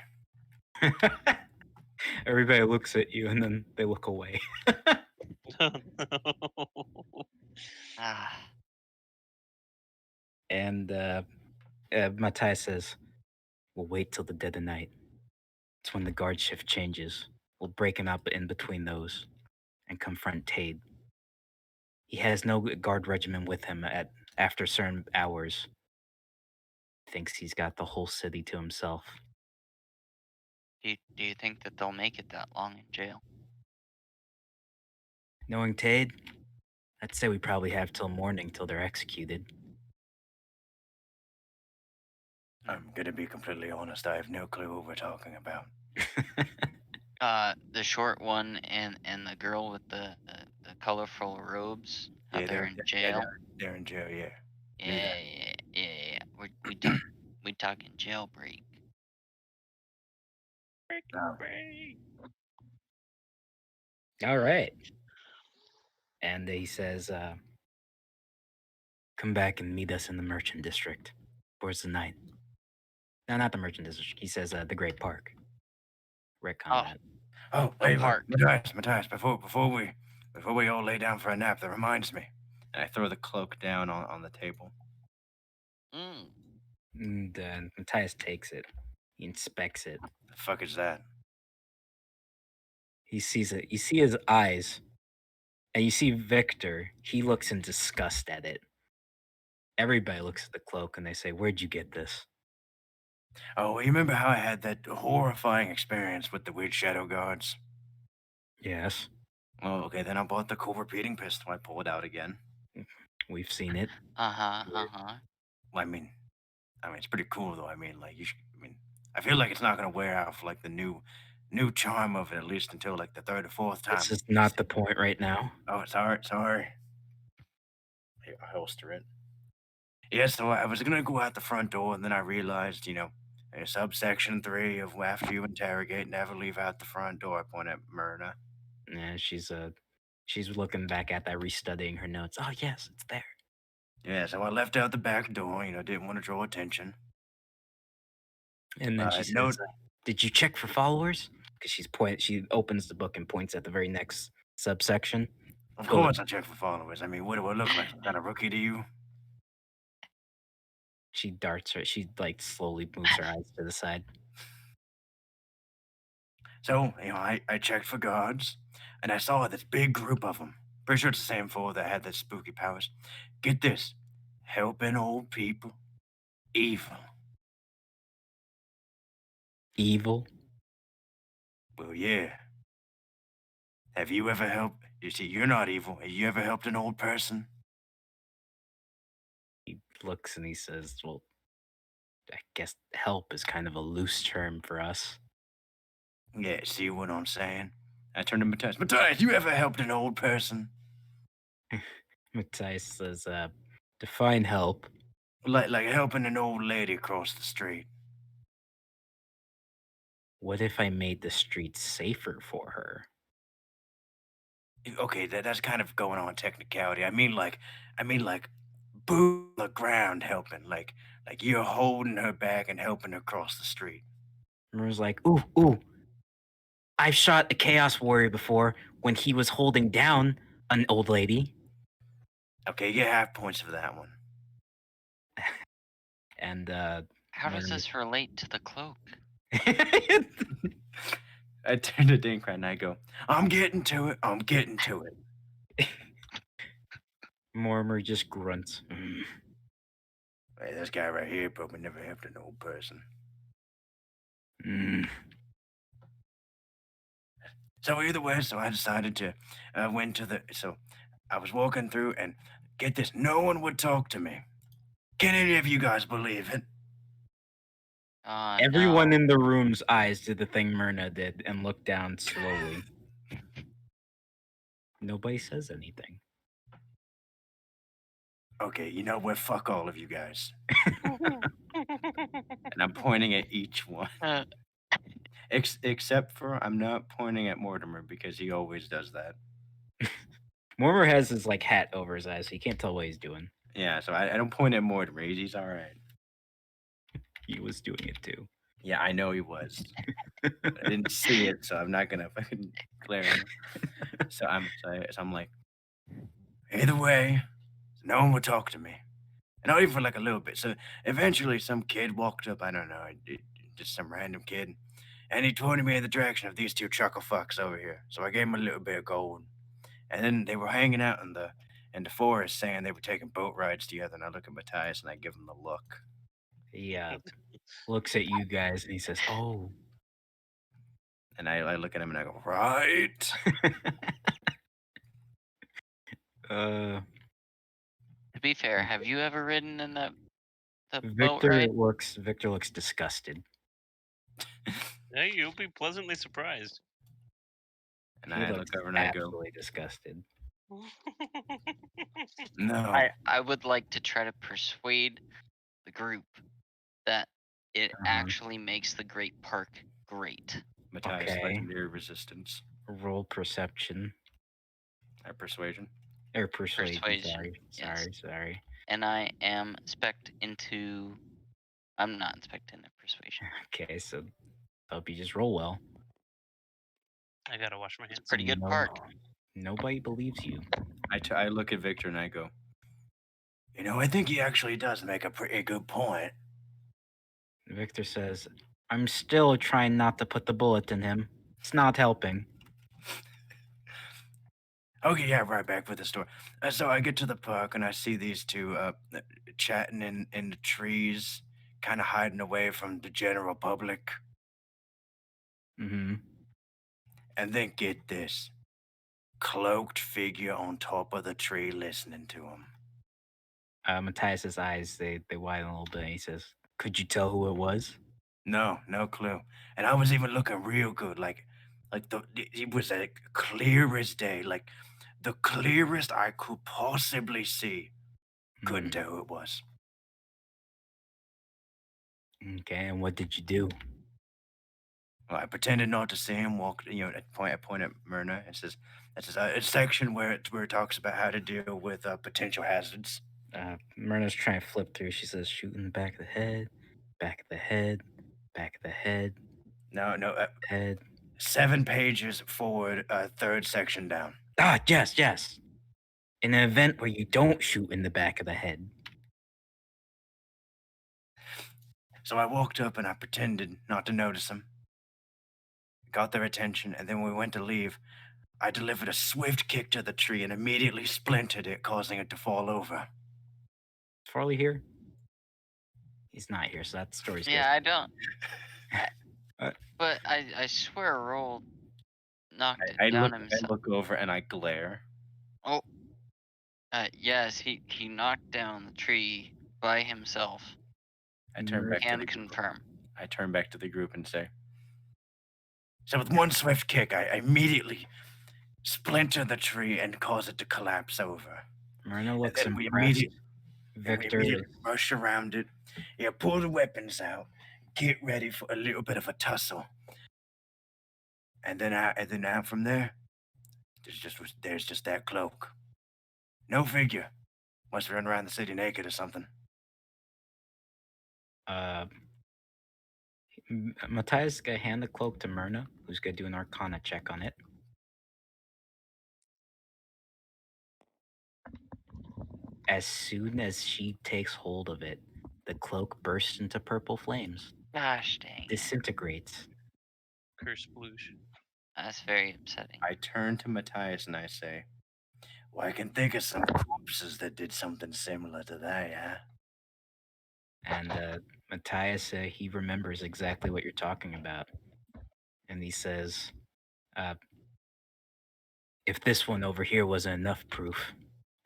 [SPEAKER 5] Everybody looks at you and then they look away.
[SPEAKER 2] Ah,
[SPEAKER 5] And Matthias says, "We'll wait till the dead of night. It's when the guard shift changes. We'll break him up in between those and confront Tade. He has no guard regiment with him at after certain hours. Thinks he's got the whole city to himself."
[SPEAKER 2] do you think that they'll make it that long in jail?
[SPEAKER 5] Knowing Tade, I'd say we probably have till morning till they're executed.
[SPEAKER 1] I'm gonna be completely honest. I have no clue what we're talking about.
[SPEAKER 2] The short one and the girl with the colorful robes how
[SPEAKER 1] Yeah,
[SPEAKER 2] they're in
[SPEAKER 1] yeah,
[SPEAKER 2] jail.
[SPEAKER 1] they're in jail. Yeah, knew
[SPEAKER 2] Yeah,
[SPEAKER 1] that.
[SPEAKER 2] yeah. We talking jailbreak.
[SPEAKER 3] Breaking
[SPEAKER 1] Um,
[SPEAKER 3] brain.
[SPEAKER 5] All right. And he says, come back and meet us in the Merchant District. Towards the night. No, not the Merchant District. He says, the Great Park. Retcon
[SPEAKER 2] Oh,
[SPEAKER 5] that.
[SPEAKER 1] Oh,
[SPEAKER 2] the
[SPEAKER 1] hey, look,
[SPEAKER 2] park.
[SPEAKER 1] Matthias, before we all lay down for a nap, that reminds me. And I throw the cloak down on the table.
[SPEAKER 2] Mm.
[SPEAKER 5] And Matthias takes it. He inspects it.
[SPEAKER 1] The fuck is that?
[SPEAKER 5] He sees it. You see his eyes. And you see Victor. He looks in disgust at it. Everybody looks at the cloak and they say, where'd you get this?
[SPEAKER 1] Oh, you remember how I had that horrifying experience with the weird shadow guards?
[SPEAKER 5] Yes,
[SPEAKER 1] Oh, okay, then I bought the cool repeating pistol. I pull it out again.
[SPEAKER 5] we've seen it.
[SPEAKER 2] Uh-huh.
[SPEAKER 1] Well, I mean, it's pretty cool though. I mean, like I feel like it's not gonna wear out for like the new charm of it at least until like the third or fourth time.
[SPEAKER 5] This is not the point right now.
[SPEAKER 1] Oh, sorry. Here, I holster it. Yeah, so I was gonna go out the front door, and then I realized, subsection 3 of after you interrogate, never leave out the front door. I point at Myrna.
[SPEAKER 5] And she's looking back at that, restudying her notes. Oh yes, it's there.
[SPEAKER 1] Yeah, so I left out the back door. Didn't want to draw attention.
[SPEAKER 5] And then she says,
[SPEAKER 1] No,
[SPEAKER 5] "Did you check for followers?" Because she opens the book and points at the very next subsection.
[SPEAKER 1] of
[SPEAKER 5] Go
[SPEAKER 1] course I check for followers. I mean, what do I look like? Some kind of rookie to you?
[SPEAKER 5] She darts her. She like slowly moves her eyes to the side.
[SPEAKER 1] So, I checked for guards, and I saw this big group of them. Pretty sure it's the same four that had the spooky powers. Get this, helping old people, evil.
[SPEAKER 5] Evil.
[SPEAKER 1] Well, yeah. Have you ever helped? You see, you're not evil. Have you ever helped an old person?
[SPEAKER 5] He looks and he says, "Well, I guess help is kind of a loose term for us."
[SPEAKER 1] Yeah, see what I'm saying? I turned to Matthias. Matthias, you ever helped an old person?
[SPEAKER 5] Matthias says, "Define help."
[SPEAKER 1] Like helping an old lady across the street.
[SPEAKER 5] What if I made the streets safer for her?
[SPEAKER 1] Okay, that's kind of going on technicality. I mean like boot on the ground helping. Like you're holding her back and helping her cross the street.
[SPEAKER 5] And I was like, ooh, I've shot a Chaos Warrior before when he was holding down an old lady.
[SPEAKER 1] Okay, you get half points for that one.
[SPEAKER 5] And
[SPEAKER 2] How does this relate to the cloak?
[SPEAKER 1] I turn to Dinkrat and I go, I'm getting to it. I'm getting to it.
[SPEAKER 5] Mortimer just grunts. "Mm."
[SPEAKER 1] Hey, this guy right here probably never helped an old person.
[SPEAKER 5] Mm.
[SPEAKER 1] So either way, so I decided to went to the. So I was walking through, and get this, no one would talk to me. Can any of you guys believe it?
[SPEAKER 5] Everyone
[SPEAKER 2] No.
[SPEAKER 5] in the room's eyes did the thing Myrna did and looked down slowly. Nobody says anything.
[SPEAKER 1] Okay, you know what? Fuck all of you guys. And I'm pointing at each one,
[SPEAKER 2] Uh,
[SPEAKER 1] except for I'm not pointing at Mortimer because he always does that.
[SPEAKER 5] Mortimer has his like hat over his eyes, so you can't tell what he's doing.
[SPEAKER 1] Yeah, so I don't point at Mortimer. He's all right.
[SPEAKER 5] He was doing it too.
[SPEAKER 1] Yeah, I know he was. I didn't see it, so I'm not gonna fucking glare at him. So I'm like, either way, no one would talk to me, and not even for like a little bit. So eventually, some kid walked up. I don't know, just some random kid, and he pointed me in the direction of these two chuckle fucks over here. So I gave him a little bit of gold, and then they were hanging out in the forest, saying they were taking boat rides together. And I look at Matthias and I give him the look,
[SPEAKER 5] He looks at you guys and he says, "Oh."
[SPEAKER 1] and I look at him and I go, right.
[SPEAKER 5] Uh,
[SPEAKER 2] To be fair, have you ever ridden in the boat
[SPEAKER 5] Victor
[SPEAKER 2] ride?
[SPEAKER 5] looks disgusted.
[SPEAKER 3] Hey, you'll be pleasantly surprised.
[SPEAKER 1] And
[SPEAKER 5] He
[SPEAKER 1] I
[SPEAKER 5] looks
[SPEAKER 1] look over and I go,
[SPEAKER 5] absolutely disgusted.
[SPEAKER 1] no.
[SPEAKER 2] I would like to try to persuade the group that it actually makes the Great Park great.
[SPEAKER 1] Matthias,
[SPEAKER 5] Okay.
[SPEAKER 1] legendary resistance.
[SPEAKER 5] Roll perception
[SPEAKER 1] Or persuasion.
[SPEAKER 5] or persuasion.
[SPEAKER 2] Persuasion, yes.
[SPEAKER 5] Sorry.
[SPEAKER 2] And I am spec'd into. I'm not spec'd into persuasion.
[SPEAKER 5] Okay, so hope you just roll well.
[SPEAKER 3] I gotta wash my
[SPEAKER 2] It's a
[SPEAKER 3] hands.
[SPEAKER 2] pretty good
[SPEAKER 5] No-
[SPEAKER 2] park.
[SPEAKER 5] Nobody believes you.
[SPEAKER 1] I look at Victor and I go, you know, I think he actually does make a pretty good point.
[SPEAKER 5] Victor says, "I'm still trying not to put the bullet in him. It's not helping."
[SPEAKER 1] Okay, yeah, right back with the story. So I get to the park and I see these two chatting in the trees, kind of hiding away from the general public.
[SPEAKER 5] Mm-hmm.
[SPEAKER 1] And then get this cloaked figure on top of the tree listening to him.
[SPEAKER 5] Matthias's eyes they widen a little bit. And he says, "Could you tell who it was?"
[SPEAKER 1] No clue. And I was even looking real good, like it was like clear as day, like the clearest I could possibly see. Couldn't tell who it was.
[SPEAKER 5] Okay, and what did you do?
[SPEAKER 1] Well, I pretended not to see him. Walked, I point at Myrna. It says, a section where it talks about how to deal with potential hazards.
[SPEAKER 5] Myrna's trying to flip through. She says, "Shoot in the back of the head, back of the head, back of the head,
[SPEAKER 1] No,
[SPEAKER 5] head."
[SPEAKER 1] 7 pages forward, third section down.
[SPEAKER 5] Ah, yes. In an event where you don't shoot in the back of the head.
[SPEAKER 1] So I walked up and I pretended not to notice them. Got their attention, and then when we went to leave, I delivered a swift kick to the tree and immediately splintered it, causing it to fall over.
[SPEAKER 5] Is Farley here? He's not here, so that story's
[SPEAKER 2] Yeah, I don't.
[SPEAKER 5] Uh,
[SPEAKER 2] But I swear Roll knocked it
[SPEAKER 1] I
[SPEAKER 2] down
[SPEAKER 1] look
[SPEAKER 2] himself.
[SPEAKER 1] over and I glare.
[SPEAKER 2] Oh, yes, he knocked down the tree by himself.
[SPEAKER 1] I turn back to
[SPEAKER 2] Can
[SPEAKER 1] the group.
[SPEAKER 2] confirm.
[SPEAKER 1] I turn back to the group and say, so with one swift kick, I immediately splinter the tree and cause it to collapse over.
[SPEAKER 5] Myrna looks
[SPEAKER 1] And then we
[SPEAKER 5] impressed.
[SPEAKER 1] Victor rush around it, pull the weapons out, get ready for a little bit of a tussle. And then out from there, there's just that cloak. No figure. Must run around the city naked or something.
[SPEAKER 5] Matthias is gonna hand the cloak to Myrna, who's gonna do an Arcana check on it. As soon as she takes hold of it, the cloak bursts into purple flames,
[SPEAKER 2] Gosh dang it.
[SPEAKER 5] disintegrates.
[SPEAKER 3] Curse sploosh.
[SPEAKER 2] That's very upsetting.
[SPEAKER 1] I turn to Matthias and I say, well, I can think of some corpses that did something similar to that, yeah?
[SPEAKER 5] And Matthias, he remembers exactly what you're talking about. And he says, if this one over here wasn't enough proof,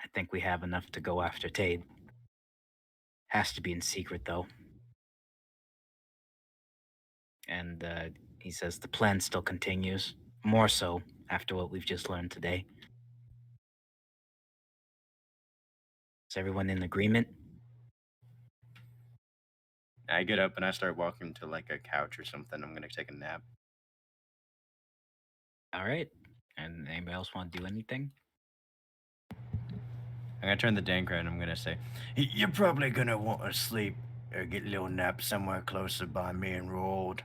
[SPEAKER 5] I think we have enough to go after Tade. Has to be in secret, though. And he says the plan still continues, more so after what we've just learned today. Is everyone in agreement?
[SPEAKER 1] I get up and I start walking to like a couch or something. I'm going to take a nap.
[SPEAKER 5] All right. And anybody else want to do anything?
[SPEAKER 1] I'm going to turn the Dankra and I'm going to say, you're probably going to want to sleep or get a little nap somewhere closer by me and Roald.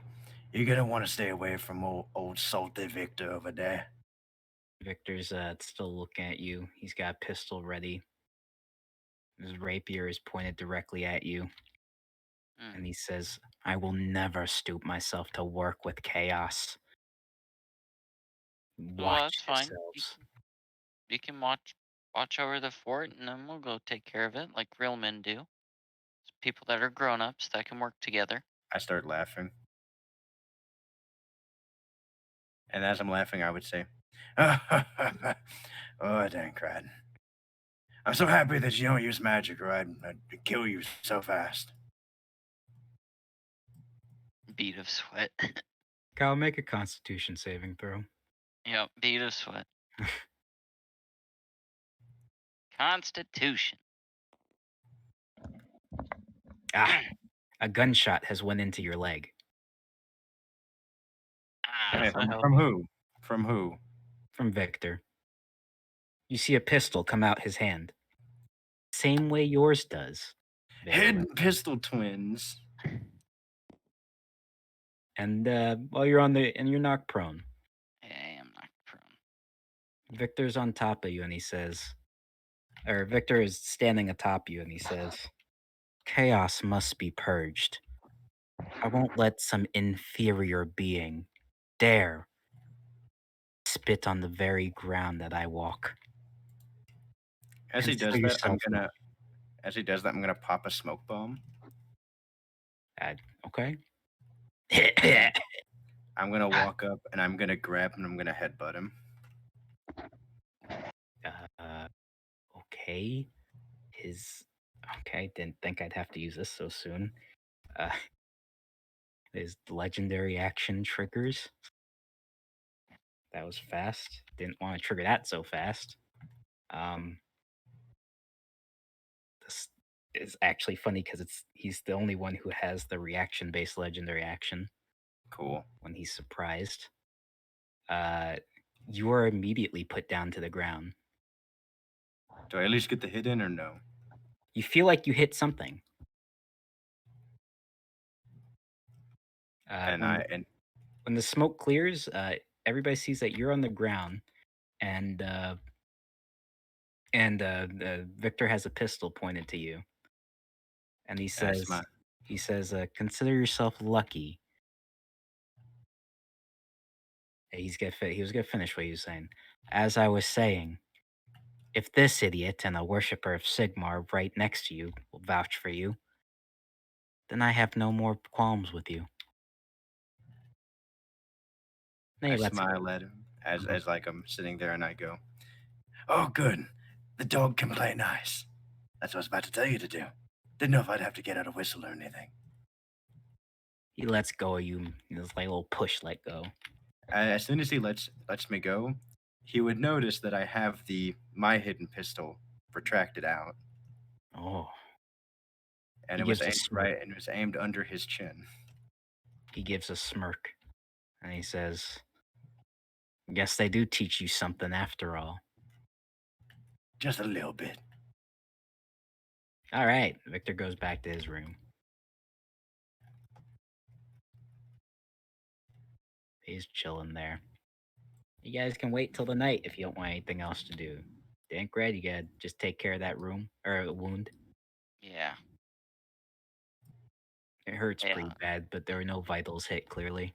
[SPEAKER 1] You're going to want to stay away from old salty Victor over there.
[SPEAKER 5] Victor's still looking at you. He's got a pistol ready. His rapier is pointed directly at you. And he says, I will never stoop myself to work with chaos.
[SPEAKER 2] Well, that's fine.
[SPEAKER 5] yourselves.
[SPEAKER 2] You can watch over the fort, and then we'll go take care of it like real men do. It's people that are grown-ups that can work together.
[SPEAKER 1] I start laughing. And as I'm laughing, I would say, oh, Dankrat. I'm so happy that you don't use magic, or I'd kill you so fast.
[SPEAKER 2] Bead of sweat.
[SPEAKER 5] Kyle, make a Constitution saving throw.
[SPEAKER 2] Yep, bead of sweat. Constitution.
[SPEAKER 5] Ah, a gunshot has went into your leg.
[SPEAKER 2] Ah,
[SPEAKER 3] Yes, I
[SPEAKER 1] From,
[SPEAKER 3] help
[SPEAKER 1] from
[SPEAKER 3] you.
[SPEAKER 1] who? From who?
[SPEAKER 5] From Victor. You see a pistol come out his hand. Same way yours does.
[SPEAKER 1] Hidden pistol twins.
[SPEAKER 5] And while you're on the and you're knocked prone,
[SPEAKER 2] I am not prone.
[SPEAKER 5] Victor's on top of you and he says, or Victor is standing atop you and he says, "Chaos must be purged. I won't let some inferior being dare spit on the very ground that I walk."
[SPEAKER 1] As he
[SPEAKER 5] Consider
[SPEAKER 1] does that,
[SPEAKER 5] yourself
[SPEAKER 1] I'm gonna pop a smoke bomb.
[SPEAKER 5] okay.
[SPEAKER 1] And I'm gonna walk up and I'm gonna grab him and I'm gonna headbutt him.
[SPEAKER 5] Okay. Okay, didn't think I'd have to use this so soon. Uh, his legendary action triggers. That was fast. Didn't want to trigger that so fast. This is actually funny because he's the only one who has the reaction-based legendary action
[SPEAKER 1] Cool.
[SPEAKER 5] when he's surprised. You are immediately put down to the ground.
[SPEAKER 1] Do I at least get the hit in or no?
[SPEAKER 5] You feel like you hit something.
[SPEAKER 1] And
[SPEAKER 5] When when the smoke clears, everybody sees that you're on the ground, and Victor has a pistol pointed to you, and he
[SPEAKER 1] That's
[SPEAKER 5] says, "Consider yourself lucky." He was gonna finish what he was saying. As I was saying, if this idiot and a worshiper of Sigmar right next to you will vouch for you, then I have no more qualms with you.
[SPEAKER 1] I
[SPEAKER 5] Hey, let's go.
[SPEAKER 1] smile at him as
[SPEAKER 5] Mhm.
[SPEAKER 1] like I'm sitting there and I go, "Oh, good. The dog can play nice. That's what I was about to tell you to do. Didn't know if I'd have to get out a whistle or anything."
[SPEAKER 5] He lets go of you. It's like a little push, let go.
[SPEAKER 1] As soon as he lets me go, he would notice that I have my hidden pistol retracted out,
[SPEAKER 5] Oh,
[SPEAKER 1] and
[SPEAKER 5] he
[SPEAKER 1] it was
[SPEAKER 5] gives a
[SPEAKER 1] aimed
[SPEAKER 5] smirk.
[SPEAKER 1] right and it was aimed under his chin.
[SPEAKER 5] He gives a smirk, and he says, "Guess they do teach you something after all."
[SPEAKER 1] Just a little bit.
[SPEAKER 5] All right, Victor goes back to his room. He's chilling there. You guys can wait till the night if you don't want anything else to do. Dankred, you gotta just take care of that wound.
[SPEAKER 2] Yeah.
[SPEAKER 5] It hurts
[SPEAKER 2] Yeah.
[SPEAKER 5] pretty bad, but there were no vitals hit clearly.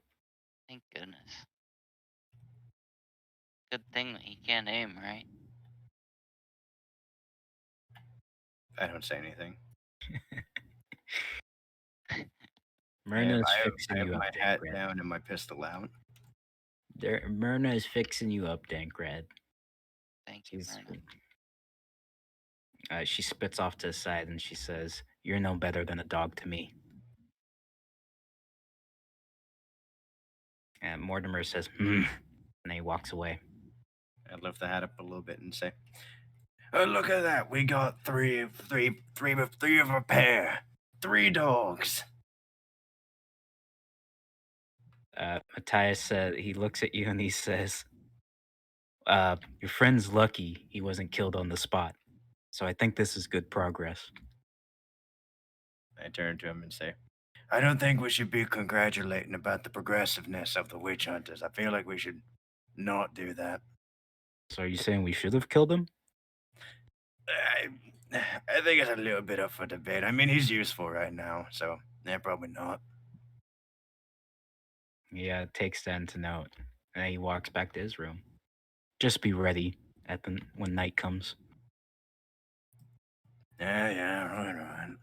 [SPEAKER 2] Thank goodness. Good thing that he can't aim, right?
[SPEAKER 1] I don't say anything.
[SPEAKER 5] Myrna's
[SPEAKER 1] I
[SPEAKER 5] fixing
[SPEAKER 1] have
[SPEAKER 5] you up,
[SPEAKER 1] my hat
[SPEAKER 5] Dankred.
[SPEAKER 1] down and my pistol out.
[SPEAKER 5] Myrna is fixing you up, Dankred.
[SPEAKER 2] Thank you, Myrna.
[SPEAKER 5] She spits off to the side and she says, "You're no better than a dog to me." And Mortimer says, "Hmm," and he walks away.
[SPEAKER 1] I lift the hat up a little bit and say, "Oh, look at that! We got three of a pair. 3 dogs."
[SPEAKER 5] Matthias said he looks at you and he says, "Your friend's lucky he wasn't killed on the spot. So I think this is good progress."
[SPEAKER 1] I turn to him and say, "I don't think we should be congratulating about the progressiveness of the witch hunters. I feel like we should not do that."
[SPEAKER 5] So are you saying we should have killed him?
[SPEAKER 1] I, I think it's a little bit up for debate. I mean, he's useful right now, so yeah, probably not.
[SPEAKER 5] Yeah, takes that into note. And then he walks back to his room. Just be ready when night comes.
[SPEAKER 1] Yeah, right.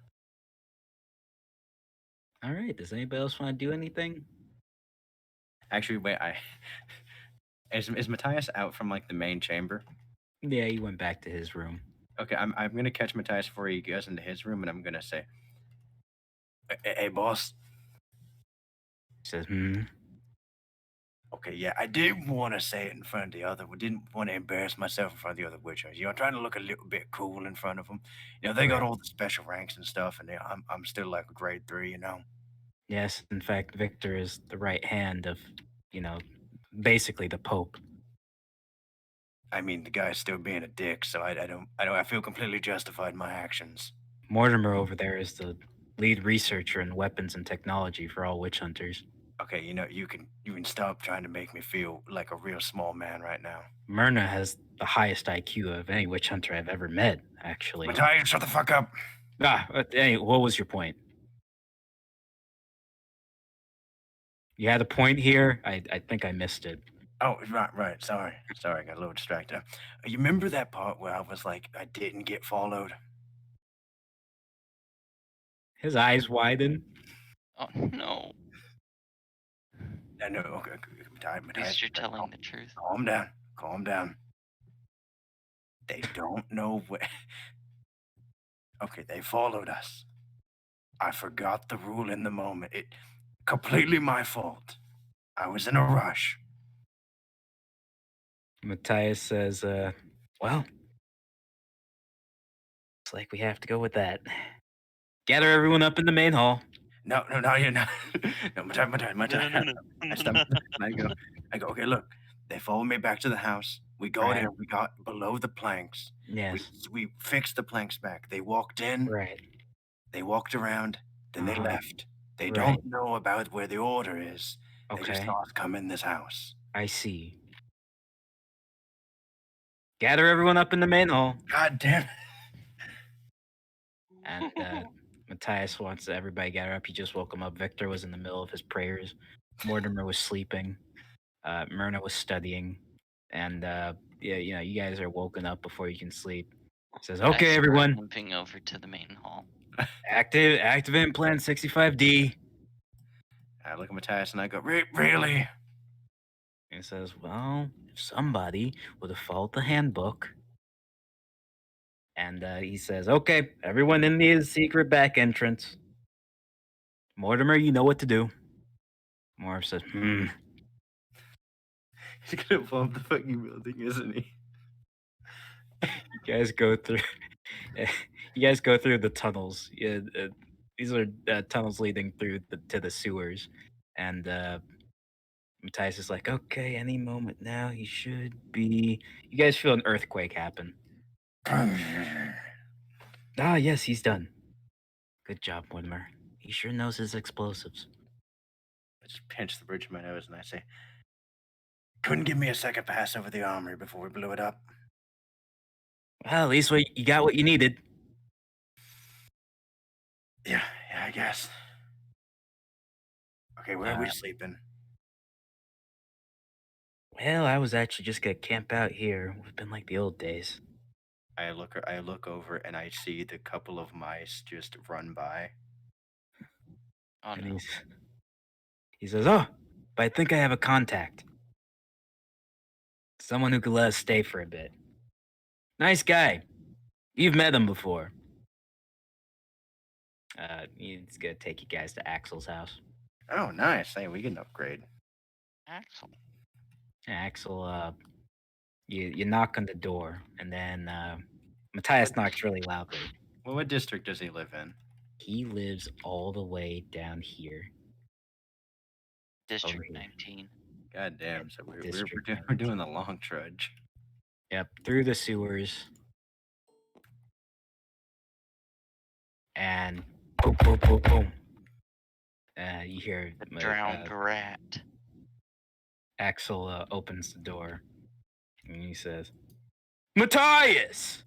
[SPEAKER 5] All right. Does anybody else want to do anything?
[SPEAKER 1] Actually, wait, is Matthias out from like the main chamber?
[SPEAKER 5] Yeah, he went back to his room.
[SPEAKER 1] Okay, I'm gonna catch Matthias before he goes into his room, and I'm gonna say, Hey, boss.
[SPEAKER 5] He says, "Hmm."
[SPEAKER 1] Okay, yeah, I didn't want to say it in front of the other. Didn't want to embarrass myself in front of the other witch hunters. I'm trying to look a little bit cool in front of them. They got
[SPEAKER 5] Right.
[SPEAKER 1] all the special ranks and stuff, and I'm still like a grade 3.
[SPEAKER 5] Yes, in fact, Victor is the right hand of, basically the Pope.
[SPEAKER 1] I mean, the guy's still being a dick, so I feel completely justified in my actions.
[SPEAKER 5] Mortimer over there is the lead researcher in weapons and technology for all witch hunters.
[SPEAKER 1] Okay, you can stop trying to make me feel like a real small man right now.
[SPEAKER 5] Myrna has the highest IQ of any witch hunter I've ever met, actually.
[SPEAKER 1] Matthias, shut the fuck up.
[SPEAKER 5] Hey, what was your point? You had a point here? I think I missed it.
[SPEAKER 1] Oh, right. Sorry, I got a little distracted. You remember that part where I was like, I didn't get followed?
[SPEAKER 5] His eyes widen.
[SPEAKER 2] Oh no.
[SPEAKER 1] I know. Okay,
[SPEAKER 2] At least you're telling the truth.
[SPEAKER 1] Calm down. They don't know where. Okay, they followed us. I forgot the rule in the moment. It completely my fault. I was in a rush.
[SPEAKER 5] Matthias says, well, looks like we have to go with that. Gather everyone up in the main hall.
[SPEAKER 1] No, you're not. No, my time.
[SPEAKER 2] No.
[SPEAKER 1] I stop. I go. Okay, look. They followed me back to the house. We got
[SPEAKER 5] Right.
[SPEAKER 1] in. We got below the planks.
[SPEAKER 5] Yes.
[SPEAKER 1] We fixed the planks back. They walked in.
[SPEAKER 5] Right.
[SPEAKER 1] They walked around. Then they
[SPEAKER 5] Uh-huh.
[SPEAKER 1] left. They
[SPEAKER 5] Right.
[SPEAKER 1] don't know about where the order is. They just
[SPEAKER 5] Okay.
[SPEAKER 1] saw us come in this house.
[SPEAKER 5] I see. Gather everyone up in the main hall.
[SPEAKER 1] God damn it.
[SPEAKER 5] And Matthias wants everybody to gather up. He just woke him up. Victor was in the middle of his prayers. Mortimer was sleeping. Myrna was studying. And yeah, you guys are woken up before you can sleep. Says,
[SPEAKER 2] I
[SPEAKER 5] okay,
[SPEAKER 2] start
[SPEAKER 5] everyone,
[SPEAKER 2] limping over to the main hall.
[SPEAKER 5] activate plan 65D.
[SPEAKER 1] I look at Matthias and I go, really?
[SPEAKER 5] And he says, well, if somebody would have followed the handbook. And he says, okay, everyone in the secret back entrance. Mortimer, you know what to do. Mortimer says,
[SPEAKER 1] He's gonna bomb the fucking building, isn't he?
[SPEAKER 5] You guys go through. You guys go through the tunnels. Yeah, these are tunnels leading through to the sewers, and Matthias is like, "Okay, any moment now, he should be." You guys feel an earthquake happen. Ah, yes, he's done. Good job, Mortimer. He sure knows his explosives.
[SPEAKER 1] I just pinch the bridge of my nose and I say, couldn't give me a second pass over the armory before we blew it up.
[SPEAKER 5] Well, at least you got what you needed.
[SPEAKER 1] Yeah, I guess. Okay, where are we sleeping?
[SPEAKER 5] Well, I was actually just gonna camp out here. It's been like the old days.
[SPEAKER 1] I look over and I see the couple of mice just run by.
[SPEAKER 2] Oh
[SPEAKER 5] And
[SPEAKER 2] no.
[SPEAKER 5] he says, "Oh, but I think I have a contact. Someone who could let us stay for a bit. Nice guy. You've met him before." He's gonna take you guys to Axel's house.
[SPEAKER 1] Oh, nice. Hey, we get an upgrade.
[SPEAKER 2] Axel.
[SPEAKER 5] Axel, you knock on the door, and then Matthias knocks really loudly.
[SPEAKER 1] Well, what district does he live in?
[SPEAKER 5] He lives all the way down here.
[SPEAKER 2] District
[SPEAKER 5] here.
[SPEAKER 2] 19.
[SPEAKER 1] God damn. So
[SPEAKER 5] District
[SPEAKER 1] we're doing the long trudge.
[SPEAKER 5] Yep, through the sewers. And boom, boom, boom, boom. You hear
[SPEAKER 2] The drowned rat.
[SPEAKER 5] Axel opens the door, and he says, "Matthias,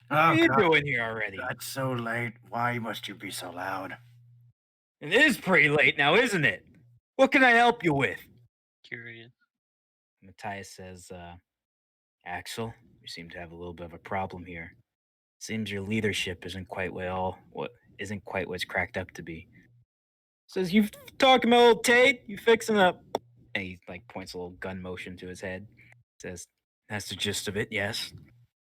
[SPEAKER 5] what are you doing here already?
[SPEAKER 1] It's so late. Why must you be so loud?
[SPEAKER 5] It is pretty late now, isn't it? What can I help you with?"
[SPEAKER 2] Curious.
[SPEAKER 5] Matthias says, Axel, you seem to have a little bit of a problem here. Seems your leadership isn't quite what isn't quite what's cracked up to be. Says, you talking about old Tate? You fixing up? And he like points a little gun motion to his head. Says, that's the gist of it, yes.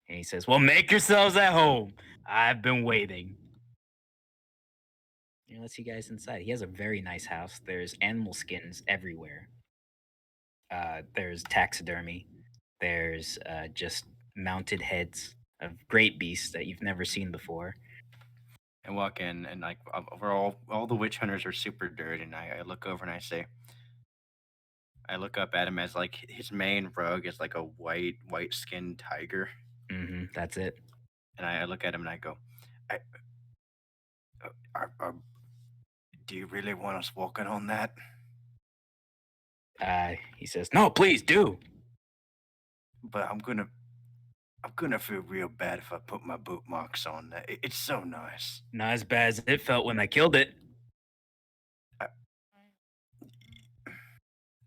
[SPEAKER 5] And he says, "Well, make yourselves at home. I've been waiting." He lets you guys inside. He has a very nice house. There's animal skins everywhere. There's taxidermy. There's just mounted heads of great beasts that you've never seen before.
[SPEAKER 1] I walk in and like over all the witch hunters are super dirty, and I look over and I look up at him as like his main rug is like a white skinned tiger,
[SPEAKER 5] That's it.
[SPEAKER 1] and I look at him and I go, I, are, "Do you really want us walking on that?"
[SPEAKER 5] He says, "No, please do."
[SPEAKER 1] But I'm gonna feel real bad if I put my boot marks on that. It's so nice.
[SPEAKER 5] Not as bad as it felt when I killed it.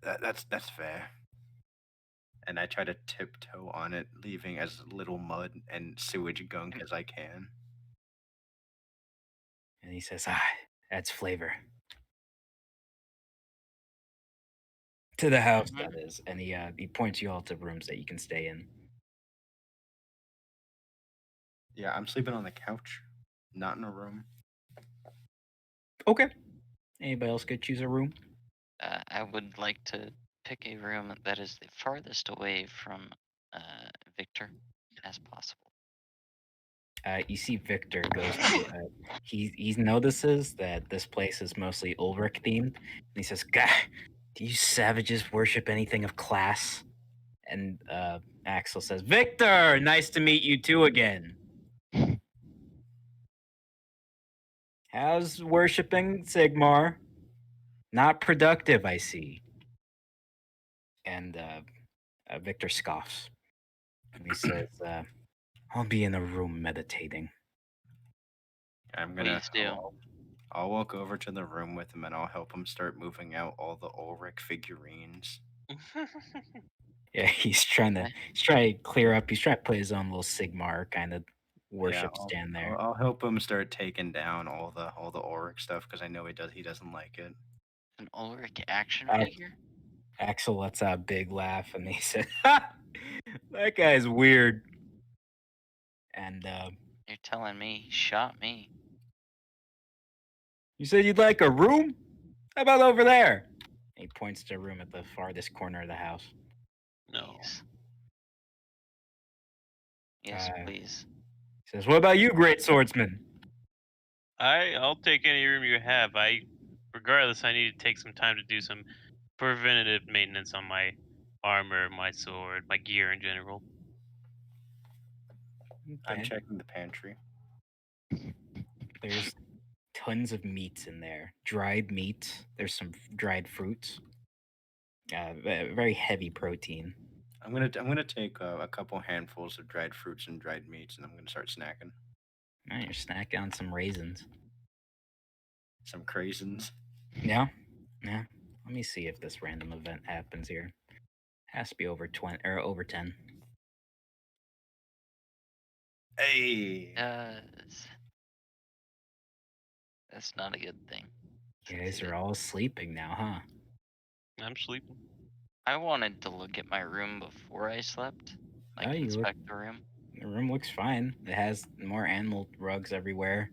[SPEAKER 1] That's fair. And I try to tiptoe on it, leaving as little mud and sewage gunk as I can.
[SPEAKER 5] And he says, adds flavor to the house, that is. And he points you all to rooms that you can stay in.
[SPEAKER 1] Yeah, I'm sleeping on the couch, not in a room.
[SPEAKER 5] Okay. Anybody else could choose a room?
[SPEAKER 2] I would like to pick a room that is the farthest away from Victor as possible.
[SPEAKER 5] You see Victor goes to, he notices that this place is mostly Ulrich themed. And he says, "God, do you savages worship anything of class?" And Axel says, "Victor, nice to meet you too again. How's worshiping Sigmar? Not productive, I see." And Victor scoffs. And he says, "I'll be in a room meditating."
[SPEAKER 1] I'm gonna.
[SPEAKER 2] Please do.
[SPEAKER 1] I'll walk over to the room with him and I'll help him start moving out all the Ulrich figurines.
[SPEAKER 5] Yeah, he's trying to clear up. He's trying to put his own little Sigmar kind of worship stand there.
[SPEAKER 1] I'll help him start taking down all the Ulrich stuff because I know he doesn't like it.
[SPEAKER 2] An Ulrich action figure?
[SPEAKER 5] Axel lets out a big laugh and he said, "Ha! That guy's weird." And
[SPEAKER 2] You're telling me he shot me?
[SPEAKER 5] "You said you'd like a room? How about over there?" He points to a room at the farthest corner of the house.
[SPEAKER 3] No.
[SPEAKER 2] Please. Yes, please.
[SPEAKER 5] He says, "What about you, great swordsman?"
[SPEAKER 3] I'll take any room you have. Regardless, I need to take some time to do some preventative maintenance on my armor, my sword, my gear in general.
[SPEAKER 1] I'm
[SPEAKER 5] Okay.
[SPEAKER 1] checking the pantry.
[SPEAKER 5] There's tons of meats in there. Dried meat. There's some dried fruits. Very heavy protein.
[SPEAKER 1] I'm gonna take a couple handfuls of dried fruits and dried meats, and I'm gonna start snacking.
[SPEAKER 5] You're snacking on some raisins.
[SPEAKER 1] Some craisins.
[SPEAKER 5] Yeah. Let me see if this random event happens here. Has to be over 20 or over 10.
[SPEAKER 1] Hey.
[SPEAKER 2] That's not a good thing.
[SPEAKER 5] You guys are all sleeping now, huh?
[SPEAKER 3] I'm sleeping.
[SPEAKER 2] I wanted to look at my room before I slept. Like inspect the room.
[SPEAKER 5] The room looks fine. It has more animal rugs everywhere.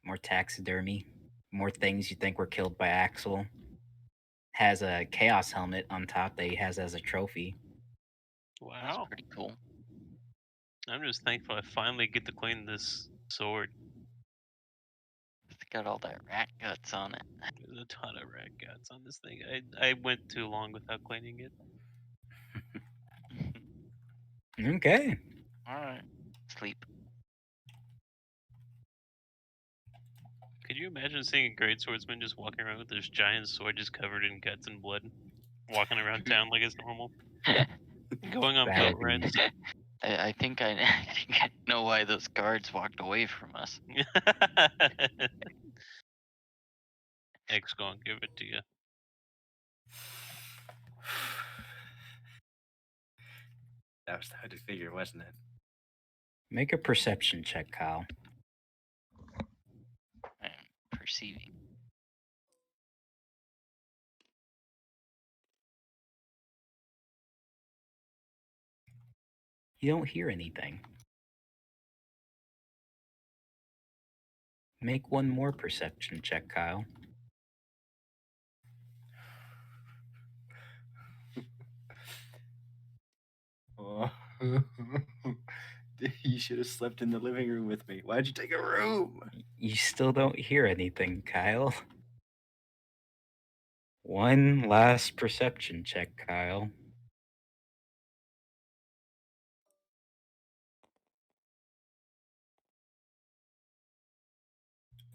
[SPEAKER 5] More taxidermy. More things you think were killed by Axel. Has a chaos helmet on top that he has as a trophy.
[SPEAKER 3] Wow.
[SPEAKER 2] That's pretty cool.
[SPEAKER 3] I'm just thankful I finally get to clean this sword.
[SPEAKER 2] It's got all that rat guts on it.
[SPEAKER 3] There's a ton of rat guts on this thing. I went too long without cleaning it.
[SPEAKER 5] Okay.
[SPEAKER 2] Alright. Sleep.
[SPEAKER 3] Could you imagine seeing a great swordsman just walking around with this giant sword just covered in guts and blood? Walking around town like it's normal? Going on boat rides?
[SPEAKER 2] I think I know why those guards walked away from us.
[SPEAKER 3] X gonna give it to you.
[SPEAKER 1] That was the hooded figure, wasn't it?
[SPEAKER 5] Make a perception check, Kyle.
[SPEAKER 2] I'm perceiving.
[SPEAKER 5] You don't hear anything. Make one more perception check, Kyle.
[SPEAKER 1] Oh. You should have slept in the living room with me. Why'd you take a room?
[SPEAKER 5] You still don't hear anything, Kyle. One last perception check, Kyle.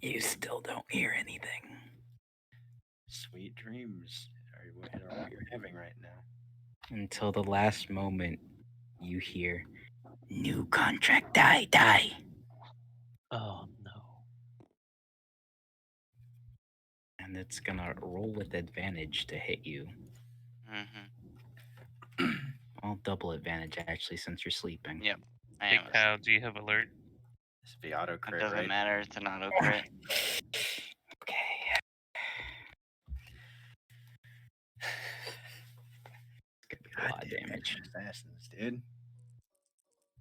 [SPEAKER 5] You still don't hear anything.
[SPEAKER 1] Sweet dreams are what you're having right now.
[SPEAKER 5] Until the last moment, you hear, "New contract, die."
[SPEAKER 3] Oh no.
[SPEAKER 5] And it's gonna roll with advantage to hit you.
[SPEAKER 2] Mm-hmm.
[SPEAKER 5] I'll double advantage actually since you're sleeping.
[SPEAKER 2] Yep. I
[SPEAKER 3] Hey
[SPEAKER 2] am.
[SPEAKER 3] Kyle, do you have alert?
[SPEAKER 1] This would be auto
[SPEAKER 2] It
[SPEAKER 1] crit,
[SPEAKER 2] doesn't
[SPEAKER 1] right?
[SPEAKER 2] matter. It's an auto crit.
[SPEAKER 5] Okay. It's gonna be a lot of
[SPEAKER 1] Goddamn
[SPEAKER 5] damage.
[SPEAKER 1] assassins, dude.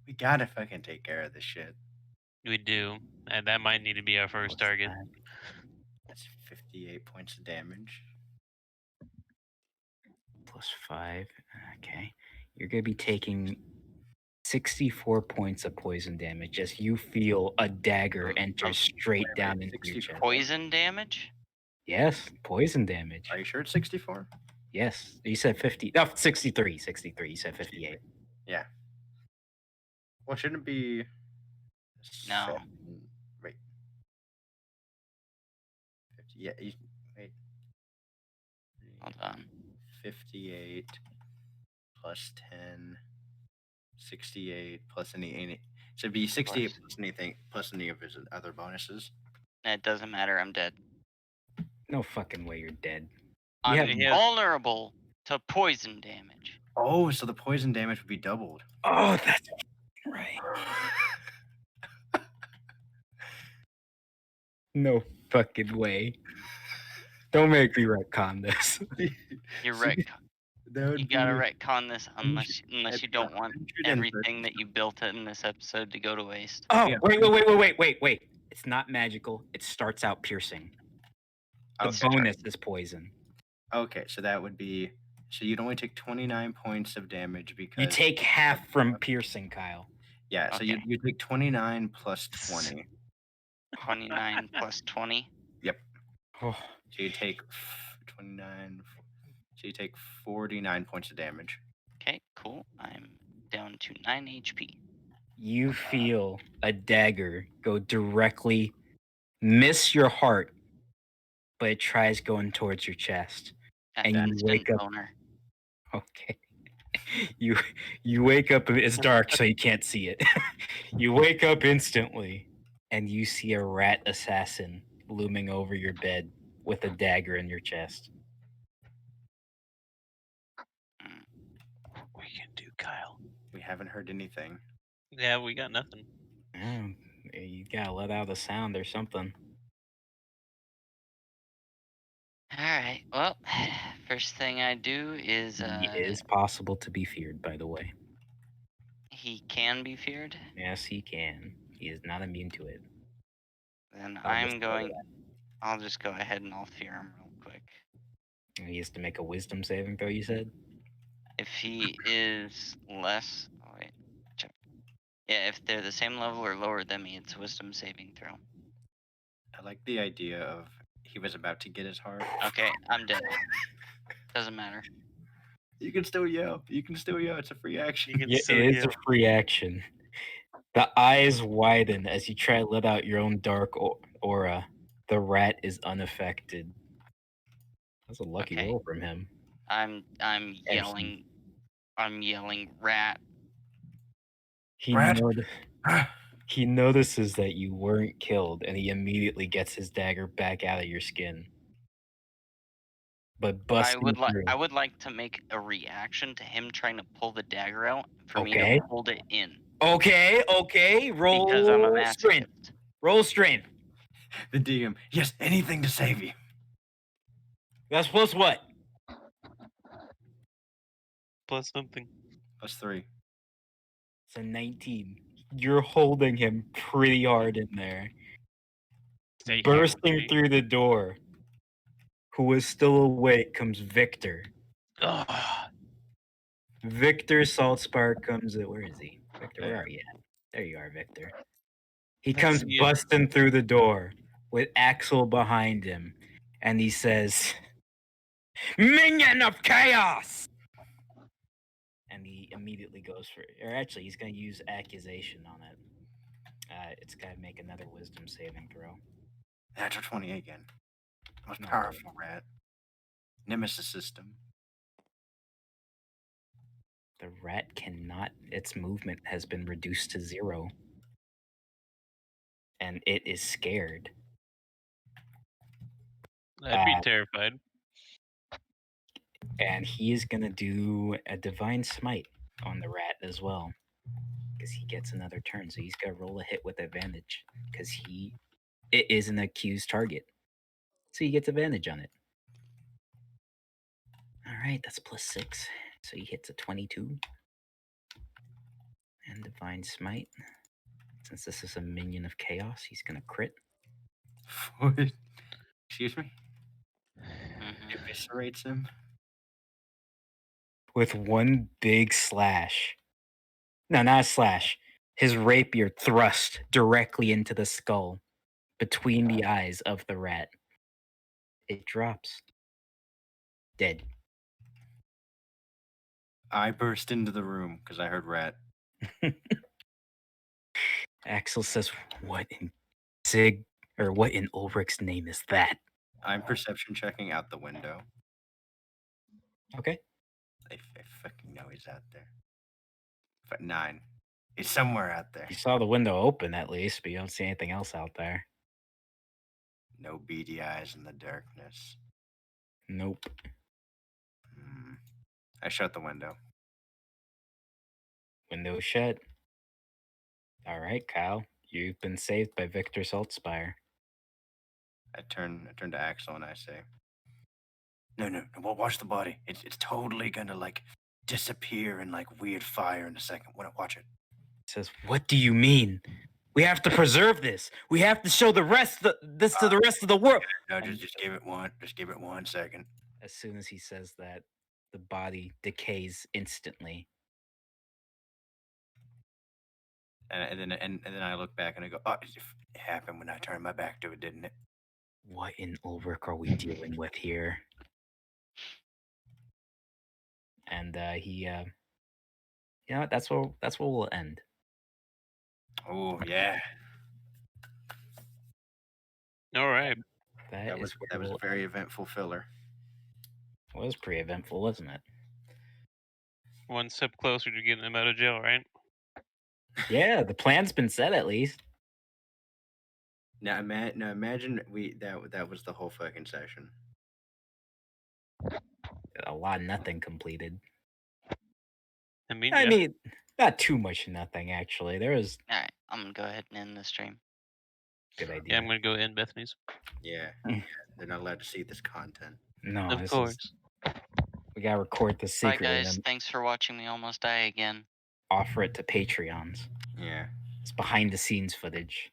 [SPEAKER 1] We gotta fucking take care of this shit.
[SPEAKER 3] We do, and that might need to be our first
[SPEAKER 5] Plus
[SPEAKER 3] target.
[SPEAKER 5] that,
[SPEAKER 1] That's 58 points of damage.
[SPEAKER 5] plus 5. Okay. You're gonna be taking 64 points of poison damage as you feel a dagger enter straight
[SPEAKER 1] wait,
[SPEAKER 5] down into your
[SPEAKER 1] 64?
[SPEAKER 5] chest.
[SPEAKER 2] Poison damage?
[SPEAKER 5] Yes, poison damage.
[SPEAKER 1] Are you sure it's 64?
[SPEAKER 5] Yes, you said 50. No, 63. 63. You said 58.
[SPEAKER 1] Yeah. Well, shouldn't it be?
[SPEAKER 2] No.
[SPEAKER 1] Wait. 50, yeah. Wait.
[SPEAKER 2] Hold on.
[SPEAKER 1] 58 plus 10. 68 plus any. Should be 68 plus anything plus any of his other bonuses.
[SPEAKER 2] It doesn't matter. I'm dead.
[SPEAKER 5] No fucking way you're dead.
[SPEAKER 2] I'm
[SPEAKER 5] have-
[SPEAKER 3] Yes.
[SPEAKER 2] vulnerable to poison damage.
[SPEAKER 1] Oh, so the poison damage would be doubled.
[SPEAKER 5] Oh, that's right. No fucking way. Don't make me retcon this.
[SPEAKER 2] You're
[SPEAKER 1] So
[SPEAKER 2] right.
[SPEAKER 1] that would
[SPEAKER 2] You gotta
[SPEAKER 1] be
[SPEAKER 2] retcon this unless
[SPEAKER 1] at
[SPEAKER 2] you don't want
[SPEAKER 1] 130.
[SPEAKER 2] everything that you built in this episode to go to waste.
[SPEAKER 5] Oh,
[SPEAKER 1] Yeah.
[SPEAKER 5] wait. It's not magical. It starts out piercing. The
[SPEAKER 1] Okay.
[SPEAKER 5] bonus is poison.
[SPEAKER 1] Okay, so that would be. So you'd only take 29 points of damage because
[SPEAKER 5] You take half from piercing, Kyle.
[SPEAKER 1] Yeah, so
[SPEAKER 2] Okay.
[SPEAKER 1] you take 29 plus 20.
[SPEAKER 2] 29 plus 20.
[SPEAKER 5] Oh,
[SPEAKER 1] So you take 29. So you take 49 points of damage.
[SPEAKER 2] Okay, cool. I'm down to 9 HP.
[SPEAKER 5] you feel a dagger go directly miss your heart, but it tries going towards your chest.
[SPEAKER 2] That's
[SPEAKER 5] And you
[SPEAKER 2] instant
[SPEAKER 5] wake up.
[SPEAKER 2] boner.
[SPEAKER 5] Okay. You wake up. It's dark, so you can't see it. You wake up instantly, and you see a rat assassin looming over your bed with a dagger in your chest.
[SPEAKER 3] We can do, Kyle.
[SPEAKER 1] We haven't heard anything.
[SPEAKER 3] Yeah, we got nothing.
[SPEAKER 5] Oh, you gotta let out a sound or something.
[SPEAKER 2] Alright, well, first thing I do is
[SPEAKER 5] He is possible to be feared, by the way.
[SPEAKER 2] he can be feared.
[SPEAKER 5] Yes, he can. He is not immune to it.
[SPEAKER 2] Then
[SPEAKER 5] I'll just
[SPEAKER 2] I'll just go ahead and I'll fear him real quick.
[SPEAKER 5] He has to make a wisdom saving throw, you said?
[SPEAKER 2] If he is less, oh wait, check. Yeah, if they're the same level or lower than me, it's a wisdom saving throw.
[SPEAKER 1] I like the idea of he was about to get his heart.
[SPEAKER 2] Okay, I'm dead. Doesn't matter.
[SPEAKER 1] You can still yell. It's a free action.
[SPEAKER 3] You can
[SPEAKER 5] It
[SPEAKER 3] still
[SPEAKER 5] is
[SPEAKER 3] yell.
[SPEAKER 5] a free action. The eyes widen as you try to let out your own dark aura. The rat is unaffected. That's a lucky
[SPEAKER 2] Okay.
[SPEAKER 5] roll from him.
[SPEAKER 2] I'm yelling. I'm yelling rat.
[SPEAKER 1] Rat?
[SPEAKER 5] He notices that you weren't killed, and he immediately gets his dagger back out of your skin. But busting through.
[SPEAKER 2] I would like to make a reaction to him trying to pull the dagger out for me
[SPEAKER 5] Okay.
[SPEAKER 2] to hold it in.
[SPEAKER 5] Okay. Roll
[SPEAKER 2] Because I'm a
[SPEAKER 5] strength.
[SPEAKER 2] masochist.
[SPEAKER 5] Roll strength.
[SPEAKER 1] The DM. Yes, anything to save you.
[SPEAKER 5] That's plus what?
[SPEAKER 3] Plus something.
[SPEAKER 1] Plus 3.
[SPEAKER 5] It's a 19. You're holding him pretty hard in there.
[SPEAKER 3] Stay here with
[SPEAKER 5] Bursting
[SPEAKER 3] me.
[SPEAKER 5] through the door, who is still awake, comes Victor.
[SPEAKER 3] Ugh.
[SPEAKER 5] Victor Saltspar comes in. Where is he? Victor, where
[SPEAKER 1] There.
[SPEAKER 5] are you at? There you are, Victor. He
[SPEAKER 3] Let's
[SPEAKER 5] comes
[SPEAKER 3] see it.
[SPEAKER 5] busting through the door with Axel behind him, and he says, "Minion of Chaos!" And he immediately goes for it. Or actually, he's going to use accusation on it. It's got to make another wisdom saving throw.
[SPEAKER 1] Natural 20 again. Most
[SPEAKER 5] Not
[SPEAKER 1] powerful rat. Nemesis system.
[SPEAKER 5] The rat cannot, its movement has been reduced to 0. And it is scared.
[SPEAKER 3] I'd be terrified.
[SPEAKER 5] And he is going to do a Divine Smite on the rat as well. Because he gets another turn. So he's got to roll a hit with advantage. Because it is an accused target. So he gets advantage on it. All right, that's +6. So he hits a 22. And Divine Smite. Since this is a minion of chaos, he's going to crit.
[SPEAKER 1] What? Excuse me?
[SPEAKER 2] Mhm.
[SPEAKER 1] Eviscerates him?
[SPEAKER 5] With one big slash. No, not a slash. His rapier thrust directly into the skull between the eyes of the rat. It drops. Dead.
[SPEAKER 1] I burst into the room because I heard rat.
[SPEAKER 5] Axel says, what in Ulrich's name is that?
[SPEAKER 1] I'm perception checking out the window.
[SPEAKER 5] Okay.
[SPEAKER 1] I fucking know he's out there. 9. He's somewhere out there.
[SPEAKER 5] You saw the window open at least, but you don't see anything else out there.
[SPEAKER 1] No beady eyes in the darkness.
[SPEAKER 5] Nope.
[SPEAKER 1] I shut the window.
[SPEAKER 5] Window shut. All right, Kyle. You've been saved by Victor Saltspire.
[SPEAKER 1] I turn to Axel and I say, No, watch the body. It's totally gonna like disappear in like weird fire in a second. Watch it.
[SPEAKER 5] He says, what do you mean? We have to preserve this. We have to show to the rest of the world.
[SPEAKER 1] No, just give it one. Just give it 1 second.
[SPEAKER 5] As soon as he says that, the body decays instantly.
[SPEAKER 1] And then I look back and I go, oh, it happened when I turned my back to it, didn't it?
[SPEAKER 5] What in Ulrich are we dealing with here? And he, that's where we'll end.
[SPEAKER 1] Oh yeah,
[SPEAKER 3] All right.
[SPEAKER 1] that was a very eventful filler.
[SPEAKER 5] It was pretty eventful, wasn't it?
[SPEAKER 3] One step closer to getting him out of jail, right?
[SPEAKER 5] Yeah, the plan's been set at least.
[SPEAKER 1] Now imagine that was the whole fucking session.
[SPEAKER 5] A lot of nothing completed.
[SPEAKER 3] I mean,
[SPEAKER 5] I
[SPEAKER 3] yeah.
[SPEAKER 5] mean, not too much nothing actually. There was
[SPEAKER 2] All right, I'm gonna go ahead and end the stream.
[SPEAKER 5] good idea.
[SPEAKER 3] Yeah, I'm gonna go in Bethany's.
[SPEAKER 1] Yeah, they're not allowed to see this content.
[SPEAKER 5] No,
[SPEAKER 3] Of course.
[SPEAKER 5] We gotta record this
[SPEAKER 2] Bye,
[SPEAKER 5] secretly and
[SPEAKER 2] guys.
[SPEAKER 5] then
[SPEAKER 2] Thanks for watching me almost die again.
[SPEAKER 5] offer it to Patreons.
[SPEAKER 1] Yeah.
[SPEAKER 5] It's behind the scenes footage.